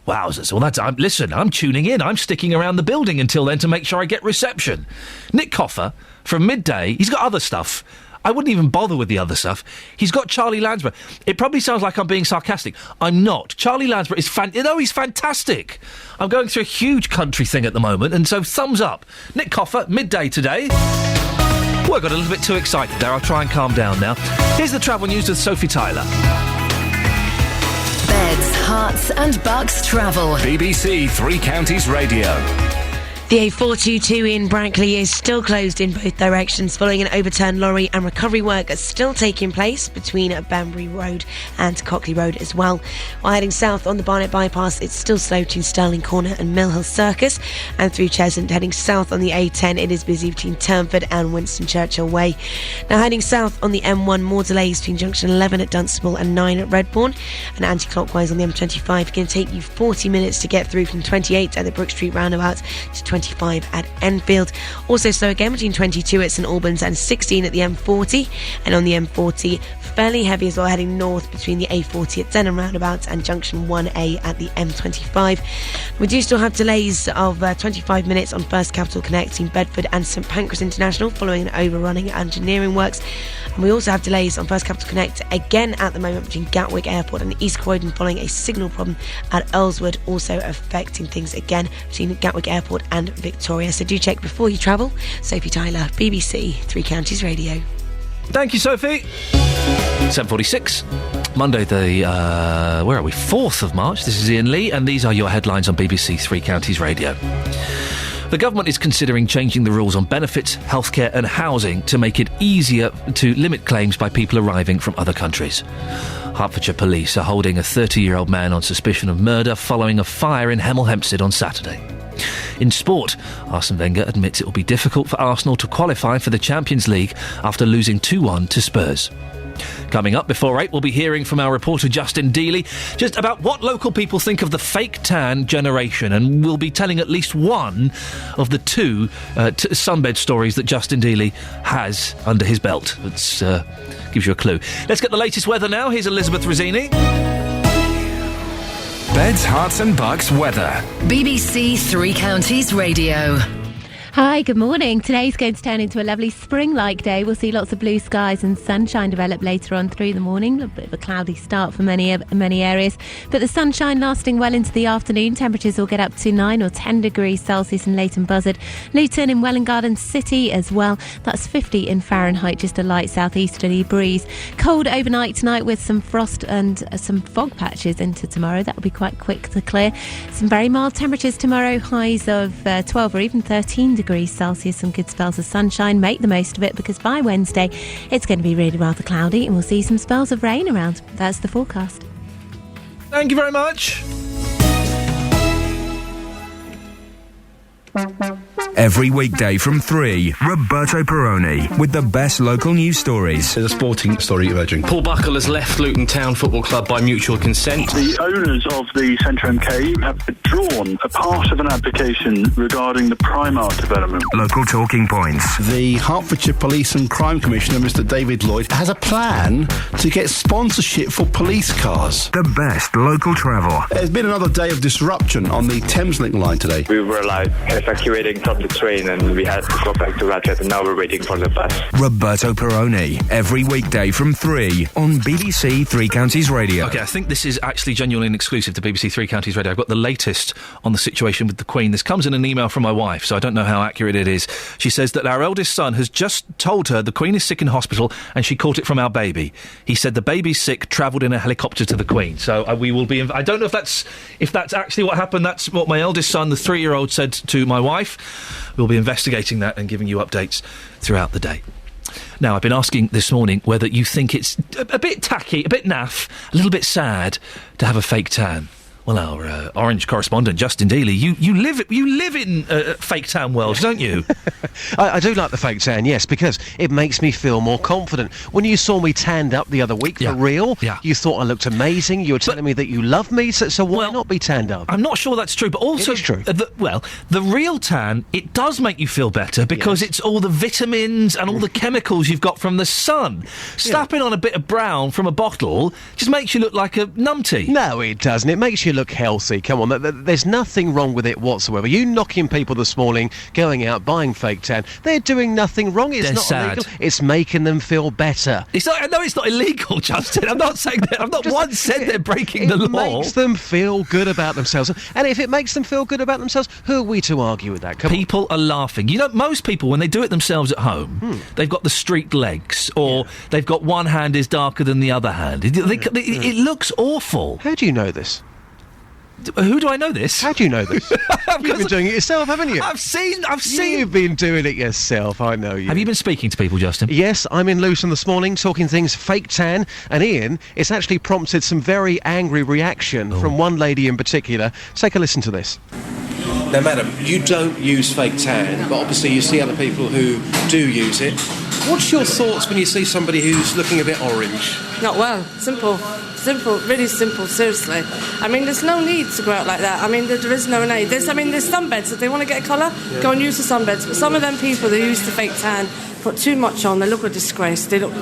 [SPEAKER 4] Wowzers. Well, listen, I'm tuning in. I'm sticking around the building until then to make sure I get reception. Nick Coffer, from midday, he's got other stuff. I wouldn't even bother with the other stuff. He's got Charlie Lansborough. It probably sounds like I'm being sarcastic. I'm not. Charlie Lansborough is he's fantastic. I'm going through a huge country thing at the moment, and so thumbs up. Nick Coffer, midday today. Oh, I got a little bit too excited there. I'll try and calm down now. Here's the travel news with Sophie Tyler.
[SPEAKER 5] Beds, Hearts and Bucks travel.
[SPEAKER 11] BBC Three Counties Radio.
[SPEAKER 8] The A422 in Brackley is still closed in both directions following an overturned lorry, and recovery work is still taking place between Banbury Road and Cockley Road as well. While heading south on the Barnet Bypass, it's still slow between Stirling Corner and Mill Hill Circus, and through Cheshunt. Heading south on the A10, it is busy between Turnford and Winston Churchill Way. Now heading south on the M1, more delays between junction 11 at Dunstable and 9 at Redbourne, and anti-clockwise on the M25 can take you 40 minutes to get through from 28 at the Brook Street roundabout to 25 at Enfield. Also slow again between 22 at St Albans and 16 at the M40, and on the M40 fairly heavy as well heading north between the A40 at Denham roundabout and junction 1A at the M25. We do still have delays of 25 minutes on First Capital connecting Bedford and St Pancras International following an overrunning engineering works, and we also have delays on First Capital Connect again at the moment between Gatwick Airport and East Croydon following a signal problem at Earlswood, also affecting things again between Gatwick Airport and Victoria. So do check before you travel. Sophie Tyler, BBC Three Counties Radio.
[SPEAKER 4] Thank you, Sophie. 7:46, Monday the, 4th of March. This is Iain Lee, and these are your headlines on BBC Three Counties Radio. The government is considering changing the rules on benefits, healthcare and housing to make it easier to limit claims by people arriving from other countries. Hertfordshire police are holding a 30-year-old man on suspicion of murder following a fire in Hemel Hempstead on Saturday. In sport, Arsene Wenger admits it will be difficult for Arsenal to qualify for the Champions League after losing 2-1 to Spurs. Coming up before 8, we'll be hearing from our reporter Justin Dealey just about what local people think of the fake tan generation, and we'll be telling at least one of the two sunbed stories that Justin Dealey has under his belt. That gives you a clue. Let's get the latest weather now. Here's Elizabeth Rossini.
[SPEAKER 11] Beds, Hearts and Bucks weather.
[SPEAKER 5] BBC Three Counties Radio.
[SPEAKER 22] Hi, good morning. Today's going to turn into a lovely spring-like day. We'll see lots of blue skies and sunshine develop later on through the morning. A bit of a cloudy start for many areas, but the sunshine lasting well into the afternoon. Temperatures will get up to 9 or 10 degrees Celsius in Leighton Buzzard, Luton in Welwyn Garden City as well. That's 50 in Fahrenheit, just a light southeasterly breeze. Cold overnight tonight with some frost and some fog patches into tomorrow. That will be quite quick to clear. Some very mild temperatures tomorrow, highs of 12 or even 13 degrees Celsius, some good spells of sunshine. Make the most of it, because by Wednesday it's going to be really rather cloudy and we'll see some spells of rain around. That's the forecast.
[SPEAKER 4] Thank you very much.
[SPEAKER 11] Every weekday from 3, Roberto Perrone with the best local news stories.
[SPEAKER 19] There's a sporting story emerging. Paul Buckle has left Luton Town Football Club by mutual consent.
[SPEAKER 20] The owners of the Centre MK have withdrawn a part of an application regarding the Primark development.
[SPEAKER 11] Local talking points.
[SPEAKER 19] The Hertfordshire Police and Crime Commissioner, Mr David Lloyd, has a plan to get sponsorship for police cars.
[SPEAKER 11] The best local travel.
[SPEAKER 19] There's been another day of disruption on the Thameslink line today.
[SPEAKER 21] We were evacuating from the train and we had to go back to Radcliffe, and now we're waiting for the bus.
[SPEAKER 11] Roberto Perrone, every weekday from 3 on BBC Three Counties Radio.
[SPEAKER 4] OK, I think this is actually genuinely an exclusive to BBC Three Counties Radio. I've got the latest on the situation with the Queen. This comes in an email from my wife, so I don't know how accurate it is. She says that our eldest son has just told her the Queen is sick in hospital and she caught it from our baby. He said the baby's sick, travelled in a helicopter to the Queen. So we will be... I don't know if that's actually what happened. That's what my eldest son, the 3-year-old, said to my wife. We'll be investigating that and giving you updates throughout the day. Now, I've been asking this morning whether you think it's a bit tacky, a bit naff, a little bit sad to have a fake tan. Well, our orange correspondent, Justin Dealey, you live in fake tan world, don't you?
[SPEAKER 3] I do like the fake tan, yes, because it makes me feel more confident. When you saw me tanned up the other week for real, you thought I looked amazing. You were telling me that you love me, so why not be tanned up?
[SPEAKER 4] I'm not sure that's true, but also...
[SPEAKER 3] It is true.
[SPEAKER 4] The real tan, it does make you feel better because it's all the vitamins and all the chemicals you've got from the sun. Slapping on a bit of brown from a bottle just makes you look like a numpty.
[SPEAKER 3] No, it doesn't. It makes you look healthy. Come on, there's nothing wrong with it whatsoever. You knocking people this morning, going out, buying fake tan, they're doing nothing wrong. It's not illegal. It's making them feel better.
[SPEAKER 4] I know it's not illegal, Justin. I'm not saying that. I've not once said they're breaking the law.
[SPEAKER 3] It makes them feel good about themselves. And if it makes them feel good about themselves, who are we to argue with that?
[SPEAKER 4] People are laughing. You know, most people, when they do it themselves at home, they've got the streaked legs, or they've got one hand is darker than the other hand. It looks awful.
[SPEAKER 3] How do you know this?
[SPEAKER 4] Who do I know this?
[SPEAKER 3] How do you know this? You've been doing it yourself, haven't you?
[SPEAKER 4] I've seen.
[SPEAKER 3] You've been doing it yourself, I know you.
[SPEAKER 4] Have you been speaking to people, Justin?
[SPEAKER 3] Yes, I'm in Luton this morning talking things fake tan, and Iain, it's actually prompted some very angry reaction from one lady in particular. Take a listen to this.
[SPEAKER 6] Now, madam, you don't use fake tan, but obviously you see other people who do use it. What's your thoughts when you see somebody who's looking a bit orange?
[SPEAKER 23] Not well. Simple, really simple, seriously. I mean, there's no need to go out like that. I mean, there is no need. There's sunbeds. If they want to get a colour, go and use the sunbeds. But some of them people that use the fake tan put too much on. They look a disgrace. They look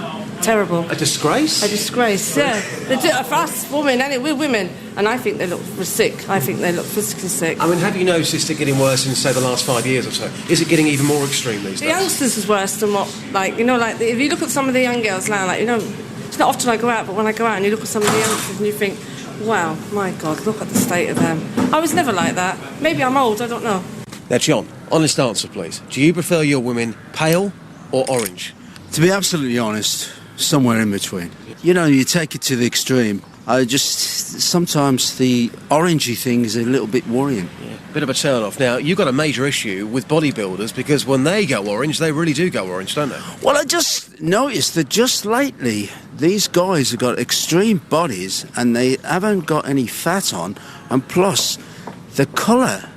[SPEAKER 23] terrible.
[SPEAKER 6] A disgrace?
[SPEAKER 23] A disgrace, yeah. They do it for us women, we're women. And I think they look sick. I think they look physically sick.
[SPEAKER 6] I mean, have you noticed it getting worse in, say, the last 5 years or so? Is it getting even more extreme these days?
[SPEAKER 23] The youngsters is worse than what, if you look at some of the young girls now, it's not often I go out, but when I go out and you look at some of the youngsters and you think, wow, my God, look at the state of them. I was never like that. Maybe I'm old, I don't know.
[SPEAKER 6] Now, John, honest answer, please. Do you prefer your women pale or orange?
[SPEAKER 24] To be absolutely honest, somewhere in between. You know, you take it to the extreme. Sometimes the orangey thing is a little bit worrying.
[SPEAKER 6] Yeah, bit of a turn-off. Now, you've got a major issue with bodybuilders because when they go orange, they really do go orange, don't they?
[SPEAKER 24] Well, I just noticed that just lately, these guys have got extreme bodies and they haven't got any fat on, and plus, the colour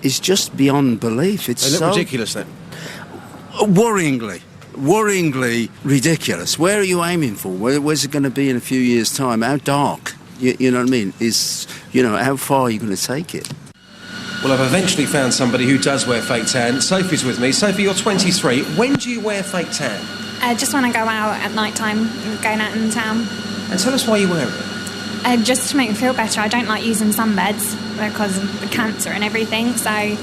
[SPEAKER 24] is just beyond belief. It's
[SPEAKER 6] they look ridiculous, then?
[SPEAKER 24] Worryingly ridiculous. Where are you aiming for? Where's it going to be in a few years' time? How dark? You know what I mean? How far are you going to take it?
[SPEAKER 6] Well, I've eventually found somebody who does wear fake tan. Sophie's with me. Sophie, you're 23. When do you wear fake tan?
[SPEAKER 25] Just when I go out at night time, going out in town.
[SPEAKER 6] And tell us why you wear it.
[SPEAKER 25] Just to make me feel better. I don't like using sunbeds because of the cancer and everything, so I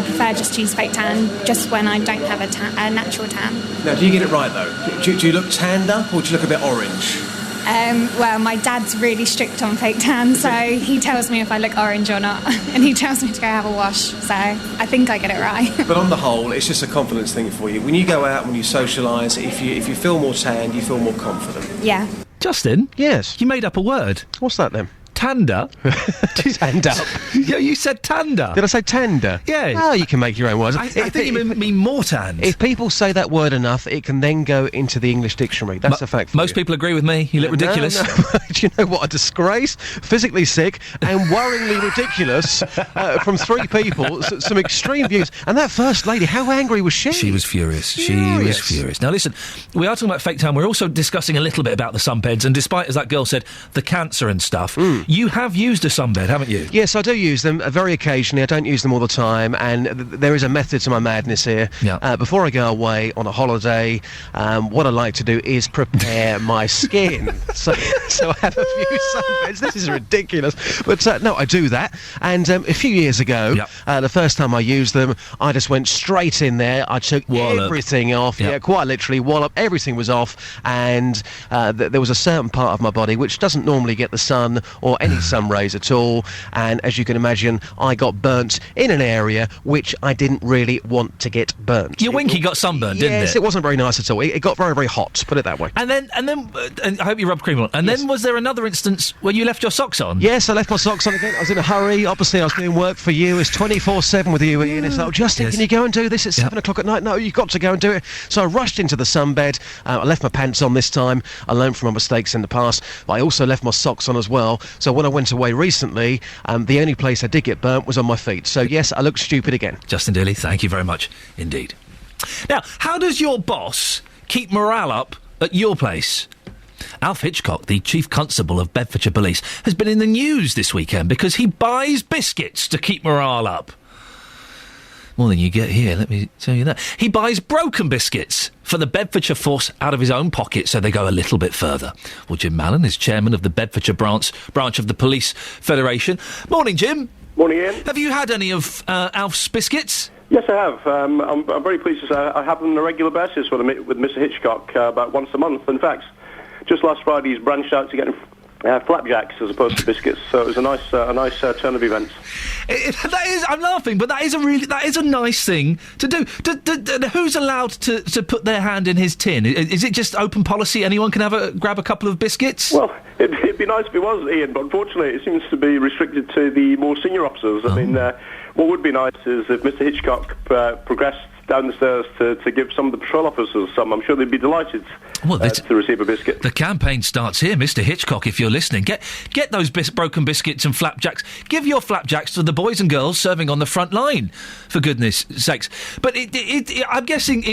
[SPEAKER 25] prefer just to use fake tan just when I don't have a natural tan.
[SPEAKER 6] Now, do you get it right, though? Do you look tanned up or do you look a bit orange?
[SPEAKER 25] Well, my dad's really strict on fake tan, so he tells me if I look orange or not, and he tells me to go have a wash, so I think I get it right.
[SPEAKER 6] But on the whole, it's just a confidence thing for you. When you go out, when you socialise, if you feel more tanned, you feel more confident.
[SPEAKER 25] Yeah.
[SPEAKER 4] Justin?
[SPEAKER 3] Yes?
[SPEAKER 4] You made up a word.
[SPEAKER 3] What's that, then?
[SPEAKER 4] Tanda?
[SPEAKER 3] Tanned up.
[SPEAKER 4] Yeah, you said tanda.
[SPEAKER 3] Did I say tender?
[SPEAKER 4] Yeah.
[SPEAKER 3] Oh, you can make your own words.
[SPEAKER 4] I think you mean more tanned.
[SPEAKER 3] If people say that word enough, it can then go into the English dictionary. That's a fact for
[SPEAKER 4] most people agree with me. You look ridiculous.
[SPEAKER 3] No. Do you know what? A disgrace, physically sick, and worryingly ridiculous from three people. Some extreme views. And that first lady, how angry was she?
[SPEAKER 4] She was furious. She was furious. Now, listen, we are talking about fake tan. We're also discussing a little bit about the sunbeds. And despite, as that girl said, the cancer and stuff, you have used a sunbed, haven't you?
[SPEAKER 3] Yes, I do use them very occasionally. I don't use them all the time, and there is a method to my madness here.
[SPEAKER 4] Yeah.
[SPEAKER 3] Before I go away on a holiday, what I like to do is prepare my skin. So I have a few sunbeds. This is ridiculous, but no, I do that. And a few years ago, the first time I used them, I just went straight in there. I took everything off.
[SPEAKER 4] Yep.
[SPEAKER 3] Yeah, quite literally, wallop. Everything was off, and there was a certain part of my body which doesn't normally get the sun or any sun rays at all, and as you can imagine, I got burnt in an area which I didn't really want to get burnt.
[SPEAKER 4] Your winky got sunburned, didn't it?
[SPEAKER 3] Yes, it wasn't very nice at all. It got very, very hot, put it that way.
[SPEAKER 4] And then I hope you rubbed cream on. And then was there another instance where you left your socks on?
[SPEAKER 3] Yes, I left my socks on again. I was in a hurry. Obviously, I was doing work for you. It's 24/7 with you, Iain. It's like, Justin, can you go and do this at 7 o'clock at night? No, you've got to go and do it. So I rushed into the sunbed. I left my pants on this time. I learned from my mistakes in the past, but I also left my socks on as well. So So when I went away recently, the only place I did get burnt was on my feet. So yes, I look stupid again.
[SPEAKER 4] Justin Daly, thank you very much indeed. Now, how does your boss keep morale up at your place? Alf Hitchcock, the Chief Constable of Bedfordshire Police, has been in the news this weekend because he buys biscuits to keep morale up. More than you get here, let me tell you that. He buys broken biscuits for the Bedfordshire force out of his own pocket so they go a little bit further. Well, Jim Mallon is chairman of the Bedfordshire branch of the Police Federation. Morning, Jim.
[SPEAKER 7] Morning, Ian.
[SPEAKER 4] Have you had any of Alf's biscuits?
[SPEAKER 7] Yes, I have. I'm very pleased to say I have them on a regular basis with Mr. Hitchcock about once a month. In fact, just last Friday he's branched out to getting flapjacks as opposed to biscuits. So it was a nice turn of events.
[SPEAKER 4] I'm laughing, but that is a nice thing to do. Who's allowed to put their hand in his tin? Is it just open policy? Anyone can grab a couple of biscuits?
[SPEAKER 7] Well, it'd be nice if it was, Ian, but unfortunately it seems to be restricted to the more senior officers. I mean, what would be nice is if Mr. Hitchcock progressed down the stairs to give some of the patrol officers some. I'm sure they'd be delighted to receive a biscuit.
[SPEAKER 4] The campaign starts here, Mr. Hitchcock, if you're listening. Get those broken biscuits and flapjacks. Give your flapjacks to the boys and girls serving on the front line, for goodness sakes. But I'm guessing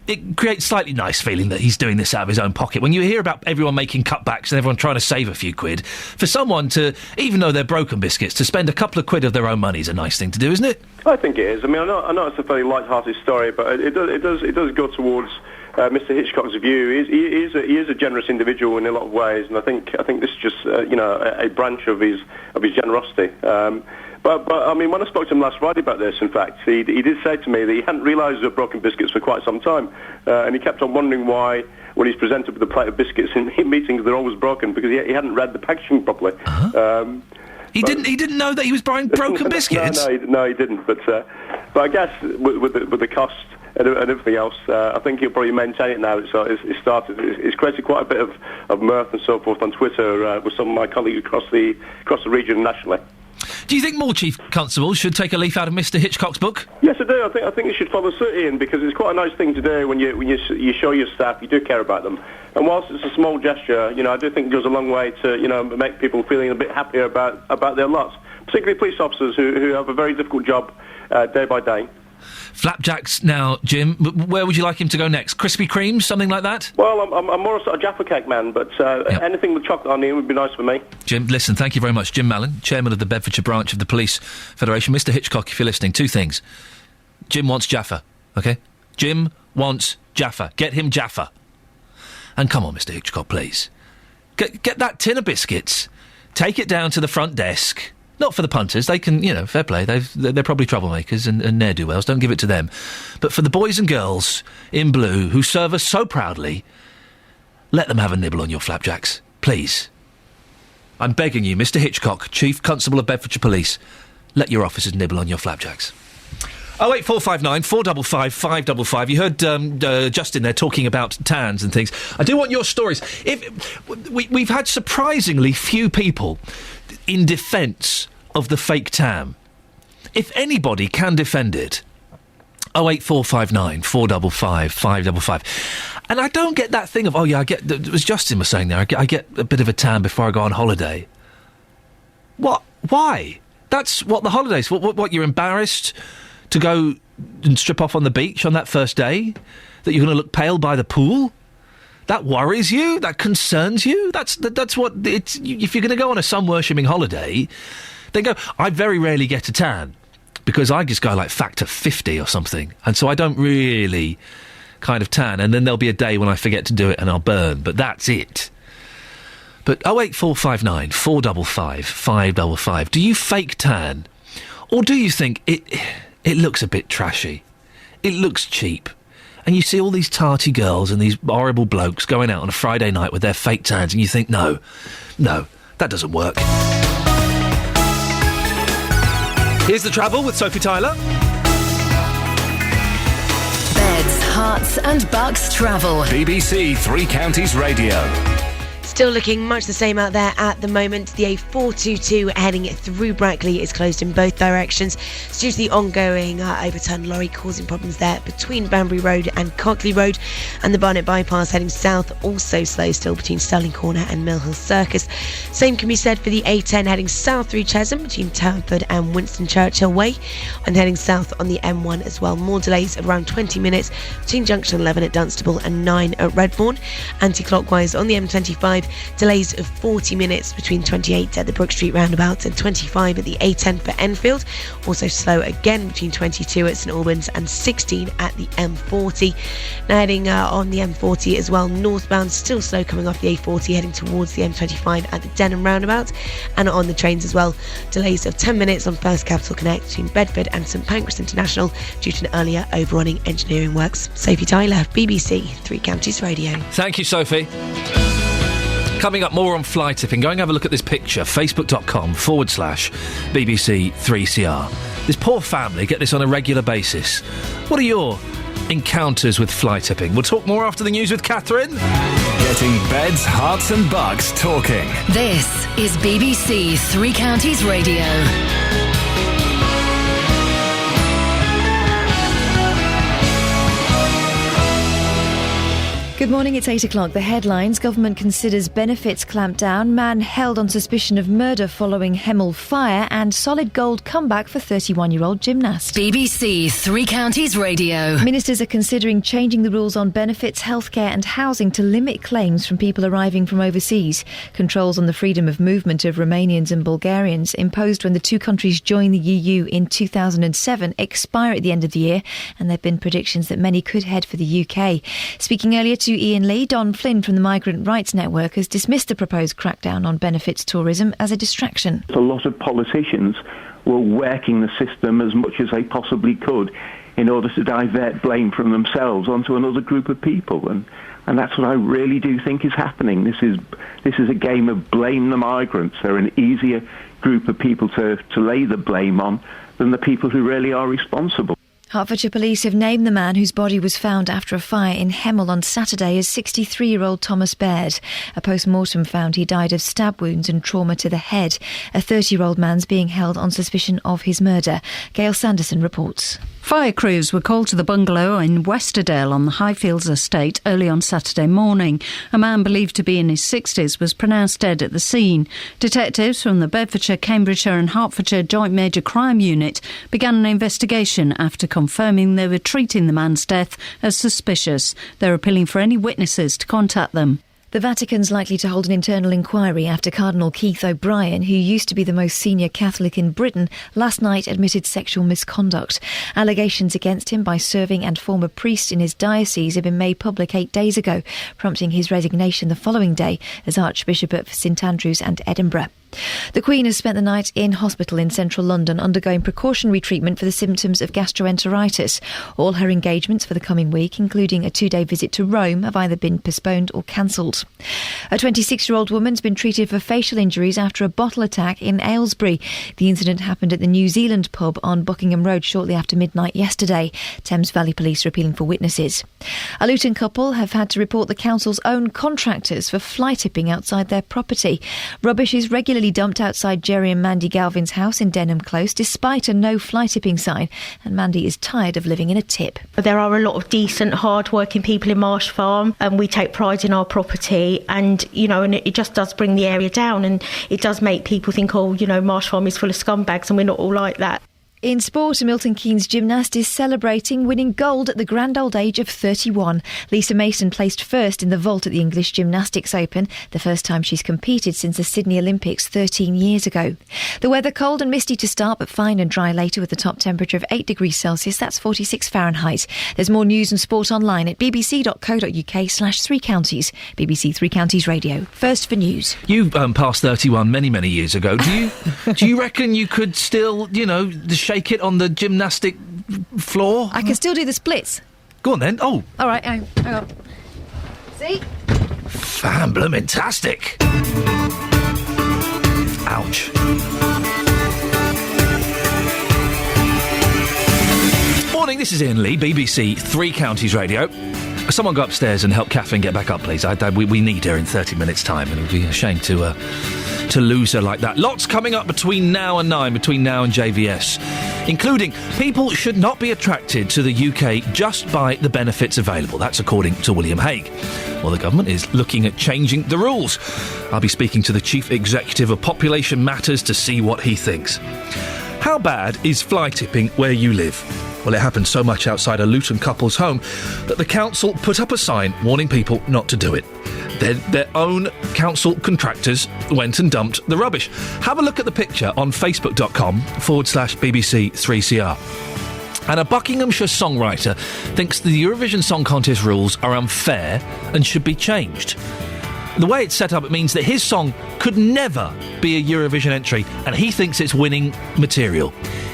[SPEAKER 4] it creates slightly nice feeling that he's doing this out of his own pocket. When you hear about everyone making cutbacks and everyone trying to save a few quid, for someone to, even though they're broken biscuits, to spend a couple of quid of their own money is a nice thing to do, isn't it?
[SPEAKER 7] I think it is. I mean, I know it's a very light-hearted story, but it does go towards Mr. Hitchcock's view. He is a generous individual in a lot of ways, and I think this is just a branch of his generosity. But I mean, when I spoke to him last Friday about this, in fact, he did say to me that he hadn't realised there were broken biscuits for quite some time, and he kept on wondering why, when he's presented with a plate of biscuits in meetings, they're always broken because he hadn't read the packaging properly.
[SPEAKER 4] He didn't know that he was buying broken biscuits.
[SPEAKER 7] No, he didn't. But I guess with the cost and everything else, I think he'll probably maintain it now. It's created quite a bit of mirth and so forth on Twitter with some of my colleagues across the region and nationally.
[SPEAKER 4] Do you think more chief constables should take a leaf out of Mr. Hitchcock's book?
[SPEAKER 7] Yes, I do. I think you should follow suit, Ian, because it's quite a nice thing to do when you show your staff you do care about them. And whilst it's a small gesture, I do think it goes a long way to make people feeling a bit happier about their lots, particularly police officers who have a very difficult job day by day.
[SPEAKER 4] Flapjacks now, Jim. Where would you like him to go next? Krispy Kremes, something like that?
[SPEAKER 7] Well, I'm more a sort of Jaffa Cake man, but anything with chocolate on it would be nice for me.
[SPEAKER 4] Jim, listen, thank you very much. Jim Mallon, chairman of the Bedfordshire branch of the Police Federation. Mr. Hitchcock, if you're listening, two things. Jim wants Jaffa, OK? Jim wants Jaffa. Get him Jaffa. And come on, Mr. Hitchcock, please. Get that tin of biscuits, take it down to the front desk. Not for the punters, they can, fair play, they're probably troublemakers and ne'er-do-wells, don't give it to them. But for the boys and girls in blue who serve us so proudly, let them have a nibble on your flapjacks, please. I'm begging you, Mr. Hitchcock, Chief Constable of Bedfordshire Police, let your officers nibble on your flapjacks. 08459 455 555. You heard Justin there talking about tans and things. I do want your stories. We've had surprisingly few people in defence of the fake tan. If anybody can defend it, 08459 455 555. And I don't get that thing of, as Justin was saying there, I get a bit of a tan before I go on holiday. What? Why? That's what the holiday's for. What, you're embarrassed to go and strip off on the beach on that first day? That you're going to look pale by the pool? That worries you? That concerns you? That's what it's. If you're going to go on a sun-worshipping holiday, then go. I very rarely get a tan because I just go like factor 50 or something, and so I don't really kind of tan. And then there'll be a day when I forget to do it and I'll burn. But that's it. But 08459 455 555. Do you fake tan, or do you think it looks a bit trashy? It looks cheap. And you see all these tarty girls and these horrible blokes going out on a Friday night with their fake tans, and you think, no, that doesn't work. Here's the travel with Sophie Tyler.
[SPEAKER 5] Beds, hearts and bucks travel.
[SPEAKER 11] BBC Three Counties Radio.
[SPEAKER 8] Still looking much the same out there at the moment. The A422 heading through Brackley is closed in both directions. It's due to the ongoing overturned lorry causing problems there between Banbury Road and Cockley Road. And the Barnet Bypass heading south also slow still between Stirling Corner and Mill Hill Circus. Same can be said for the A10 heading south through Chesham between Townford and Winston Churchill Way. And heading south on the M1 as well. More delays of around 20 minutes between junction 11 at Dunstable and 9 at Redbourne. Anti-clockwise on the M25, delays of 40 minutes between 28 at the Brook Street roundabout and 25 at the A10 for Enfield. Also slow again between 22 at St Albans and 16 at the M40. Now heading on the M40 as well, northbound still slow coming off the A40 heading towards the M25 at the Denham roundabout. And on the trains as well, delays of 10 minutes on First Capital Connect between Bedford and St Pancras International due to an earlier overrunning engineering works. Sophie Tyler, BBC Three Counties Radio.
[SPEAKER 4] Thank you, Sophie. Coming up, more on fly tipping. Go and have a look at this picture, facebook.com/BBC3CR. This poor family get this on a regular basis. What are your encounters with fly tipping? We'll talk more after the news with Catherine.
[SPEAKER 11] Getting beds, hearts and bugs talking.
[SPEAKER 5] This is BBC Three Counties Radio.
[SPEAKER 1] Good morning, it's 8 o'clock. The headlines: government considers benefits clampdown, man held on suspicion of murder following Hemel fire, and solid gold comeback for 31-year-old gymnast.
[SPEAKER 5] BBC Three Counties Radio.
[SPEAKER 1] Ministers are considering changing the rules on benefits, healthcare and housing to limit claims from people arriving from overseas. Controls on the freedom of movement of Romanians and Bulgarians, imposed when the two countries joined the EU in 2007, expire at the end of the year, and there have been predictions that many could head for the UK. Speaking earlier to Iain Lee, Don Flynn from the Migrant Rights Network has dismissed the proposed crackdown on benefits tourism as a distraction.
[SPEAKER 9] A lot of politicians were working the system as much as they possibly could in order to divert blame from themselves onto another group of people, and that's what I really do think is happening. This is a game of blame the migrants. They're an easier group of people to lay the blame on than the people who really are responsible.
[SPEAKER 1] Hertfordshire police have named the man whose body was found after a fire in Hemel on Saturday as 63-year-old Thomas Baird. A post-mortem found he died of stab wounds and trauma to the head. A 30-year-old man's being held on suspicion of his murder. Gail Sanderson reports.
[SPEAKER 10] Fire crews were called to the bungalow in Westerdale on the Highfields estate early on Saturday morning. A man believed to be in his 60s was pronounced dead at the scene. Detectives from the Bedfordshire, Cambridgeshire and Hertfordshire Joint Major Crime Unit began an investigation after confirming they were treating the man's death as suspicious. They're appealing for any witnesses to contact them.
[SPEAKER 1] The Vatican's likely to hold an internal inquiry after Cardinal Keith O'Brien, who used to be the most senior Catholic in Britain, last night admitted sexual misconduct. Allegations against him by serving and former priests in his diocese had been made public 8 days ago, prompting his resignation the following day as Archbishop of St Andrews and Edinburgh. The Queen has spent the night in hospital in central London undergoing precautionary treatment for the symptoms of gastroenteritis. All her engagements for the coming week, including a 2-day visit to Rome, have either been postponed or cancelled. A 26-year-old woman's been treated for facial injuries after a bottle attack in Aylesbury. The incident happened at the New Zealand pub on Buckingham Road shortly after midnight yesterday. Thames Valley Police are appealing for witnesses. A Luton couple have had to report the council's own contractors for fly tipping outside their property. Rubbish is regularly dumped outside Jerry and Mandy Galvin's house in Denham Close despite a no fly tipping sign, and Mandy is tired of living in a tip.
[SPEAKER 12] There are a lot of decent, hard-working people in Marsh Farm, and we take pride in our property, and it just does bring the area down, and it does make people think, Marsh Farm is full of scumbags, and we're not all like that.
[SPEAKER 1] In sport, a Milton Keynes gymnast is celebrating winning gold at the grand old age of 31. Lisa Mason placed first in the vault at the English Gymnastics Open, the first time she's competed since the Sydney Olympics 13 years ago. The weather cold and misty to start, but fine and dry later with a top temperature of 8 degrees Celsius, that's 46 Fahrenheit. There's more news and sport online at bbc.co.uk/Three Counties. BBC Three Counties Radio. First for news.
[SPEAKER 4] You passed 31 many, many years ago. Do you reckon you could still, shake it on the gymnastic floor?
[SPEAKER 1] I can still do the splits.
[SPEAKER 4] Go on then. Oh.
[SPEAKER 1] All right, hang on. See?
[SPEAKER 4] Fan-bloomin-tastic. Ouch. Morning, this is Iain Lee, BBC Three Counties Radio. Someone go upstairs and help Catherine get back up, please. We need her in 30 minutes' time, and it would be a shame to lose her like that. Lots coming up between now and 9, between now and JVS, including people should not be attracted to the UK just by the benefits available. That's according to William Hague. Well, the government is looking at changing the rules. I'll be speaking to the Chief Executive of Population Matters to see what he thinks. How bad is fly tipping where you live? Well, it happened so much outside a Luton couple's home that the council put up a sign warning people not to do it. Then their own council contractors went and dumped the rubbish. Have a look at the picture on facebook.com/BBC3CR. And a Buckinghamshire songwriter thinks the Eurovision Song Contest rules are unfair and should be changed. The way it's set up, it means that his song could never be a Eurovision entry, and he thinks it's winning material.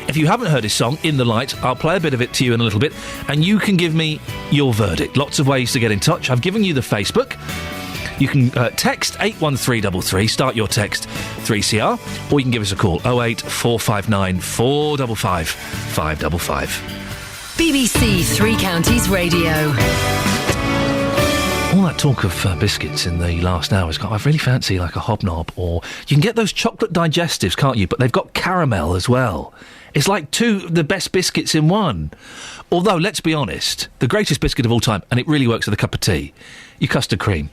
[SPEAKER 4] If you haven't heard his song, In the Light, I'll play a bit of it to you in a little bit, and you can give me your verdict. Lots of ways to get in touch. I've given you the Facebook. You can text 81333, start your text 3CR, or you can give us a call, 08459 455 555.
[SPEAKER 5] BBC Three Counties Radio.
[SPEAKER 4] All that talk of biscuits in the last hour has got, I really fancy like a hobnob, or you can get those chocolate digestives, can't you? But they've got caramel as well. It's like the best biscuits in one. Although, let's be honest, the greatest biscuit of all time, and it really works with a cup of tea, your custard cream.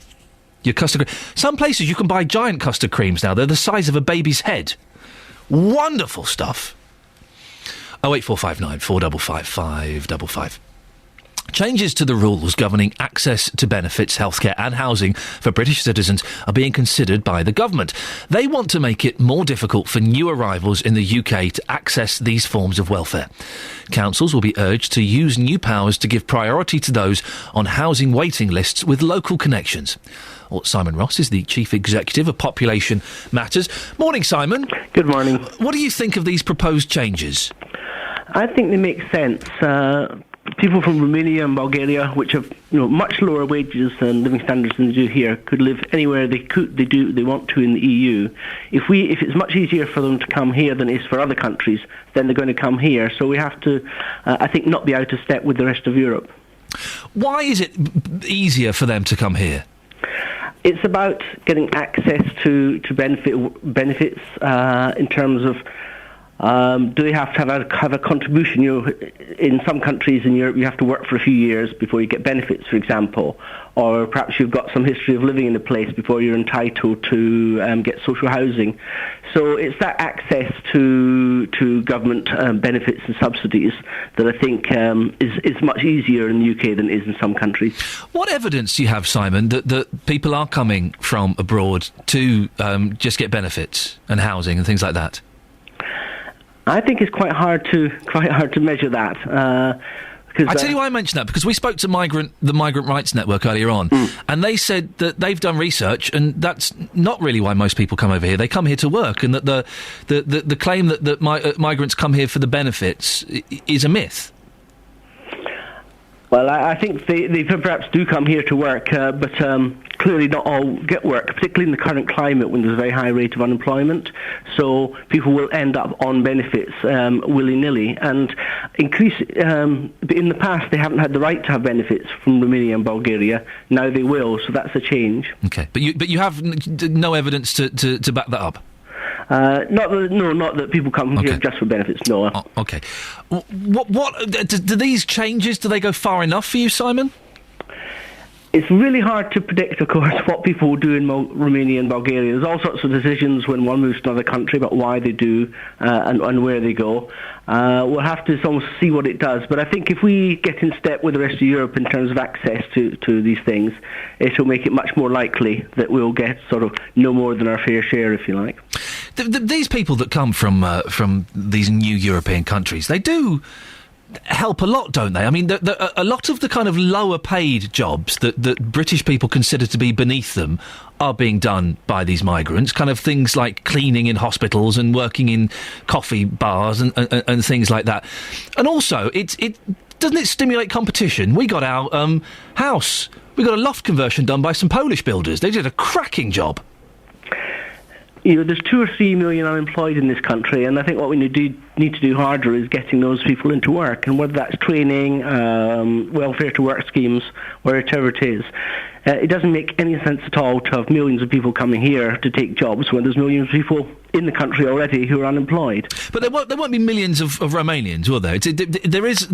[SPEAKER 4] Some places you can buy giant custard creams now. They're the size of a baby's head. Wonderful stuff. 08459 455 555. Changes to the rules governing access to benefits, healthcare and housing for British citizens are being considered by the government. They want to make it more difficult for new arrivals in the UK to access these forms of welfare. Councils will be urged to use new powers to give priority to those on housing waiting lists with local connections. Well, Simon Ross is the Chief Executive of Population Matters. Morning, Simon.
[SPEAKER 13] Good morning.
[SPEAKER 4] What do you think of these proposed changes?
[SPEAKER 13] I think they make sense. People from Romania and Bulgaria, which have much lower wages and living standards than they do here, could live anywhere they want to in the EU. If it's much easier for them to come here than it is for other countries, then they're going to come here. So we have to, I think, not be out of step with the rest of Europe.
[SPEAKER 4] Why is it easier for them to come here?
[SPEAKER 13] It's about getting access to benefits in terms of. Do they have to have a contribution? In some countries in Europe, you have to work for a few years before you get benefits, for example, or perhaps you've got some history of living in a place before you're entitled to get social housing. So it's that access to government benefits and subsidies that I think is much easier in the UK than it is in some countries.
[SPEAKER 4] What evidence do you have, Simon, that people are coming from abroad to just get benefits and housing and things like that?
[SPEAKER 13] I think it's quite hard to measure that.
[SPEAKER 4] I tell you why I mention that, because we spoke to the Migrant Rights Network earlier on, and they said that they've done research, and that's not really why most people come over here. They come here to work, and that the claim that migrants come here for the benefits is a myth.
[SPEAKER 13] Well, I think they perhaps do come here to work, but clearly not all get work, particularly in the current climate when there's a very high rate of unemployment. So people will end up on benefits willy-nilly. And in the past, they haven't had the right to have benefits from Romania and Bulgaria. Now they will, so that's a change.
[SPEAKER 4] Okay, but you have no evidence to back that up?
[SPEAKER 13] Not that people come here just for benefits, no.
[SPEAKER 4] Okay. What do these changes, do they go far enough for you, Simon?
[SPEAKER 13] It's really hard to predict, of course, what people will do in Romania and Bulgaria. There's all sorts of decisions when one moves to another country about why they do and where they go. We'll have to almost see what it does. But I think if we get in step with the rest of Europe in terms of access to these things, it will make it much more likely that we'll get sort of no more than our fair share, if you like.
[SPEAKER 4] These people that come from these new European countries, they do help a lot, don't they? I mean, a lot of the kind of lower paid jobs that British people consider to be beneath them are being done by these migrants, kind of things like cleaning in hospitals and working in coffee bars and things like that. And also, doesn't it stimulate competition? We got our we got a loft conversion done by some Polish builders. They did a cracking job.
[SPEAKER 13] there's 2 or 3 million unemployed in this country, and I think what we need to do harder is getting those people into work, and whether that's training, welfare to work schemes, whatever it is. It doesn't make any sense at all to have millions of people coming here to take jobs when there's millions of people in the country already who are unemployed.
[SPEAKER 4] But there won't be millions of Romanians, will there? There is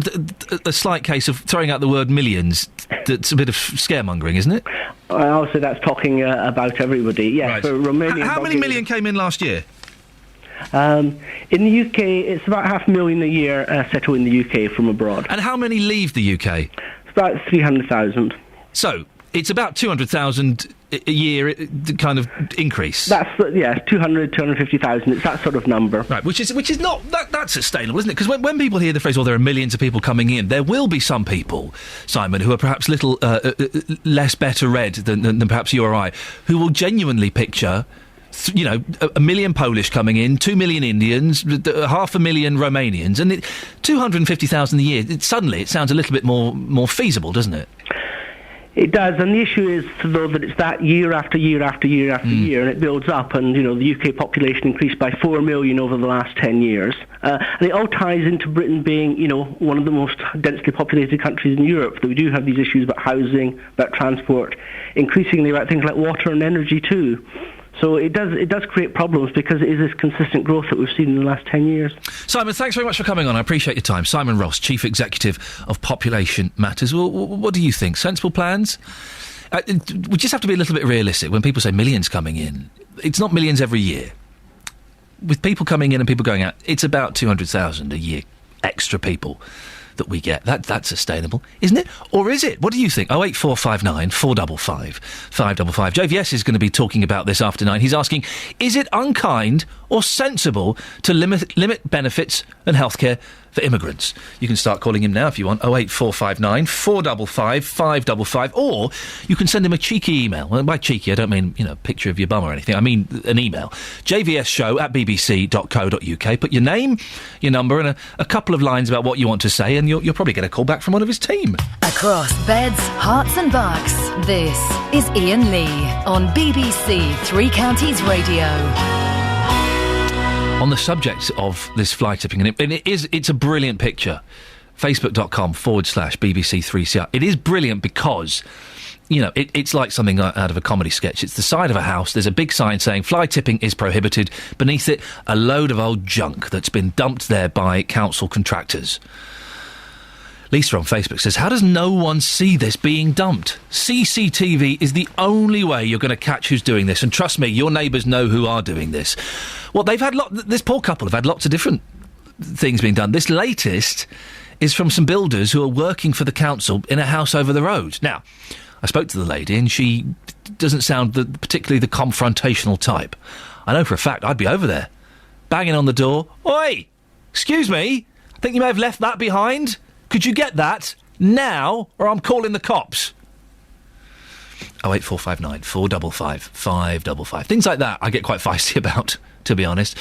[SPEAKER 4] a slight case of throwing out the word millions. That's a bit of scaremongering, isn't it?
[SPEAKER 13] Also, that's talking about everybody. Yes,
[SPEAKER 4] right.
[SPEAKER 13] For Romania.
[SPEAKER 4] How many million came in last year?
[SPEAKER 13] In the UK, it's about 500,000 a year settle in the UK from abroad.
[SPEAKER 4] And how many leave the UK?
[SPEAKER 13] It's about 300,000.
[SPEAKER 4] So it's about 200,000 a year kind of increase.
[SPEAKER 13] That's 250,000. It's that sort of number.
[SPEAKER 4] Right, which is not that's sustainable, isn't it? Because when people hear the phrase, "Well, there are millions of people coming in," there will be some people, Simon, who are perhaps little less better read than perhaps you or I, who will genuinely picture. 1 million Polish coming in, 2 million Indians, 500,000 Romanians, and 250,000 a year. Suddenly, it sounds a little bit more feasible, doesn't it?
[SPEAKER 13] It does, and the issue is, though, that it's that year after year after year after year, and it builds up, and, the UK population increased by 4 million over the last 10 years. And it all ties into Britain being, one of the most densely populated countries in Europe, that we do have these issues about housing, about transport, increasingly about things like water and energy too. So it does create problems because it is this consistent growth that we've seen in the last 10 years.
[SPEAKER 4] Simon, thanks very much for coming on. I appreciate your time. Simon Ross, Chief Executive of Population Matters. Well, what do you think? Sensible plans? We just have to be a little bit realistic. When people say millions coming in, it's not millions every year. With people coming in and people going out, it's about 200,000 a year extra people that we get. That's sustainable, isn't it? Or is it? What do you think? 08459 455 555. JVS is going to be talking about this after 9. He's asking, is it unkind or sensible to limit benefits and healthcare for immigrants? You can start calling him now if you want. 08459 455 555. Or you can send him a cheeky email. Well, by cheeky, I don't mean, picture of your bum or anything. I mean an email. jvsshow@bbc.co.uk. Put your name, your number, and a couple of lines about what you want to say, and you'll probably get a call back from one of his team.
[SPEAKER 5] Across beds, hearts and bucks, this is Iain Lee on BBC Three Counties Radio.
[SPEAKER 4] On the subject of this fly tipping, and it's a brilliant picture. Facebook.com/BBC3CR. It is brilliant because, it's like something out of a comedy sketch. It's the side of a house. There's a big sign saying fly tipping is prohibited. Beneath it, a load of old junk that's been dumped there by council contractors. Lisa on Facebook says, how does no one see this being dumped? CCTV is the only way you're going to catch who's doing this. And trust me, your neighbours know who are doing this. Well, this poor couple have had lots of different things being done. This latest is from some builders who are working for the council in a house over the road. Now, I spoke to the lady and she doesn't sound particularly the confrontational type. I know for a fact I'd be over there, banging on the door. Oi! Excuse me? I think you may have left that behind. Could you get that now, or I'm calling the cops? 08459 455 555. Things like that I get quite feisty about, to be honest.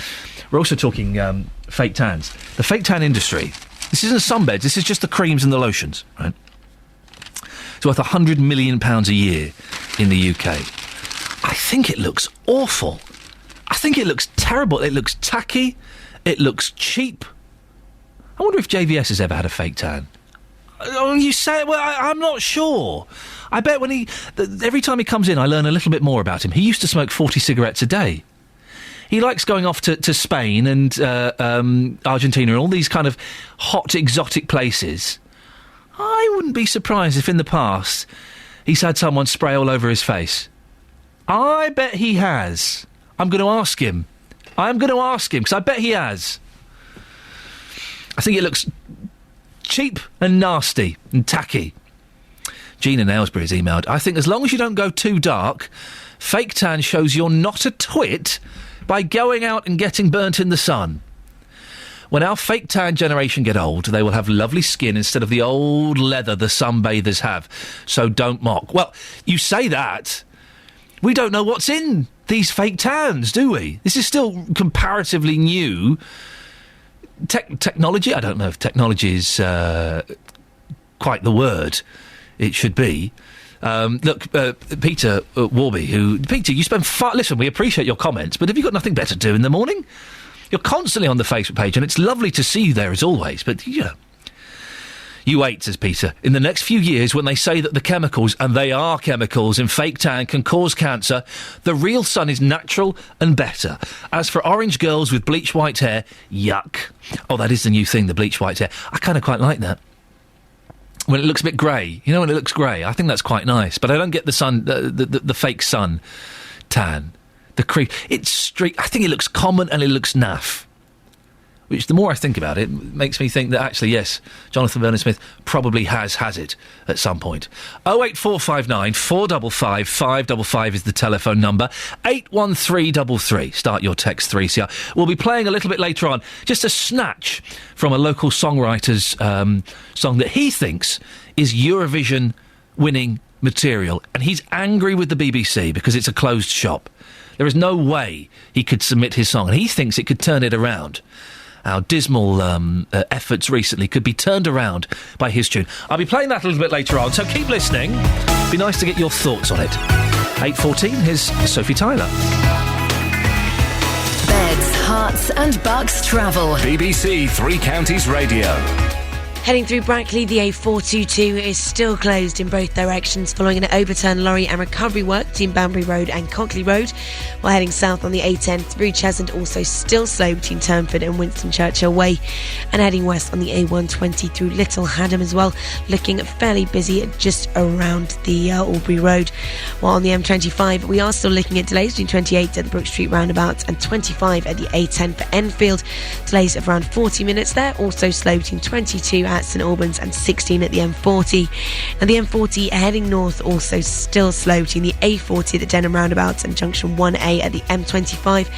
[SPEAKER 4] We're also talking fake tans. The fake tan industry. This isn't sunbeds, this is just the creams and the lotions, right? It's worth £100 million a year in the UK. I think it looks awful. I think it looks terrible. It looks tacky. It looks cheap. I wonder if JVS has ever had a fake tan. Oh, you say, well, I'm not sure. I bet every time he comes in, I learn a little bit more about him. He used to smoke 40 cigarettes a day. He likes going off to Spain and Argentina and all these kind of hot, exotic places. I wouldn't be surprised if in the past he's had someone spray all over his face. I bet he has. I'm going to ask him. Because I bet he has. I think it looks cheap and nasty and tacky. Gina Nailsbury has emailed, I think as long as you don't go too dark, fake tan shows you're not a twit by going out and getting burnt in the sun. When our fake tan generation get old, they will have lovely skin instead of the old leather the sunbathers have. So don't mock. Well, you say that. We don't know what's in these fake tans, do we? This is still comparatively new. Technology? I don't know if technology is quite the word it should be. Look, Peter Warby, Peter, you spend listen, we appreciate your comments, but have you got nothing better to do in the morning? You're constantly on the Facebook page, and it's lovely to see you there as always, but, You wait, says Peter. In the next few years, when they say that the chemicals, and they are chemicals, in fake tan can cause cancer, the real sun is natural and better. As for orange girls with bleach white hair, yuck. Oh, that is the new thing, the bleach white hair. I kind of quite like that. When it looks a bit grey. You know, when it looks grey. I think that's quite nice. But I don't get the sun, the fake sun tan. The cream. It's streak. I think it looks common and it looks naff. Which, the more I think about it, makes me think that actually, yes, Jonathan Vernon-Smith probably has it at some point. 08459 455 555 is the telephone number. 81333. Start your text 3CR. We'll be playing a little bit later on just a snatch from a local songwriter's song that he thinks is Eurovision winning material. And he's angry with the BBC because it's a closed shop. There is no way he could submit his song, and he thinks it could turn it around. Our dismal efforts recently could be turned around by his tune. I'll be playing that a little bit later on, so keep listening. Be nice to get your thoughts on it. 8:14, here's Sophie Tyler.
[SPEAKER 5] Beds, Herts and Bucks travel.
[SPEAKER 11] BBC Three Counties Radio.
[SPEAKER 8] Heading through Brackley, the A422 is still closed in both directions following an overturned lorry and recovery work between Banbury Road and Cockley Road. While heading south on the A10 through Cheshunt, also still slow between Turnford and Winston Churchill Way. And heading west on the A120 through Little Haddam as well, looking fairly busy just around the Albury Road. While on the M25, we are still looking at delays between 28 at the Brook Street roundabout and 25 at the A10 for Enfield. Delays of around 40 minutes there, also slow between 22 at St Albans and 16 at the M40. And the M40 heading north also still slow between the A40 at the Denham roundabout and junction 1A at the M25.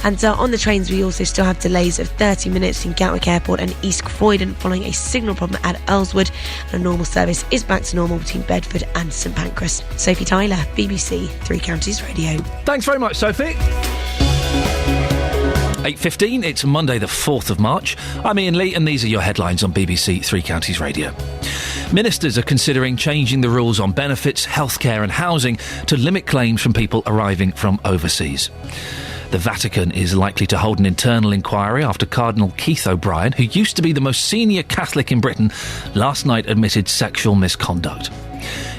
[SPEAKER 8] And on the trains we also still have delays of 30 minutes in Gatwick Airport and East Croydon following a signal problem at Earlswood, and a normal service is back to normal between Bedford and St Pancras. Sophie Tyler, BBC Three Counties Radio.
[SPEAKER 4] Thanks very much, Sophie. 8:15, it's Monday the 4th of March. I'm Iain Lee, and these are your headlines on BBC Three Counties Radio. Ministers are considering changing the rules on benefits, healthcare and housing to limit claims from people arriving from overseas. The Vatican is likely to hold an internal inquiry after Cardinal Keith O'Brien, who used to be the most senior Catholic in Britain, last night admitted sexual misconduct.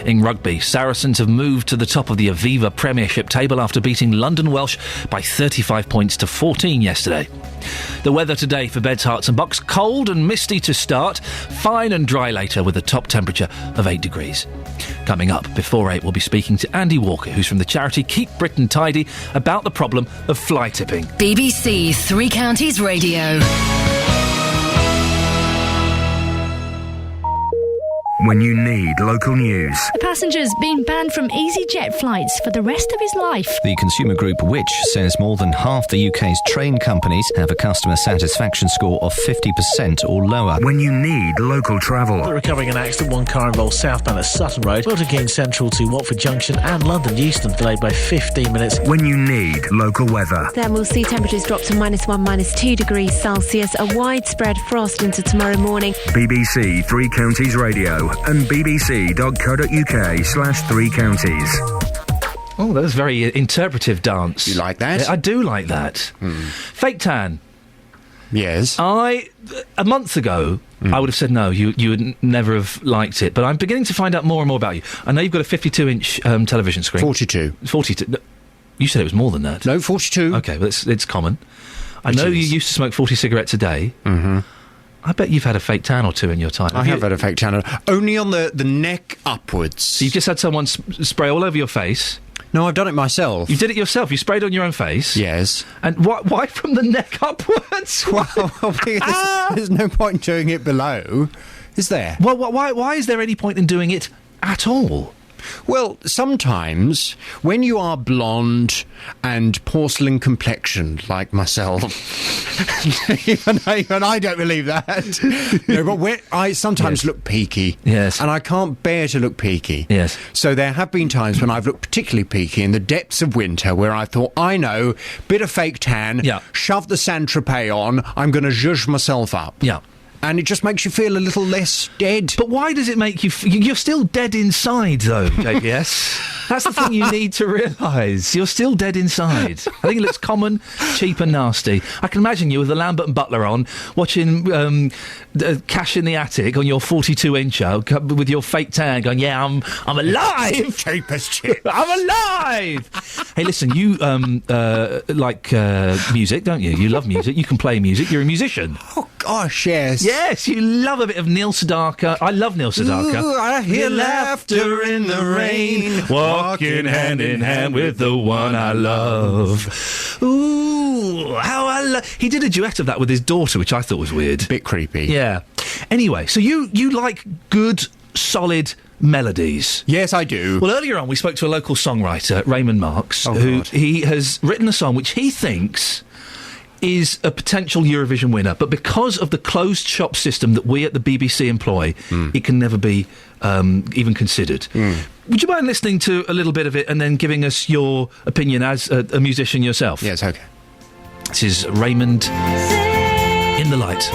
[SPEAKER 4] In rugby, Saracens have moved to the top of the Aviva Premiership table after beating London Welsh by 35 points to 14 yesterday. The weather today for Beds, Herts and Bucks: cold and misty to start, fine and dry later with a top temperature of 8 degrees. Coming up before 8, we'll be speaking to Andy Walker, who's from the charity Keep Britain Tidy, about the problem of fly tipping.
[SPEAKER 5] BBC Three Counties Radio.
[SPEAKER 11] When you need local news.
[SPEAKER 14] The passenger's been banned from EasyJet flights for the rest of his life.
[SPEAKER 15] The consumer group Which says more than half the UK's train companies have a customer satisfaction score of 50% or lower.
[SPEAKER 11] When you need local travel.
[SPEAKER 16] Recovering an accident, one car involved southbound at Sutton Road, Milton Keynes Central to Watford Junction, and London Euston delayed by 15 minutes.
[SPEAKER 11] When you need local weather.
[SPEAKER 22] Then we'll see temperatures drop to -1, -2 degrees Celsius, a widespread frost into tomorrow morning.
[SPEAKER 11] BBC Three Counties Radio and bbc.co.uk/Three Counties.
[SPEAKER 4] Oh, that was very interpretive dance.
[SPEAKER 17] You like that?
[SPEAKER 4] I do like that. Fake tan.
[SPEAKER 17] Yes.
[SPEAKER 4] A month ago, I would have said no, you would never have liked it, but I'm beginning to find out more and more about you. I know you've got a 52-inch television screen.
[SPEAKER 17] 42.
[SPEAKER 4] 42. No, you said it was more than that.
[SPEAKER 17] No, 42.
[SPEAKER 4] Okay, well, it's common. I know you used to smoke 40 cigarettes a day.
[SPEAKER 17] Mm-hmm.
[SPEAKER 4] I bet you've had a fake tan or two in your time.
[SPEAKER 17] I have had a fake tan. Only on the neck upwards.
[SPEAKER 4] So you've just had someone spray all over your face?
[SPEAKER 17] No, I've done it myself.
[SPEAKER 4] You did it yourself? You sprayed on your own face?
[SPEAKER 17] Yes.
[SPEAKER 4] And why from the neck upwards?
[SPEAKER 17] Well, there's no point in doing it below, is there?
[SPEAKER 4] Well, why is there any point in doing it at all?
[SPEAKER 17] Well, sometimes when you are blonde and porcelain complexioned like myself, even I don't believe that. No, but I sometimes look peaky.
[SPEAKER 4] Yes.
[SPEAKER 17] And I can't bear to look peaky.
[SPEAKER 4] Yes.
[SPEAKER 17] So there have been times when I've looked particularly peaky in the depths of winter where I thought, I know, bit of fake tan, shove the Saint-Tropez on, I'm going to zhuzh myself up.
[SPEAKER 4] Yeah.
[SPEAKER 17] and it just makes you feel a little less dead.
[SPEAKER 4] But why does it make you... You're still dead inside, though, JPS. That's the thing you need to realise. You're still dead inside. I think it looks common, cheap and nasty. I can imagine you with the Lambert and Butler on, watching Cash in the Attic on your 42-incher with your fake tan going, yeah, I'm alive!
[SPEAKER 17] Cheap as chips.
[SPEAKER 4] I'm alive! Hey, listen, you like music, don't you? You love music. You can play music. You're a musician.
[SPEAKER 17] Oh, gosh, yes.
[SPEAKER 4] Yes, you love a bit of Neil Sedaka. I love Neil Sedaka.
[SPEAKER 17] Ooh, I hear laughter in the rain,
[SPEAKER 4] walking hand in hand with the one I love. Ooh, how I love... He did a duet of that with his daughter, which I thought was weird.
[SPEAKER 17] Bit creepy.
[SPEAKER 4] Yeah. Anyway, so you like good, solid melodies.
[SPEAKER 17] Yes, I do.
[SPEAKER 4] Well, earlier on we spoke to a local songwriter, Raymond Marks, who he has written a song which he thinks is a potential Eurovision winner, but because of the closed shop system that we at the BBC employ, it can never be even considered. Would you mind listening to a little bit of it and then giving us your opinion as a musician yourself?
[SPEAKER 17] Yes, okay.
[SPEAKER 4] This is Raymond in the Light.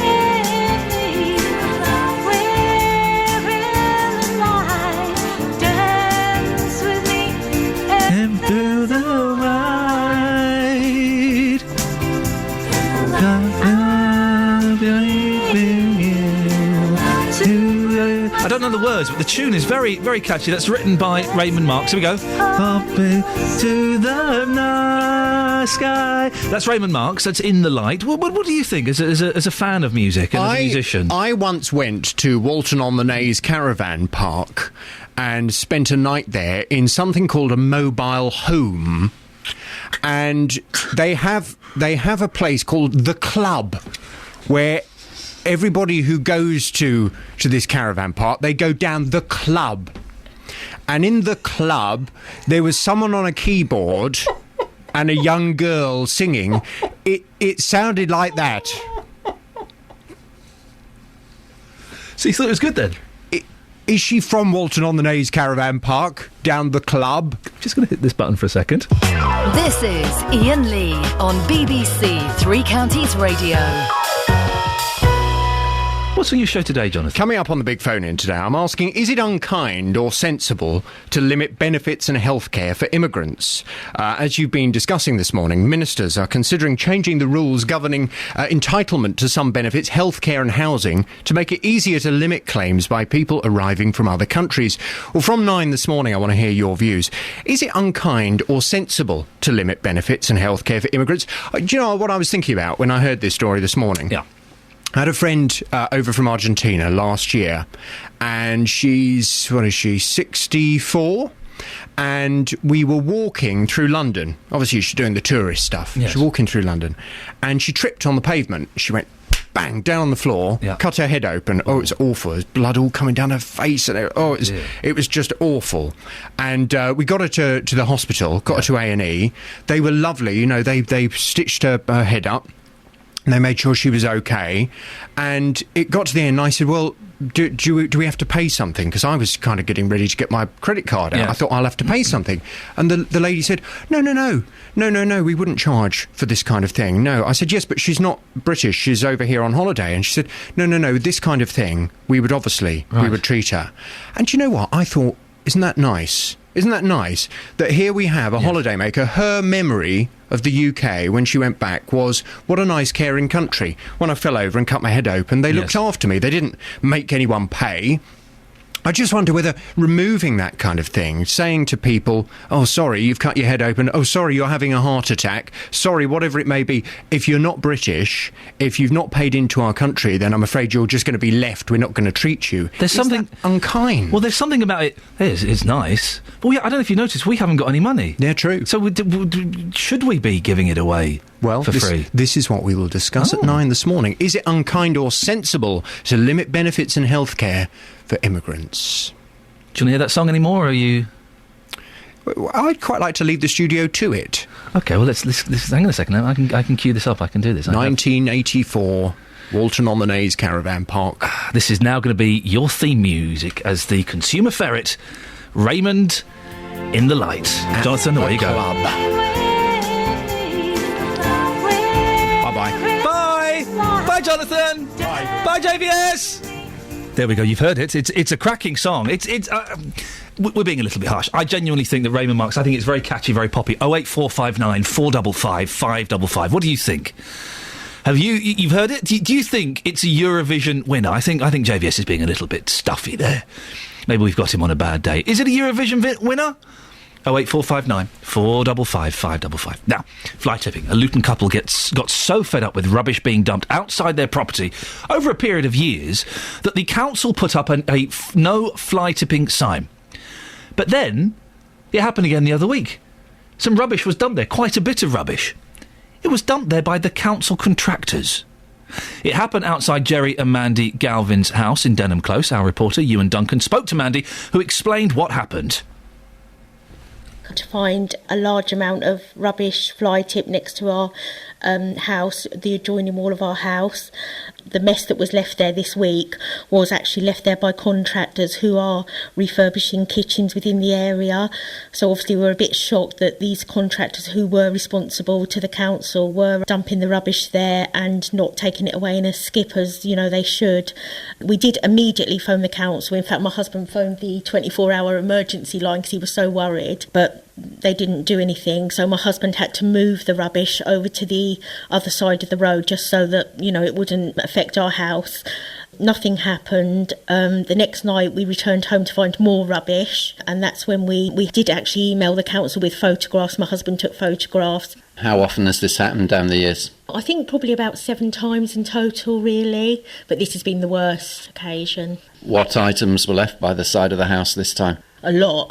[SPEAKER 4] I don't know the words, but the tune is very, very catchy. That's written by Raymond Marks. Here we go. Up to the night sky. That's Raymond Marks. That's In the Light. What do you think as a fan of music and as a musician?
[SPEAKER 17] I once went to Walton-on-the-Naze Caravan Park and spent a night there in something called a mobile home. And they have a place called The Club, where everybody who goes to this caravan park, they go down the club. And in the club, there was someone on a keyboard and a young girl singing. It sounded like that.
[SPEAKER 4] So you thought it was good then?
[SPEAKER 17] Is she from Walton-on-the-Naze Caravan Park, down the club?
[SPEAKER 4] Just going to hit this button for a second.
[SPEAKER 5] This is Iain Lee on BBC Three Counties Radio.
[SPEAKER 4] What's on your show today, Jonathan?
[SPEAKER 17] Coming up on the big phone-in today, I'm asking, is it unkind or sensible to limit benefits and healthcare for immigrants? As you've been discussing this morning, ministers are considering changing the rules governing entitlement to some benefits, healthcare and housing, to make it easier to limit claims by people arriving from other countries. Well, from 9 this morning, I want to hear your views. Is it unkind or sensible to limit benefits and healthcare for immigrants? Do you know what I was thinking about when I heard this story this morning?
[SPEAKER 4] Yeah.
[SPEAKER 17] I had a friend over from Argentina last year, and she's 64? And we were walking through London. Obviously, she's doing the tourist stuff.
[SPEAKER 4] Yes.
[SPEAKER 17] She's walking through London, and she tripped on the pavement. She went bang down on the floor, cut her head open. Oh, it's awful. There's blood all coming down her face, and it was just awful. And we got her to the hospital, got her to A&E. They were lovely, you know. They stitched her head up. And they made sure she was okay. And it got to the end, and I said, well, do we have to pay something? Because I was kind of getting ready to get my credit card out.
[SPEAKER 4] Yes.
[SPEAKER 17] I thought, I'll have to pay something. And the lady said, no, we wouldn't charge for this kind of thing. No. I said, yes, but she's not British. She's over here on holiday. And she said, no, this kind of thing, we would treat her. And do you know what? I thought, isn't that nice? Isn't that nice that here we have a holidaymaker, her memory of the UK when she went back was, what a nice caring country. When I fell over and cut my head open, they looked after me. They didn't make anyone pay. I just wonder whether removing that kind of thing, saying to people, oh, sorry, you've cut your head open, oh, sorry, you're having a heart attack, sorry, whatever it may be, if you're not British, if you've not paid into our country, then I'm afraid you're just going to be left, we're not going to treat you.
[SPEAKER 4] There's something
[SPEAKER 17] unkind.
[SPEAKER 4] Well, there's something about it. It's nice. But I don't know if you noticed, we haven't got any money.
[SPEAKER 17] Yeah, true.
[SPEAKER 4] So should we be giving it away?
[SPEAKER 17] Well,
[SPEAKER 4] for free.
[SPEAKER 17] This is what we will discuss at 9 this morning. Is it unkind or sensible to limit benefits and healthcare for immigrants?
[SPEAKER 4] Do you want to hear that song anymore, or are you...
[SPEAKER 17] I'd quite like to leave the studio to it.
[SPEAKER 4] OK, well, let's hang on a second. I can cue this up. I can do this.
[SPEAKER 17] 1984, Walton-on-the-Naze Caravan Park.
[SPEAKER 4] This is now going to be your theme music as the consumer ferret, Raymond in the Light. Jonathan, away you go.
[SPEAKER 17] Bye-bye.
[SPEAKER 4] Bye! Bye, Jonathan!
[SPEAKER 17] Bye.
[SPEAKER 4] Bye, JVS! There we go, you've heard it. It's a cracking song. We're being a little bit harsh. I genuinely think that Raymond Marks, I think it's very catchy, very poppy. 08459 455 555. What do you think? You've heard it? Do you think it's a Eurovision winner? I think JVS is being a little bit stuffy there. Maybe we've got him on a bad day. Is it a Eurovision winner? 08459 455 555. Now, fly tipping. A Luton couple got so fed up with rubbish being dumped outside their property over a period of years that the council put up a no fly tipping sign. But then, it happened again the other week. Some rubbish was dumped there, quite a bit of rubbish. It was dumped there by the council contractors. It happened outside Jerry and Mandy Galvin's house in Denham Close. Our reporter, Ewan Duncan, spoke to Mandy, who explained what happened.
[SPEAKER 12] To find a large amount of rubbish fly tip next to our house, the adjoining wall of our house. The mess that was left there this week was actually left there by contractors who are refurbishing kitchens within the area. So obviously we're a bit shocked that these contractors who were responsible to the council were dumping the rubbish there and not taking it away in a skip as, they should. We did immediately phone the council. In fact, my husband phoned the 24-hour emergency line because he was so worried, but they didn't do anything. So my husband had to move the rubbish over to the other side of the road just so that, it wouldn't affect our house. Nothing happened. The next night we returned home to find more rubbish, and that's when we did actually email the council with photographs. My husband took photographs.
[SPEAKER 2] How often has this happened down the years?
[SPEAKER 12] I think probably about 7 times in total, really, but this has been the worst occasion.
[SPEAKER 2] What items were left by the side of the house this time?
[SPEAKER 12] A lot.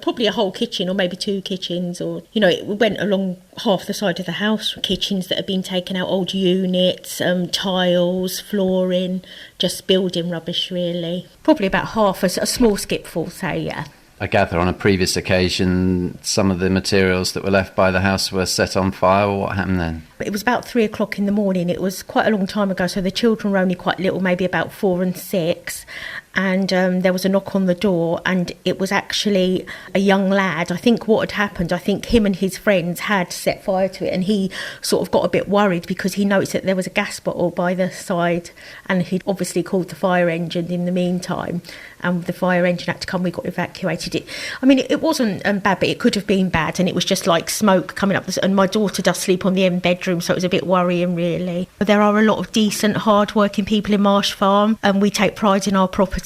[SPEAKER 12] Probably a whole kitchen or maybe 2 kitchens, or, it went along half the side of the house. Kitchens that have been taken out, old units, tiles, flooring, just building rubbish, really. Probably about half, a small skipful, say, yeah.
[SPEAKER 2] I gather on a previous occasion some of the materials that were left by the house were set on fire. What happened then?
[SPEAKER 12] It was about 3 o'clock in the morning. It was quite a long time ago, so the children were only quite little, maybe about 4 and 6. And there was a knock on the door, and it was actually a young lad. I think what had happened, him and his friends had set fire to it, and he sort of got a bit worried because he noticed that there was a gas bottle by the side, and he'd obviously called the fire engine in the meantime, and the fire engine had to come. We got evacuated. It wasn't bad, but it could have been bad, and it was just like smoke coming up. And my daughter does sleep on the end bedroom, so it was a bit worrying, really. There are a lot of decent, hard-working people in Marsh Farm, and we take pride in our property.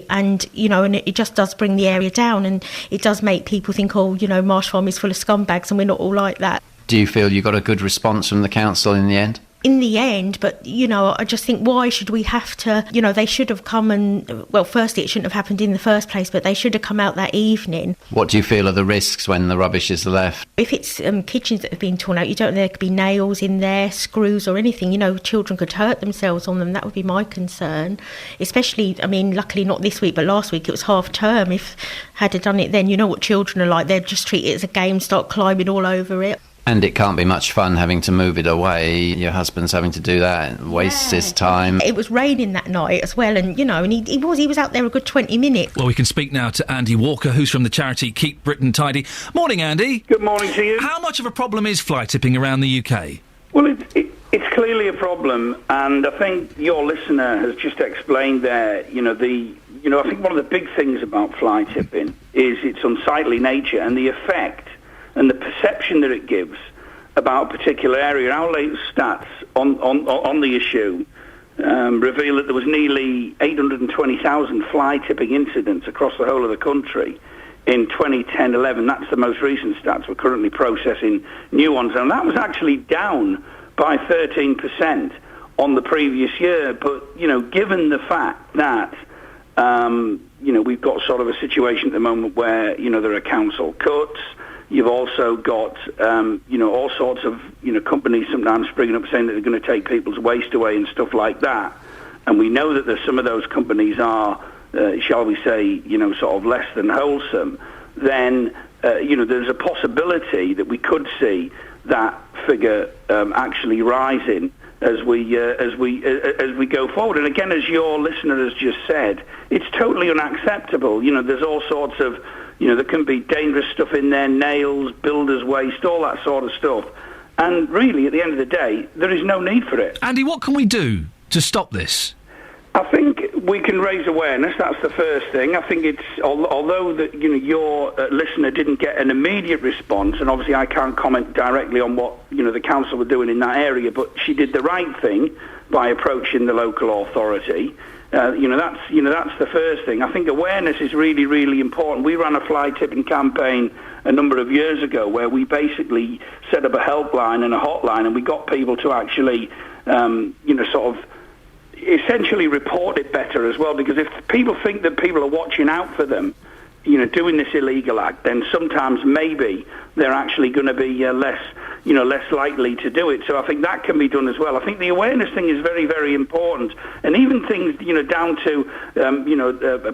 [SPEAKER 12] And it just does bring the area down, and it does make people think, Marsh Farm is full of scumbags, and we're not all like that.
[SPEAKER 2] Do you feel you got a good response from the council in the end?
[SPEAKER 12] In the end, but, I just think, why should we have to, they should have come and, well, firstly, it shouldn't have happened in the first place, but they should have come out that evening.
[SPEAKER 2] What do you feel are the risks when the rubbish is left?
[SPEAKER 12] If it's kitchens that have been torn out, there could be nails in there, screws or anything, children could hurt themselves on them. That would be my concern. Especially, luckily not this week, but last week it was half term. If had done it then, what children are like, they'd just treat it as a game, start climbing all over it.
[SPEAKER 2] And it can't be much fun having to move it away. Your husband's having to do that, wastes his time.
[SPEAKER 12] It was raining that night as well, and he was out there a good 20 minutes.
[SPEAKER 4] Well, we can speak now to Andy Walker, who's from the charity Keep Britain Tidy. Morning, Andy.
[SPEAKER 18] Good morning to you.
[SPEAKER 4] How much of a problem is fly tipping around the UK?
[SPEAKER 18] Well, it's clearly a problem, and I think your listener has just explained there. I think one of the big things about fly tipping is its unsightly nature and the effect and the perception that it gives about a particular area. Our latest stats on the issue reveal that there was nearly 820,000 fly tipping incidents across the whole of the country in 2010-11. That's the most recent stats. We're currently processing new ones, and that was actually down by 13% on the previous year. But, given the fact that we've got sort of a situation at the moment where, there are council cuts. You've also got, all sorts of, companies sometimes springing up saying that they're going to take people's waste away and stuff like that. And we know that some of those companies are, shall we say, sort of less than wholesome. Then, there's a possibility that we could see that figure actually rising as we go forward. And again, as your listener has just said, it's totally unacceptable. There's all sorts of, there can be dangerous stuff in there, nails, builder's waste, all that sort of stuff. And really, at the end of the day, there is no need for it.
[SPEAKER 4] Andy, what can we do to stop this?
[SPEAKER 18] I think we can raise awareness. That's the first thing. I think it's although that your listener didn't get an immediate response, and obviously I can't comment directly on what the council were doing in that area, but she did the right thing by approaching the local authority. That's the first thing. I think awareness is really, really important. We ran a fly tipping campaign a number of years ago where we basically set up a helpline and a hotline, and we got people to actually, sort of essentially report it better as well, because if people think that people are watching out for them, doing this illegal act, then sometimes maybe they're actually going to be less likely to do it. So I think that can be done as well. I think the awareness thing is very, very important, and even things down to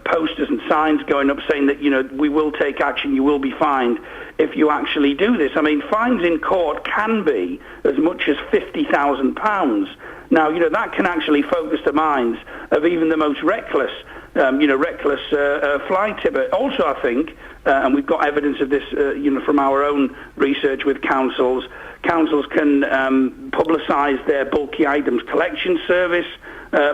[SPEAKER 18] posters and signs going up saying that we will take action, you will be fined if you actually do this. I mean, fines in court can be as much as £50,000. Now, that can actually focus the minds of even the most reckless fly tipper. Also, I think, and we've got evidence of this, from our own research with councils. Councils can publicise their bulky items collection service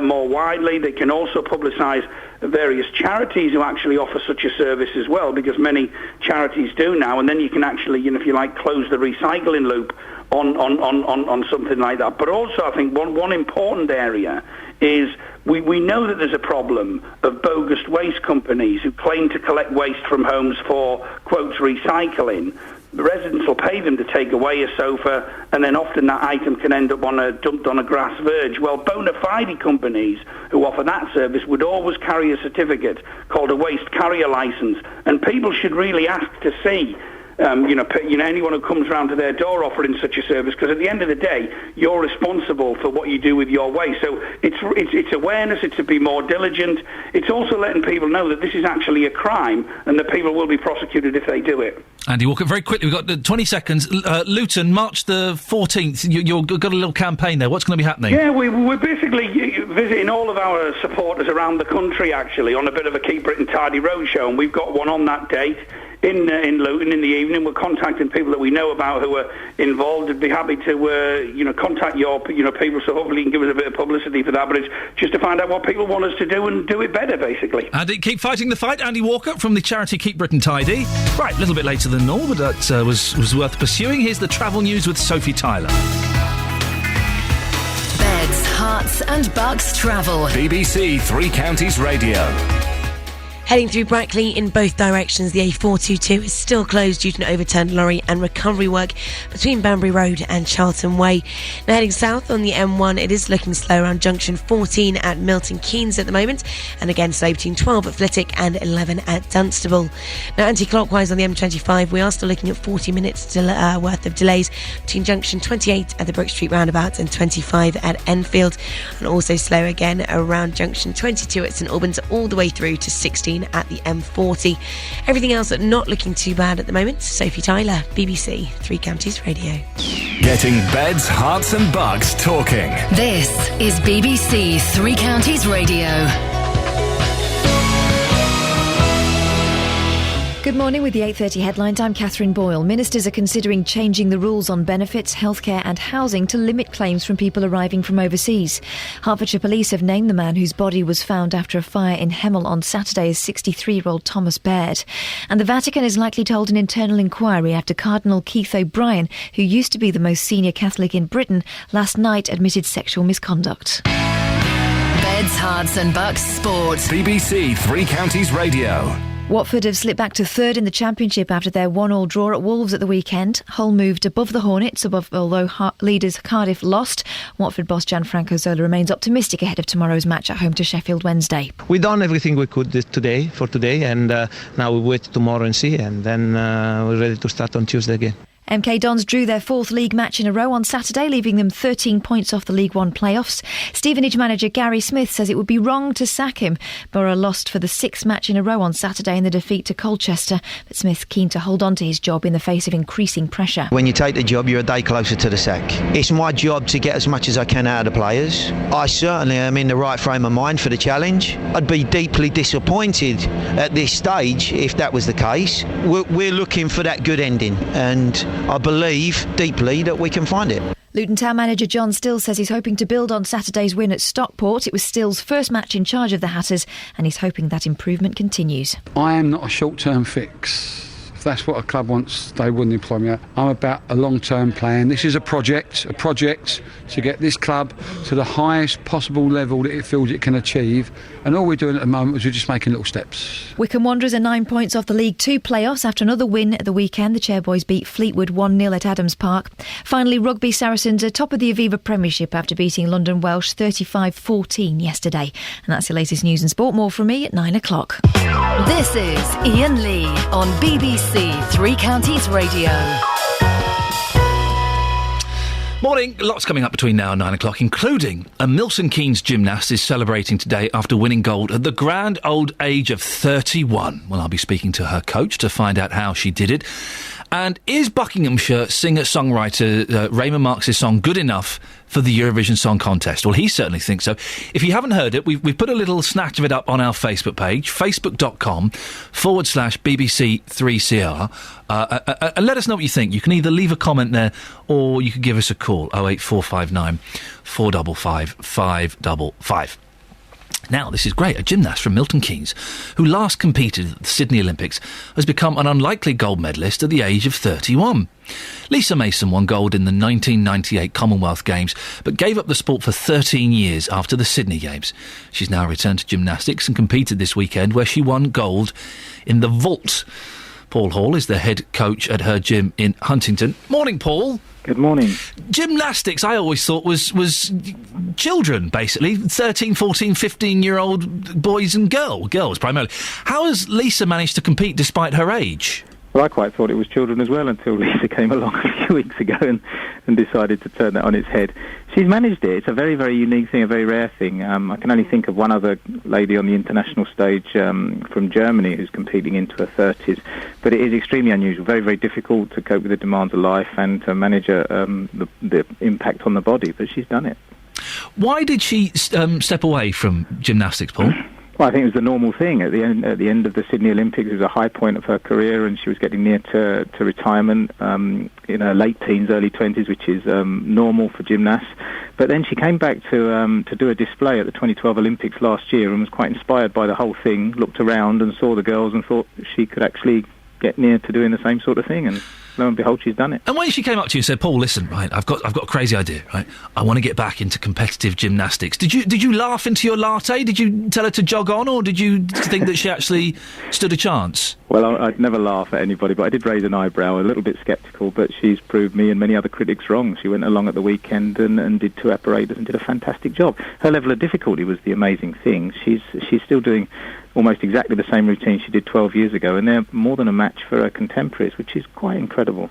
[SPEAKER 18] more widely. They can also publicise various charities who actually offer such a service as well, because many charities do now. And then you can actually, if you like, close the recycling loop on something like that. But also, I think one important area is we know that there's a problem of bogus waste companies who claim to collect waste from homes for, quotes, recycling. The residents will pay them to take away a sofa, and then often that item can end up dumped on a grass verge. Well, bona fide companies who offer that service would always carry a certificate called a waste carrier licence, and people should really ask to see anyone who comes round to their door offering such a service, because at the end of the day, you're responsible for what you do with your waste. So it's awareness, it's to be more diligent. It's also letting people know that this is actually a crime and that people will be prosecuted if they do it.
[SPEAKER 4] Andy Walker, very quickly, we've got 20 seconds. Luton, March the 14th, you've got a little campaign there. What's going to be happening?
[SPEAKER 18] Yeah, we're basically visiting all of our supporters around the country, actually, on a bit of a Keep Britain Tidy roadshow, and we've got one on that date. In Luton in the evening. We're contacting people that we know about who are involved. I'd be happy to contact your people, so hopefully you can give us a bit of publicity for that. But it's just to find out what people want us to do and do it better, basically.
[SPEAKER 4] Andy, keep fighting the fight. Andy Walker from the charity Keep Britain Tidy. Right, a little bit later than normal, but that was worth pursuing. Here's the travel news with Sophie Tyler.
[SPEAKER 5] Beds, Herts and Bucks travel.
[SPEAKER 19] BBC Three Counties Radio.
[SPEAKER 8] Heading through Brackley in both directions, the A422 is still closed due to an overturned lorry and recovery work between Banbury Road and Charlton Way. Now heading south on the M1, it is looking slow around junction 14 at Milton Keynes at the moment, and again slow between 12 at Flitwick and 11 at Dunstable. Now anti-clockwise on the M25, we are still looking at 40 minutes worth of delays between junction 28 at the Brook Street roundabout and 25 at Enfield, and also slow again around junction 22 at St Albans all the way through to 16 at the M40. Everything else not looking too bad at the moment. Sophie Tyler, BBC Three Counties Radio.
[SPEAKER 19] Getting beds, hearts and bugs talking.
[SPEAKER 5] This is BBC Three Counties Radio.
[SPEAKER 1] Good morning. With the 8:30 headlines, I'm Catherine Boyle. Ministers are considering changing the rules on benefits, healthcare and housing to limit claims from people arriving from overseas. Hertfordshire Police have named the man whose body was found after a fire in Hemel on Saturday as 63-year-old Thomas Baird. And the Vatican is likely to hold an internal inquiry after Cardinal Keith O'Brien, who used to be the most senior Catholic in Britain, last night admitted sexual misconduct.
[SPEAKER 5] Beds, Herts and Bucks Sports.
[SPEAKER 19] BBC Three Counties Radio.
[SPEAKER 1] Watford have slipped back to third in the Championship after their 1-1 draw at Wolves at the weekend. Hull moved above the Hornets, although leaders Cardiff lost. Watford boss Gianfranco Zola remains optimistic ahead of tomorrow's match at home to Sheffield Wednesday.
[SPEAKER 20] We've done everything we could today, and now we wait tomorrow and see, and then we're ready to start on Tuesday again.
[SPEAKER 1] MK Dons drew their fourth league match in a row on Saturday, leaving them 13 points off the League One playoffs. Stevenage manager Gary Smith says it would be wrong to sack him. Borough lost for the sixth match in a row on Saturday in the defeat to Colchester, but Smith's keen to hold on to his job in the face of increasing pressure.
[SPEAKER 21] When you take the job, you're a day closer to the sack. It's my job to get as much as I can out of the players. I certainly am in the right frame of mind for the challenge. I'd be deeply disappointed at this stage if that was the case. We're looking for that good ending, and I believe deeply that we can find it.
[SPEAKER 1] Luton Town manager John Still says he's hoping to build on Saturday's win at Stockport. It was Still's first match in charge of the Hatters, and he's hoping that improvement continues.
[SPEAKER 3] I am not a short-term fix. If that's what a club wants, they wouldn't employ me. I'm about a long-term plan. This is a project to get this club to the highest possible level that it feels it can achieve. And all we're doing at the moment is we're just making little steps.
[SPEAKER 1] Wycombe Wanderers are 9 points off the League 2 playoffs after another win at the weekend. The Chairboys beat Fleetwood 1-0 at Adams Park. Finally, Rugby Saracens are top of the Aviva Premiership after beating London Welsh 35-14 yesterday. And that's your latest news and sport. More from me at 9 o'clock.
[SPEAKER 5] This is Iain Lee on BBC Three Counties Radio.
[SPEAKER 4] Morning. Lots coming up between now and 9 o'clock, including a Milton Keynes gymnast is celebrating today after winning gold at the grand old age of 31. Well, I'll be speaking to her coach to find out how she did it. And is Buckinghamshire singer-songwriter Raymond Marx's song good enough for the Eurovision Song Contest? Well, he certainly thinks so. If you haven't heard it, we've put a little snatch of it up on our Facebook page, facebook.com/BBC3CR. And let us know what you think. You can either leave a comment there or you can give us a call, 08459 455 555. Now, this is great. A gymnast from Milton Keynes, who last competed at the Sydney Olympics, has become an unlikely gold medalist at the age of 31. Lisa Mason won gold in the 1998 Commonwealth Games, but gave up the sport for 13 years after the Sydney Games. She's now returned to gymnastics and competed this weekend, where she won gold in the vault. Paul Hall is the head coach at her gym in Huntington. Morning, Paul.
[SPEAKER 6] Good morning.
[SPEAKER 4] Gymnastics, I always thought, was children, basically. 13, 14, 15-year-old boys and girls primarily. How has Lisa managed to compete despite her age?
[SPEAKER 6] Well, I quite thought it was children as well until Lisa came along a few weeks ago and decided to turn that on its head. She's managed it. It's a very, very unique thing, a very rare thing. I can only think of one other lady on the international stage from Germany who's competing into her 30s. But it is extremely unusual, very, very difficult to cope with the demands of life and to manage the impact on the body. But she's done it.
[SPEAKER 4] Why did she step away from gymnastics, Paul?
[SPEAKER 6] Well, I think it was the normal thing. At the end of the Sydney Olympics, it was a high point of her career, and she was getting near to retirement in her late teens, early 20s, which is normal for gymnasts. But then she came back to do a display at the 2012 Olympics last year and was quite inspired by the whole thing, looked around and saw the girls and thought she could actually get near to doing the same sort of thing, and lo and behold, she's done it.
[SPEAKER 4] And when she came up to you and said, "Paul, listen, right, I've got a crazy idea, right? I want to get back into competitive gymnastics." Did you laugh into your latte? Did you tell her to jog on, or did you think that she actually stood a chance?
[SPEAKER 6] Well, I'd never laugh at anybody, but I did raise an eyebrow, a little bit sceptical, but she's proved me and many other critics wrong. She went along at the weekend and did 2 apparatus and did a fantastic job. Her level of difficulty was the amazing thing. She's still doing almost exactly the same routine she did 12 years ago, and they're more than a match for her contemporaries, which is quite incredible.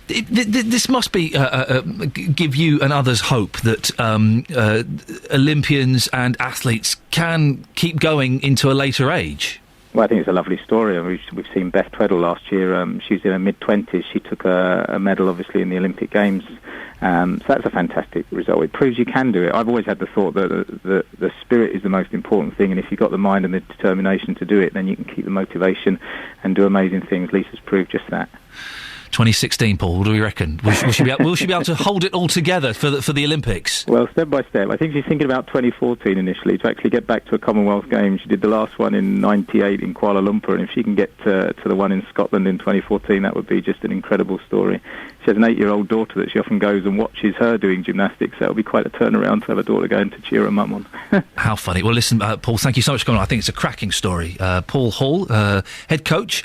[SPEAKER 4] This must be give you and others hope that Olympians and athletes can keep going into a later age.
[SPEAKER 6] Well, I think it's a lovely story. We've seen Beth Tweddle last year. She was in her mid-20s. She took a medal, obviously, in the Olympic Games. So that's a fantastic result. It proves you can do it. I've always had the thought that the spirit is the most important thing, and if you've got the mind and the determination to do it, then you can keep the motivation and do amazing things. Lisa's proved just that.
[SPEAKER 4] 2016, Paul, what do we reckon? Will she be able to hold it all together for the Olympics?
[SPEAKER 6] Well, step by step. I think she's thinking about 2014 initially, to actually get back to a Commonwealth Games. She did the last one in 98 in Kuala Lumpur, and if she can get to the one in Scotland in 2014, that would be just an incredible story. She has an 8-year-old daughter that she often goes and watches her doing gymnastics. That would be quite a turnaround to have a daughter going to cheer her mum on.
[SPEAKER 4] How funny. Well, listen, Paul, thank you so much for coming on. I think it's a cracking story. Paul Hall, head coach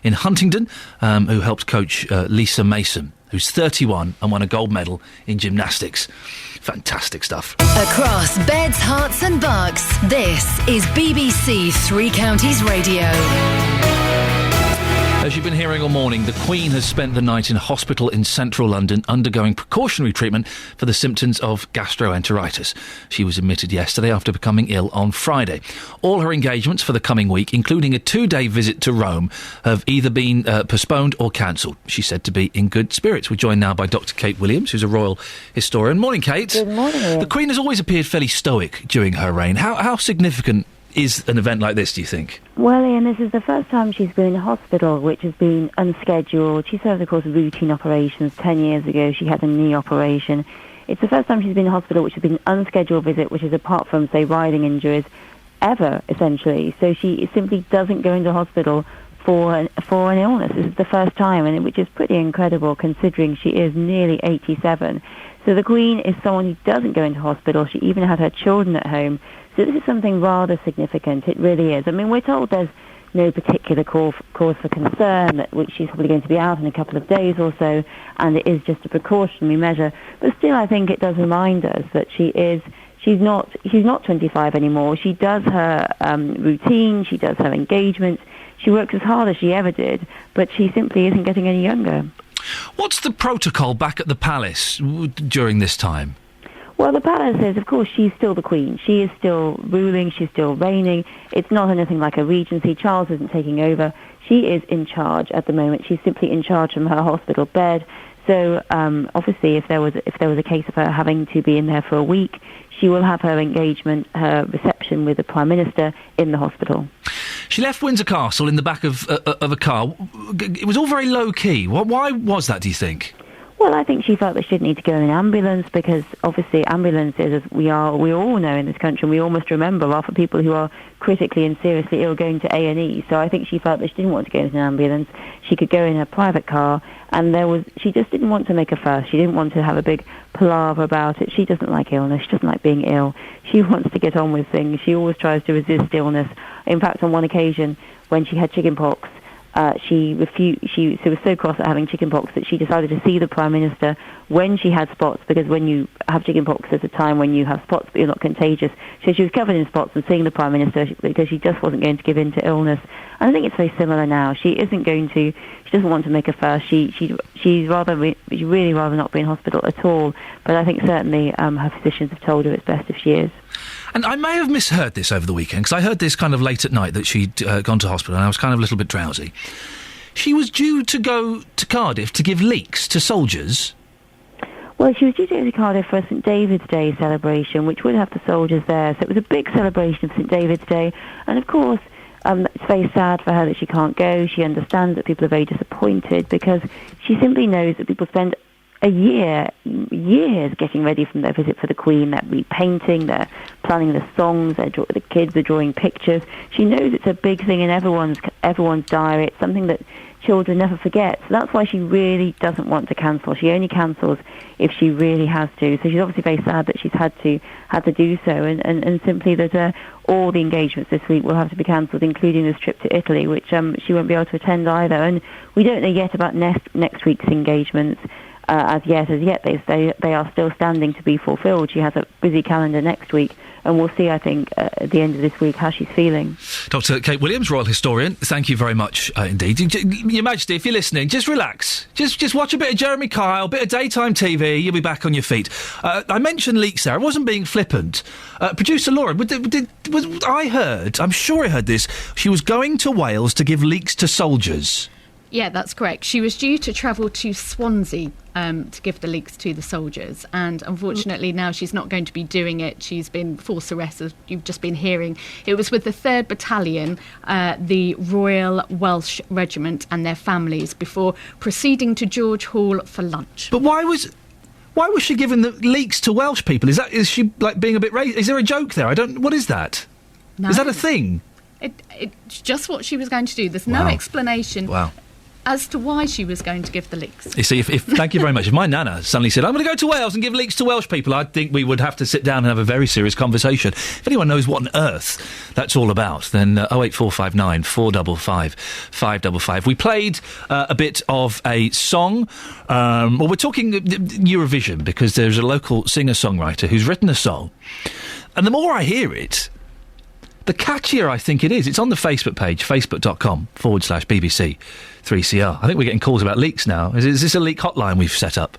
[SPEAKER 4] in Huntingdon, who helped coach Lisa Mason, who's 31 and won a gold medal in gymnastics. Fantastic stuff.
[SPEAKER 5] Across beds, hearts and bucks, this is BBC Three Counties Radio.
[SPEAKER 4] As you've been hearing all morning, the Queen has spent the night in a hospital in central London undergoing precautionary treatment for the symptoms of gastroenteritis. She was admitted yesterday after becoming ill on Friday. All her engagements for the coming week, including a 2-day visit to Rome, have either been postponed or cancelled. She's said to be in good spirits. We're joined now by Dr. Kate Williams, who's a royal historian. Morning, Kate.
[SPEAKER 23] Good morning, Ian.
[SPEAKER 4] The Queen has always appeared fairly stoic during her reign. How significant is an event like this, do you think?
[SPEAKER 7] Well, Ian, this is the first time she's been in hospital, which has been unscheduled. She served, of course, routine operations. 10 years ago, she had a knee operation. It's the first time she's been in hospital, which has been an unscheduled visit, which is apart from, say, riding injuries, ever, essentially. So she simply doesn't go into hospital for an illness. This is the first time, and which is pretty incredible considering she is nearly 87. So the Queen is someone who doesn't go into hospital. She even had her children at home. So this is something rather significant. It really is. I mean, we're told there's no particular cause for concern, which she's probably going to be out in a couple of days or so, and it is just a precautionary measure. But still, I think it does remind us that she's not 25 anymore. She does her routine. She does her engagements. She works as hard as she ever did, but she simply isn't getting any younger.
[SPEAKER 4] What's the protocol back at the palace during this time?
[SPEAKER 7] Well, the palace is, of course, she's still the Queen. She is still ruling. She's still reigning. It's not anything like a regency. Charles isn't taking over. She is in charge at the moment. She's simply in charge from her hospital bed. So, obviously, if there was a case of her having to be in there for a week, she will have her engagement, her reception with the Prime Minister in the hospital.
[SPEAKER 4] She left Windsor Castle in the back of a car. It was all very low-key. Why was that, do you think?
[SPEAKER 7] Well, I think she felt that she didn't need to go in an ambulance because, obviously, ambulances, as we all know in this country, and we all must remember, are for people who are critically and seriously ill going to A&E. So I think she felt that she didn't want to go in an ambulance. She could go in her private car, and she just didn't want to make a fuss. She didn't want to have a big palaver about it. She doesn't like illness. She doesn't like being ill. She wants to get on with things. She always tries to resist illness. In fact, on one occasion, when she had chickenpox, she was so cross at having chickenpox that she decided to see the Prime Minister when she had spots, because when you have chickenpox, there's a time when you have spots but you're not contagious. So she was covered in spots and seeing the Prime Minister because she just wasn't going to give in to illness. And I think it's very similar now. She doesn't want to make a fuss. She'd really rather not be in hospital at all. But I think certainly her physicians have told her it's best if she is.
[SPEAKER 4] And I may have misheard this over the weekend, because I heard this kind of late at night that she'd gone to hospital, and I was kind of a little bit drowsy. She was due to go to Cardiff to give leeks to soldiers.
[SPEAKER 7] Well, she was due to go to Cardiff for a St David's Day celebration, which would have the soldiers there. So it was a big celebration of St David's Day. And of course, it's very sad for her that she can't go. She understands that people are very disappointed because she simply knows that people spend years getting ready from their visit for the Queen. They're repainting, they're planning the songs, the kids are drawing pictures. She knows it's a big thing in everyone's diary. It's something that children never forget. So that's why she really doesn't want to cancel. She only cancels if she really has to. So she's obviously very sad that she's had to do so, and simply that all the engagements this week will have to be cancelled, including this trip to Italy, which she won't be able to attend either. And we don't know yet about next week's engagements. As yet, they are still standing to be fulfilled. She has a busy calendar next week, and we'll see, I think, at the end of this week how she's feeling.
[SPEAKER 4] Dr. Kate Williams, Royal Historian, thank you very much indeed. Your Majesty, if you're listening, just relax. Just watch a bit of Jeremy Kyle, a bit of daytime TV, you'll be back on your feet. I mentioned leaks there. I wasn't being flippant. Producer Laura, I'm sure I heard this, she was going to Wales to give leeks to soldiers.
[SPEAKER 9] Yeah, that's correct. She was due to travel to Swansea to give the leeks to the soldiers, and unfortunately now she's not going to be doing it. She's been forced arrest, as you've just been hearing. It was with the 3rd Battalion, the Royal Welsh Regiment, and their families before proceeding to George Hall for lunch.
[SPEAKER 4] But why was she giving the leeks to Welsh people? Is she like being a bit racist? Is there a joke there? What is that?
[SPEAKER 9] No.
[SPEAKER 4] Is that a thing?
[SPEAKER 9] It's just what she was going to do. There's no explanation.
[SPEAKER 4] Wow.
[SPEAKER 9] As to why she was going to give the leeks.
[SPEAKER 4] You see, thank you very much. If my nana suddenly said, I'm going to go to Wales and give leeks to Welsh people, I think we would have to sit down and have a very serious conversation. If anyone knows what on earth that's all about, then 08459 455 555. We played a bit of a song. We're talking Eurovision, because there's a local singer-songwriter who's written a song. And the more I hear it, the catchier I think it is. It's on the Facebook page, facebook.com/BBC 3CR. I think we're getting calls about leaks now. Is this a leak hotline we've set up?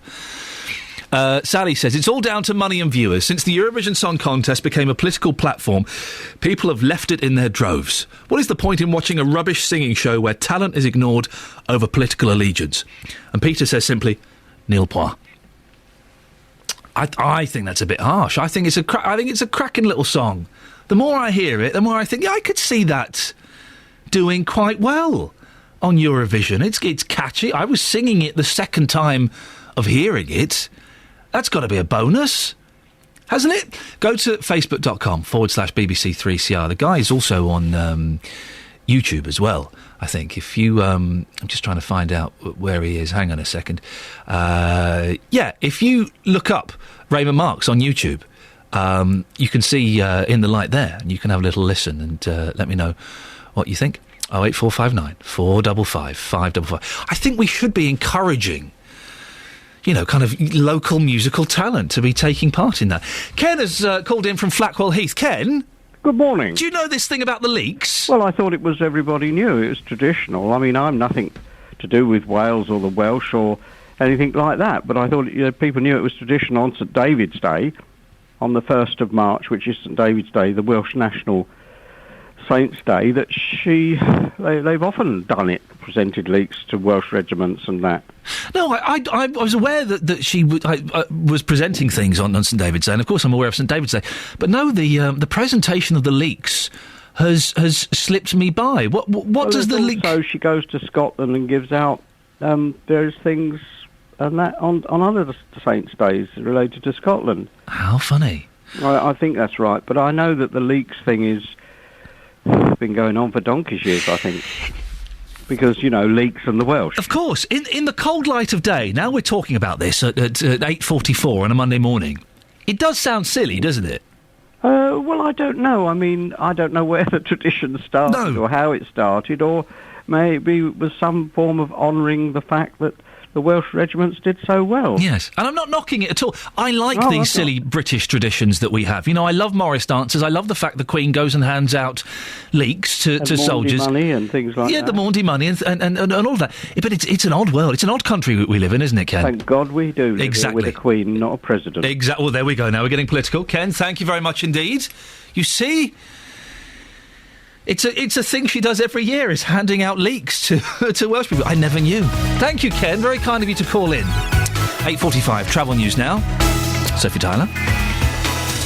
[SPEAKER 4] Sally says, it's all down to money and viewers. Since the Eurovision Song Contest became a political platform, people have left it in their droves. What is the point in watching a rubbish singing show where talent is ignored over political allegiance? And Peter says simply, nil point. I think that's a bit harsh. I think it's a cracking little song. The more I hear it, the more I think, yeah, I could see that doing quite well on Eurovision. It's catchy. I was singing it the second time of hearing it. That's got to be a bonus, hasn't it? Go to facebook.com/BBC3CR. The guy is also on YouTube as well, I think. If you... I'm just trying to find out where he is. Hang on a second. If you look up Raymond Marx on YouTube, you can see In the Light there, and you can have a little listen and let me know what you think. 08459 455 555. I think we should be encouraging, kind of local musical talent to be taking part in that. Ken has called in from Flackwell Heath. Ken?
[SPEAKER 10] Good morning.
[SPEAKER 4] Do you know this thing about the leaks?
[SPEAKER 10] Well, I thought it was everybody knew. It was traditional. I mean, I'm nothing to do with Wales or the Welsh or anything like that, but I thought people knew it was traditional on St David's Day, on the 1st of March, which is St David's Day, the Welsh National Saints' Day, that they've often done it, presented leeks to Welsh regiments and that.
[SPEAKER 4] No, I was aware that she was presenting things on St David's Day, and of course I'm aware of St David's Day. But no, the presentation of the leeks has slipped me by. What does the leek?
[SPEAKER 10] So she goes to Scotland and gives out various things and that on other Saints' Days related to Scotland.
[SPEAKER 4] How funny!
[SPEAKER 10] I think that's right, but I know that the leeks thing is been going on for donkey's years, I think. Because, leeks and the Welsh.
[SPEAKER 4] Of course, in the cold light of day, now we're talking about this at 8:44 on a Monday morning. It does sound silly, doesn't it?
[SPEAKER 10] Well, I don't know. I mean, I don't know where the tradition started or how it started, or maybe it was some form of honouring the fact that the Welsh regiments did so well.
[SPEAKER 4] Yes, and I'm not knocking it at all. I like these silly British traditions that we have. I love Morris dances. I love the fact the Queen goes and hands out leeks to soldiers.
[SPEAKER 10] Maundy money and things like that.
[SPEAKER 4] Yeah, the Maundy money and all of that. But it's an odd world. It's an odd country we live in, isn't it, Ken?
[SPEAKER 10] Thank God we do live here with a Queen, not a president.
[SPEAKER 4] Exactly. Well, there we go. Now we're getting political. Ken, thank you very much indeed. You see... It's a thing she does every year, is handing out leeks to Welsh people. I never knew. Thank you, Ken. Very kind of you to call in. 8:45, travel news now. Sophie Tyler.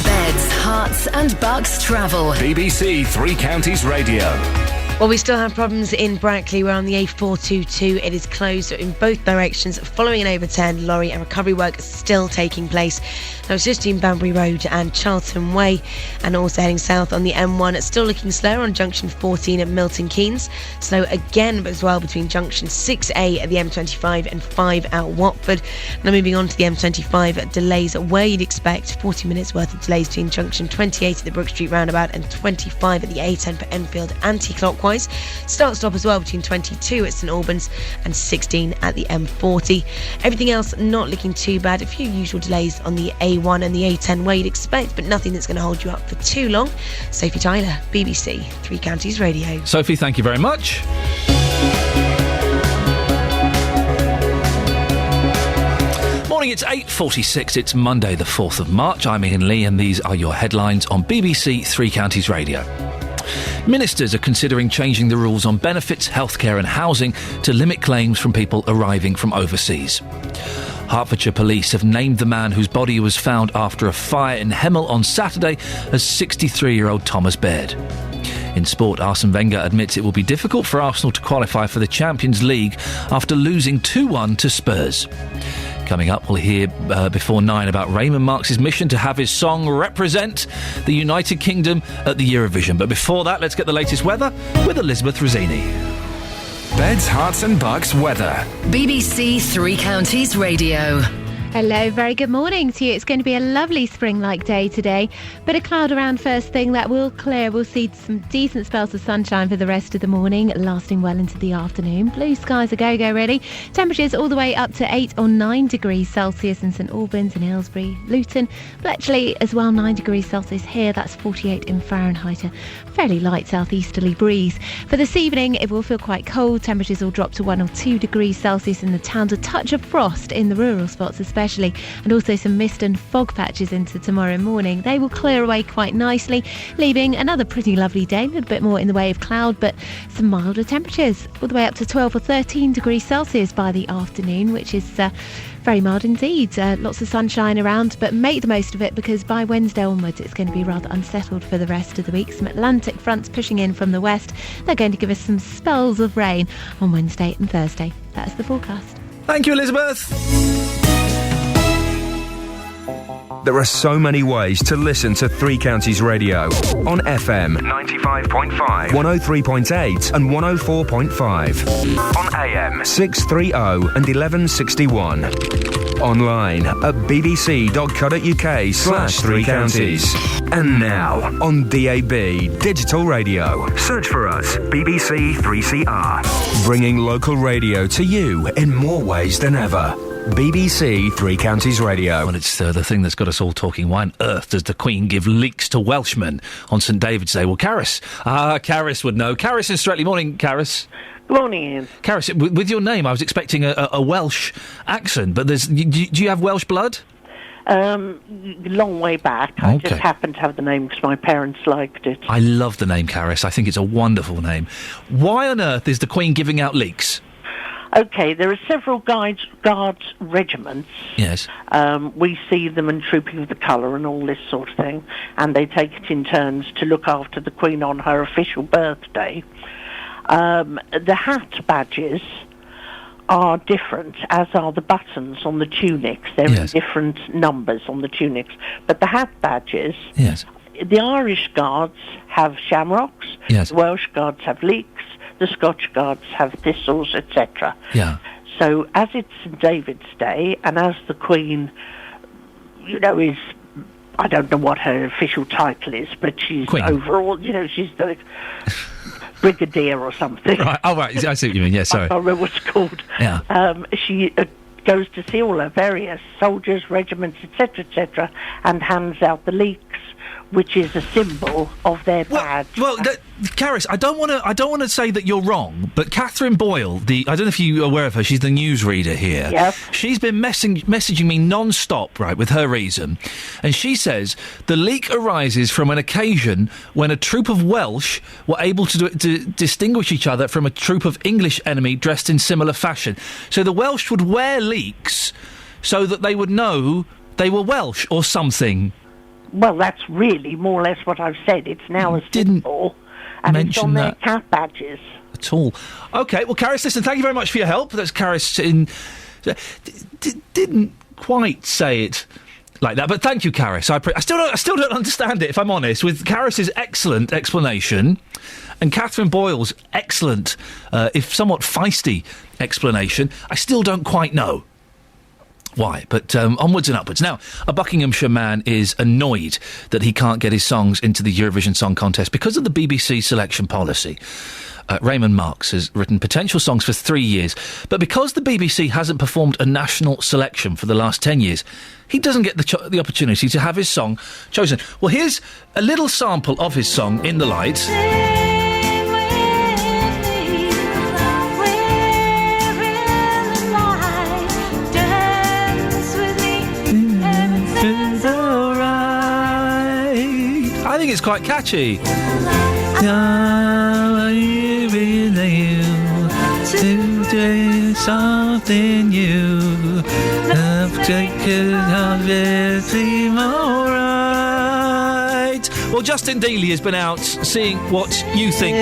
[SPEAKER 5] Beds, Hearts and Bucks travel.
[SPEAKER 19] BBC Three Counties Radio.
[SPEAKER 8] Well, we still have problems in Brackley. We're on the A422. It is closed in both directions following an overturned lorry, and recovery work is still taking place. Now, it's just in Banbury Road and Charlton Way, and also heading south on the M1. It's still looking slow on junction 14 at Milton Keynes. Slow again, but as well between junction 6A at the M25 and 5 at Watford. Now, moving on to the M25, delays where you'd expect. 40 minutes worth of delays between junction 28 at the Brook Street roundabout and 25 at the A10 for Enfield anti-clockwise. Start-stop as well between 22 at St Albans and 16 at the M40. Everything else not looking too bad. A few usual delays on the A1 and the A10 where you'd expect, but nothing that's going to hold you up for too long. Sophie Tyler, BBC Three Counties Radio.
[SPEAKER 4] Sophie, thank you very much. Morning, it's 8:46. It's Monday the 4th of March. I'm Iain Lee, and these are your headlines on BBC Three Counties Radio. Ministers are considering changing the rules on benefits, healthcare and housing to limit claims from people arriving from overseas. Hertfordshire police have named the man whose body was found after a fire in Hemel on Saturday as 63-year-old Thomas Baird. In sport, Arsene Wenger admits it will be difficult for Arsenal to qualify for the Champions League after losing 2-1 to Spurs. Coming up, we'll hear before 9 about Raymond Marx's mission to have his song represent the United Kingdom at the Eurovision. But before that, let's get the latest weather with Elizabeth Rossini.
[SPEAKER 19] Beds, Hearts and Bucks weather.
[SPEAKER 5] BBC Three Counties Radio.
[SPEAKER 22] Hello, very good morning to you. It's going to be a lovely spring-like day today. Bit of cloud around first thing, that will clear. We'll see some decent spells of sunshine for the rest of the morning, lasting well into the afternoon. Blue skies are go-go really. Temperatures all the way up to 8 or 9 degrees Celsius in St Albans and Aylesbury, Luton, Bletchley as well, 9 degrees Celsius here. That's 48 in Fahrenheit. A fairly light southeasterly breeze. For this evening, it will feel quite cold. Temperatures will drop to 1 or 2 degrees Celsius in the towns. A touch of frost in the rural spots especially, and also some mist and fog patches into tomorrow morning. They will clear away quite nicely, leaving another pretty lovely day, a little bit more in the way of cloud, but some milder temperatures, all the way up to 12 or 13 degrees Celsius by the afternoon, which is very mild indeed. Lots of sunshine around, but make the most of it, because by Wednesday onwards it's going to be rather unsettled for the rest of the week. Some Atlantic fronts pushing in from the west. They're going to give us some spells of rain on Wednesday and Thursday. That's the forecast.
[SPEAKER 4] Thank you, Elizabeth.
[SPEAKER 11] There are so many ways to listen to Three Counties Radio. On FM 95.5, 103.8 and 104.5. On AM 630 and 1161. Online at bbc.co.uk/Three Counties. And now on DAB Digital Radio. Search for us, BBC 3CR. Bringing local radio to you in more ways than ever. BBC Three Counties Radio.
[SPEAKER 4] Well, it's the thing that's got us all talking. Why on earth does the Queen give leeks to Welshmen on St David's Day? Well, Caris would know. Caris in Streatley. Morning, Caris.
[SPEAKER 13] Good morning, Ian.
[SPEAKER 4] Caris, with your name, I was expecting a Welsh accent, but do you have Welsh blood?
[SPEAKER 13] Long way back. I just happened to have the name because my parents liked it.
[SPEAKER 4] I love the name Caris. I think it's a wonderful name. Why on earth is the Queen giving out leeks?
[SPEAKER 13] Okay, there are several guards regiments.
[SPEAKER 4] Yes.
[SPEAKER 13] We see them in Trooping of the Colour and all this sort of thing, and they take it in turns to look after the Queen on her official birthday. The hat badges are different, as are the buttons on the tunics. They're in different numbers on the tunics. But the hat badges...
[SPEAKER 4] Yes.
[SPEAKER 13] The Irish Guards have shamrocks.
[SPEAKER 4] Yes.
[SPEAKER 13] The Welsh Guards have leeks. The Scotch Guards have thistles, etc.
[SPEAKER 4] Yeah.
[SPEAKER 13] So, as it's St David's Day, and as the Queen, is... I don't know what her official title is, but she's
[SPEAKER 4] Queen.
[SPEAKER 13] Overall, she's the... Brigadier or something.
[SPEAKER 4] Right. Oh, right. I see what you mean. Yeah, sorry.
[SPEAKER 13] I can't remember what it's called.
[SPEAKER 4] Yeah.
[SPEAKER 13] She goes to see all her various soldiers, regiments, etc., and hands out the leeks, which is a symbol of their badge.
[SPEAKER 4] Well, Caris, I don't want to say that you're wrong, but Catherine Boyle, I don't know if you're aware of her, she's the newsreader here.
[SPEAKER 13] Yes.
[SPEAKER 4] She's been messaging me non-stop, right, with her reason, and she says the leak arises from an occasion when a troop of Welsh were able to distinguish each other from a troop of English enemy dressed in similar fashion. So the Welsh would wear leeks so that they would know they were Welsh or something.
[SPEAKER 13] Well, that's really more or less what I've said. It's now a symbol, and it's on their cap badges.
[SPEAKER 4] At all. OK, well, Caris, listen, thank you very much for your help. That's Caris didn't quite say it like that, but thank you, Caris. I still don't understand it, if I'm honest, with Caris's excellent explanation and Catherine Boyle's excellent, if somewhat feisty explanation. I still don't quite know why, but onwards and upwards. Now, a Buckinghamshire man is annoyed that he can't get his songs into the Eurovision Song Contest because of the BBC selection policy. Raymond Marks has written potential songs for 3 years, but because the BBC hasn't performed a national selection for the last 10 years, he doesn't get the opportunity to have his song chosen. Well, here's a little sample of his song, In the Light. I think it's quite catchy. To do something new, alright. Well, Justin Dealey has been out seeing what you think.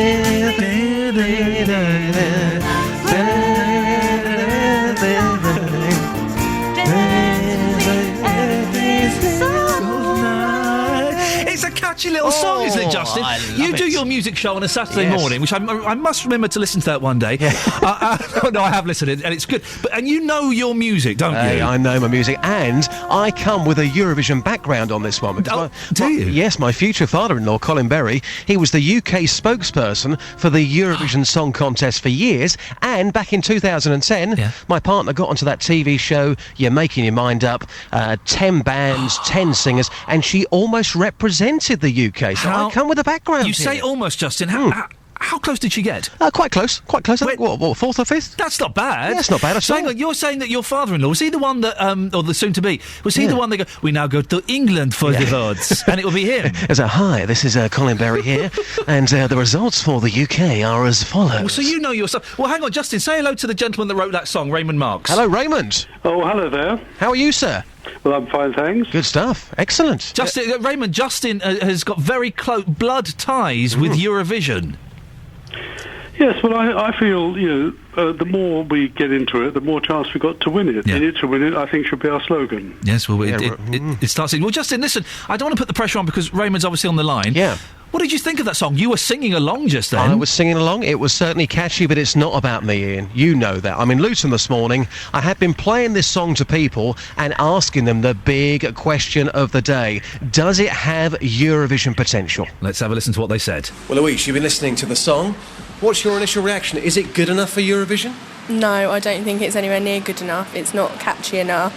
[SPEAKER 4] It's a catchy little song, isn't it, Justin? You do your music show on a Saturday morning, which I must remember to listen to that one day. No, I have listened, and it's good. And you know your music, don't you?
[SPEAKER 14] I know my music, and I come with a Eurovision background on this one.
[SPEAKER 4] Do you?
[SPEAKER 14] Yes, my future father-in-law, Colin Berry, he was the UK spokesperson for the Eurovision Song Contest for years, and back in 2010, my partner got onto that TV show, You're Making Your Mind Up, 10 bands, 10 singers, and she almost represented the UK, so I come with a background.
[SPEAKER 4] You say almost, Justin. How close did she get?
[SPEAKER 14] Quite close. I think, what, fourth or fifth?
[SPEAKER 4] That's not bad.
[SPEAKER 14] Yeah, it's not bad at
[SPEAKER 4] So
[SPEAKER 14] all.
[SPEAKER 4] hang on, you're saying that your father-in-law, was he the one that, or the soon-to-be, was he the one that we now go to England for the votes, and it will be him?
[SPEAKER 14] Hi, this is Colin Berry here, and the results for the UK are as follows.
[SPEAKER 4] Well, so you know your son. Well, hang on, Justin, say hello to the gentleman that wrote that song, Raymond Marks.
[SPEAKER 14] Hello, Raymond.
[SPEAKER 15] Oh, hello there.
[SPEAKER 14] How are you, sir?
[SPEAKER 15] Well, I'm fine, thanks.
[SPEAKER 14] Good stuff. Excellent.
[SPEAKER 4] Justin, Raymond, Justin has got very close blood ties with Eurovision.
[SPEAKER 15] Yes, well, I feel, the more we get into it, the more chance we've got to win it. In it to win it, I think, should be our slogan.
[SPEAKER 4] Yes, well, it starts in... Well, Justin, listen, I don't want to put the pressure on because Raymond's obviously on the line.
[SPEAKER 14] Yeah.
[SPEAKER 4] What did you think of that song? You were singing along just then.
[SPEAKER 14] I was singing along. It was certainly catchy, but it's not about me, Ian. You know that. I'm in Luton this morning. I have been playing this song to people and asking them the big question of the day. Does it have Eurovision potential?
[SPEAKER 4] Let's have a listen to what they said.
[SPEAKER 14] Well, Louise, you've been listening to the song. What's your initial reaction? Is it good enough for Eurovision?
[SPEAKER 16] No, I don't think it's anywhere near good enough. It's not catchy enough.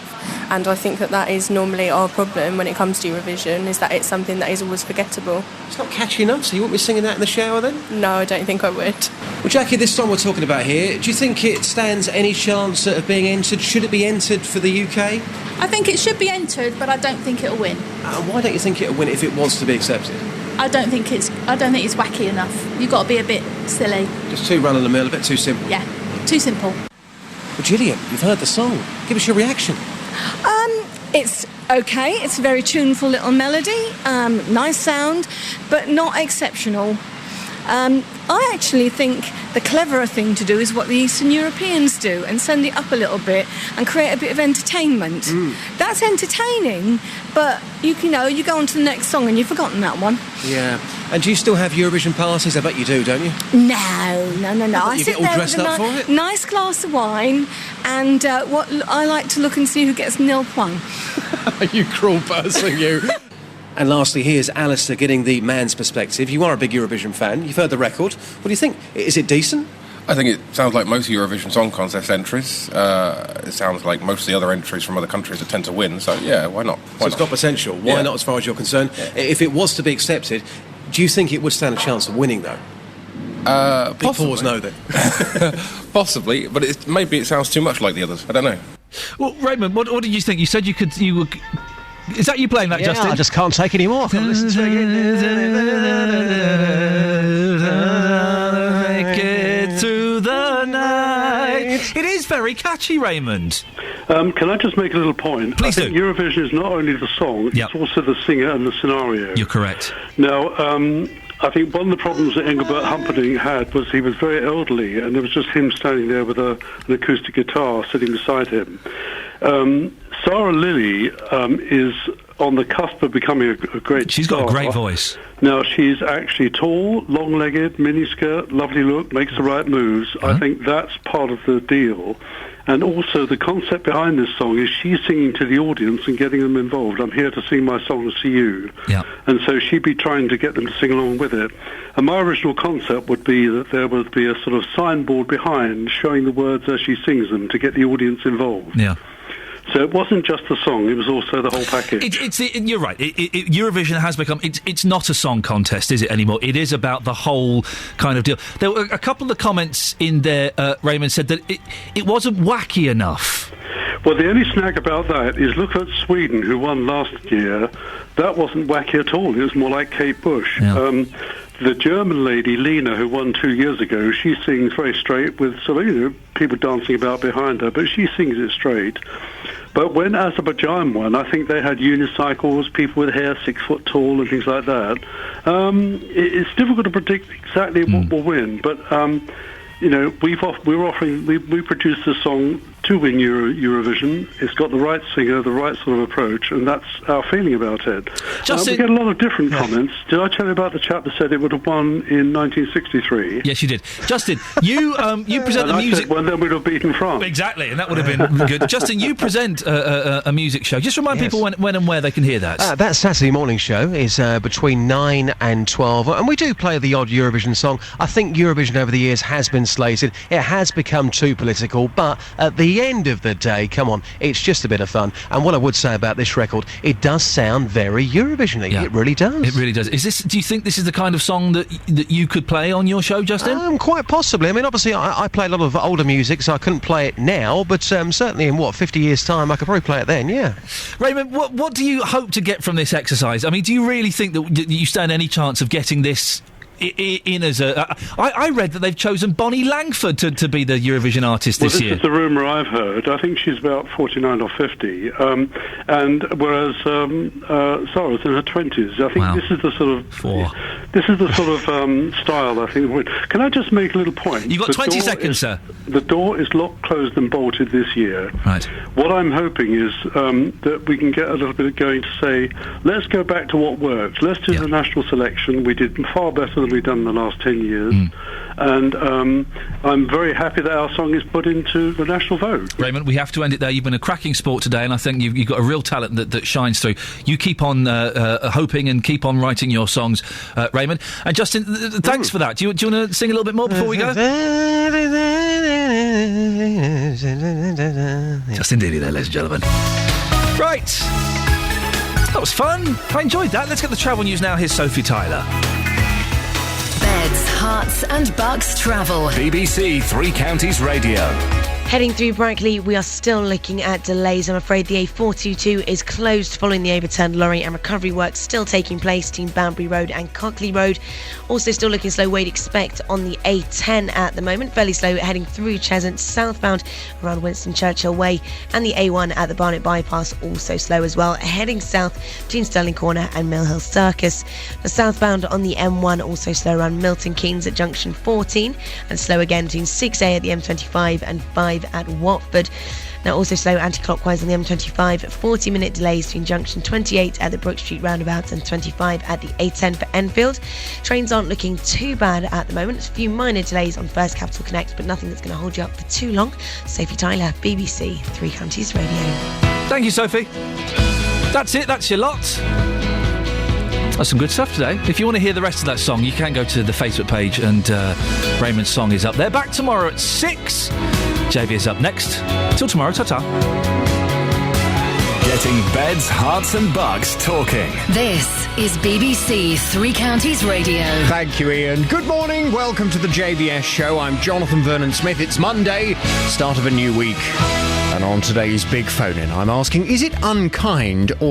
[SPEAKER 16] And I think that is normally our problem when it comes to Eurovision, is that it's something that is always forgettable.
[SPEAKER 14] It's not catchy enough, so you won't be singing that in the shower then?
[SPEAKER 16] No, I don't think I would.
[SPEAKER 14] Well, Jackie, this song we're talking about here, do you think it stands any chance of being entered? Should it be entered for the UK?
[SPEAKER 23] I think it should be entered, but I don't think it'll win.
[SPEAKER 14] Why don't you think it'll win if it was to be accepted?
[SPEAKER 23] I don't think it's wacky enough. You've got to be a bit silly.
[SPEAKER 14] Just too run-of-the-mill, a bit too simple.
[SPEAKER 23] Yeah, too simple.
[SPEAKER 14] Well, Gillian, you've heard the song. Give us your reaction.
[SPEAKER 24] It's okay. It's a very tuneful little melody, nice sound, but not exceptional. I actually think the cleverer thing to do is what the Eastern Europeans do and send it up a little bit and create a bit of entertainment. That's entertaining, but you go on to the next song and you've forgotten that one.
[SPEAKER 14] Yeah. And do you still have Eurovision parties? I bet you do, don't you?
[SPEAKER 24] No. I
[SPEAKER 14] You
[SPEAKER 24] sit
[SPEAKER 14] get all
[SPEAKER 24] there
[SPEAKER 14] dressed
[SPEAKER 24] with a
[SPEAKER 14] up for it?
[SPEAKER 24] nice glass of wine, and I like to look and see who gets nil point.
[SPEAKER 14] You cruel person, you. And lastly, here's Alistair getting the man's perspective. You are a big Eurovision fan. You've heard the record. What do you think? Is it decent?
[SPEAKER 25] I think it sounds like most Eurovision Song Contest entries. It sounds like most of the other entries from other countries that tend to win. So, yeah, why not?
[SPEAKER 14] So it's got potential. Why not, as far as you're concerned? Yeah. If it was to be accepted, do you think it would stand a chance of winning, though? Big pause, no, then.
[SPEAKER 25] Possibly, but maybe it sounds too much like the others. I don't know.
[SPEAKER 4] Well, Raymond, what did you think? You said you were... Is that you playing that, Justin?
[SPEAKER 14] I just can't take any more. I can't listen to
[SPEAKER 4] it to the night. It is very catchy, Raymond.
[SPEAKER 15] Can I just make a little point?
[SPEAKER 4] Please
[SPEAKER 15] I think
[SPEAKER 4] do.
[SPEAKER 15] Eurovision is not only the song, it's also the singer and the scenario.
[SPEAKER 4] You're correct.
[SPEAKER 15] Now, I think one of the problems that Engelbert Humperdinck had was he was very elderly, and there was just him standing there with an acoustic guitar sitting beside him. Sarah Lilly is on the cusp of becoming a great
[SPEAKER 4] She's
[SPEAKER 15] star.
[SPEAKER 4] got a great voice.
[SPEAKER 15] Now, she's actually tall, long-legged, miniskirt, lovely look, makes the right moves. I think that's part of the deal. And also the concept behind this song is she's singing to the audience and getting them involved. I'm here to sing my songs to you.
[SPEAKER 4] Yeah.
[SPEAKER 15] And so she'd be trying to get them to sing along with it. And my original concept would be that there would be a sort of signboard behind showing the words as she sings them to get the audience involved.
[SPEAKER 4] Yeah.
[SPEAKER 15] So it wasn't just the song, it was also the whole package.
[SPEAKER 4] You're right. Eurovision has become... It's not a song contest, is it, anymore? It is about the whole kind of deal. There were a couple of comments in there, Raymond said that it wasn't wacky enough.
[SPEAKER 15] Well, the only snag about that is look at Sweden, who won last year. That wasn't wacky at all. It was more like Kate Bush.
[SPEAKER 4] Yeah.
[SPEAKER 15] The German lady, Lena, who won 2 years ago, she sings very straight with sort of, people dancing about behind her, but she sings it straight. But when Azerbaijan won, I think they had unicycles, people with hair 6 foot tall and things like that. It's difficult to predict exactly what will win, but we produced this song to win Eurovision. It's got the right singer, the right sort of approach, and that's our feeling about it. We get a lot of different comments. Did I tell you about the chap that said it would have won in 1963?
[SPEAKER 4] Yes, you did. Justin, you present the music...
[SPEAKER 15] Well, then we'd have beaten France.
[SPEAKER 4] Exactly, and that would have been good. Justin, you present a music show. Just remind people when and where they can hear that.
[SPEAKER 14] That Saturday morning show is between 9 and 12, and we do play the odd Eurovision song. I think Eurovision over the years has been slated. It has become too political, but at the the end of the day, come on, it's just a bit of fun. And what I would say about this record, it does sound very Eurovision-y.
[SPEAKER 4] Yeah.
[SPEAKER 14] It really does.
[SPEAKER 4] It really does. Do you think this is the kind of song that you could play on your show, Justin?
[SPEAKER 14] Quite possibly. I mean, obviously, I play a lot of older music, so I couldn't play it now, but certainly in, 50 years' time, I could probably play it then, yeah.
[SPEAKER 4] Raymond, what do you hope to get from this exercise? I mean, do you really think that you stand any chance of getting this in as a... I read that they've chosen Bonnie Langford to be the Eurovision artist this year.
[SPEAKER 15] This is the rumour I've heard. I think she's about 49 or 50, and whereas Sarah's in her 20s. I think this is the sort of... This is the sort of style I think... Can I just make a little point?
[SPEAKER 4] You've got 20 seconds, sir.
[SPEAKER 15] The door is locked, closed and bolted this year.
[SPEAKER 4] Right.
[SPEAKER 15] What I'm hoping is that we can get a little bit going to say, let's go back to what works. Let's do the national selection. We did far better than we've done in the last 10 years. And I'm very happy that our song is put into the national vote.
[SPEAKER 4] Raymond, we have to end it there. You've been a cracking sport today, and I think you've got a real talent that shines through. You keep on hoping and keep on writing your songs, Raymond. And Justin, thanks for that. Do you want to sing a little bit more before we go? Justin Dealey there, ladies and gentlemen. Right. That was fun. I enjoyed that. Let's get the travel news now. Here's Sophie Tyler.
[SPEAKER 5] Beds, Herts and Bucks travel.
[SPEAKER 19] BBC Three Counties Radio.
[SPEAKER 8] Heading through Brackley, we are still looking at delays. I'm afraid the A422 is closed following the overturned lorry, and recovery work still taking place between Banbury Road and Cockley Road. Also still looking slow, Wade expect on the A10 at the moment. Fairly slow heading through Cheshunt southbound around Winston Churchill Way, and the A1 at the Barnet Bypass also slow as well. Heading south between Stirling Corner and Mill Hill Circus. The southbound on the M1 also slow around Milton Keynes at junction 14, and slow again between 6A at the M25 and 5 at Watford. Now also slow anti-clockwise on the M25, 40-minute delays between junction 28 at the Brook Street roundabout and 25 at the A10 for Enfield. Trains aren't looking too bad at the moment. A few minor delays on First Capital Connect, but nothing that's going to hold you up for too long. Sophie Tyler, BBC Three Counties Radio.
[SPEAKER 4] Thank you, Sophie. That's it. That's your lot. That's some good stuff today. If you want to hear the rest of that song, you can go to the Facebook page, and Raymond's song is up there. Back tomorrow at 6. JV is up next. Till tomorrow, ta-ta.
[SPEAKER 19] Getting beds, hearts and bucks talking.
[SPEAKER 5] This is BBC Three Counties Radio.
[SPEAKER 2] Thank you, Iain. Good morning. Welcome to the JVS show. I'm Jonathan Vernon-Smith. It's Monday, start of a new week. And on today's Big Phone-In, I'm asking, is it unkind or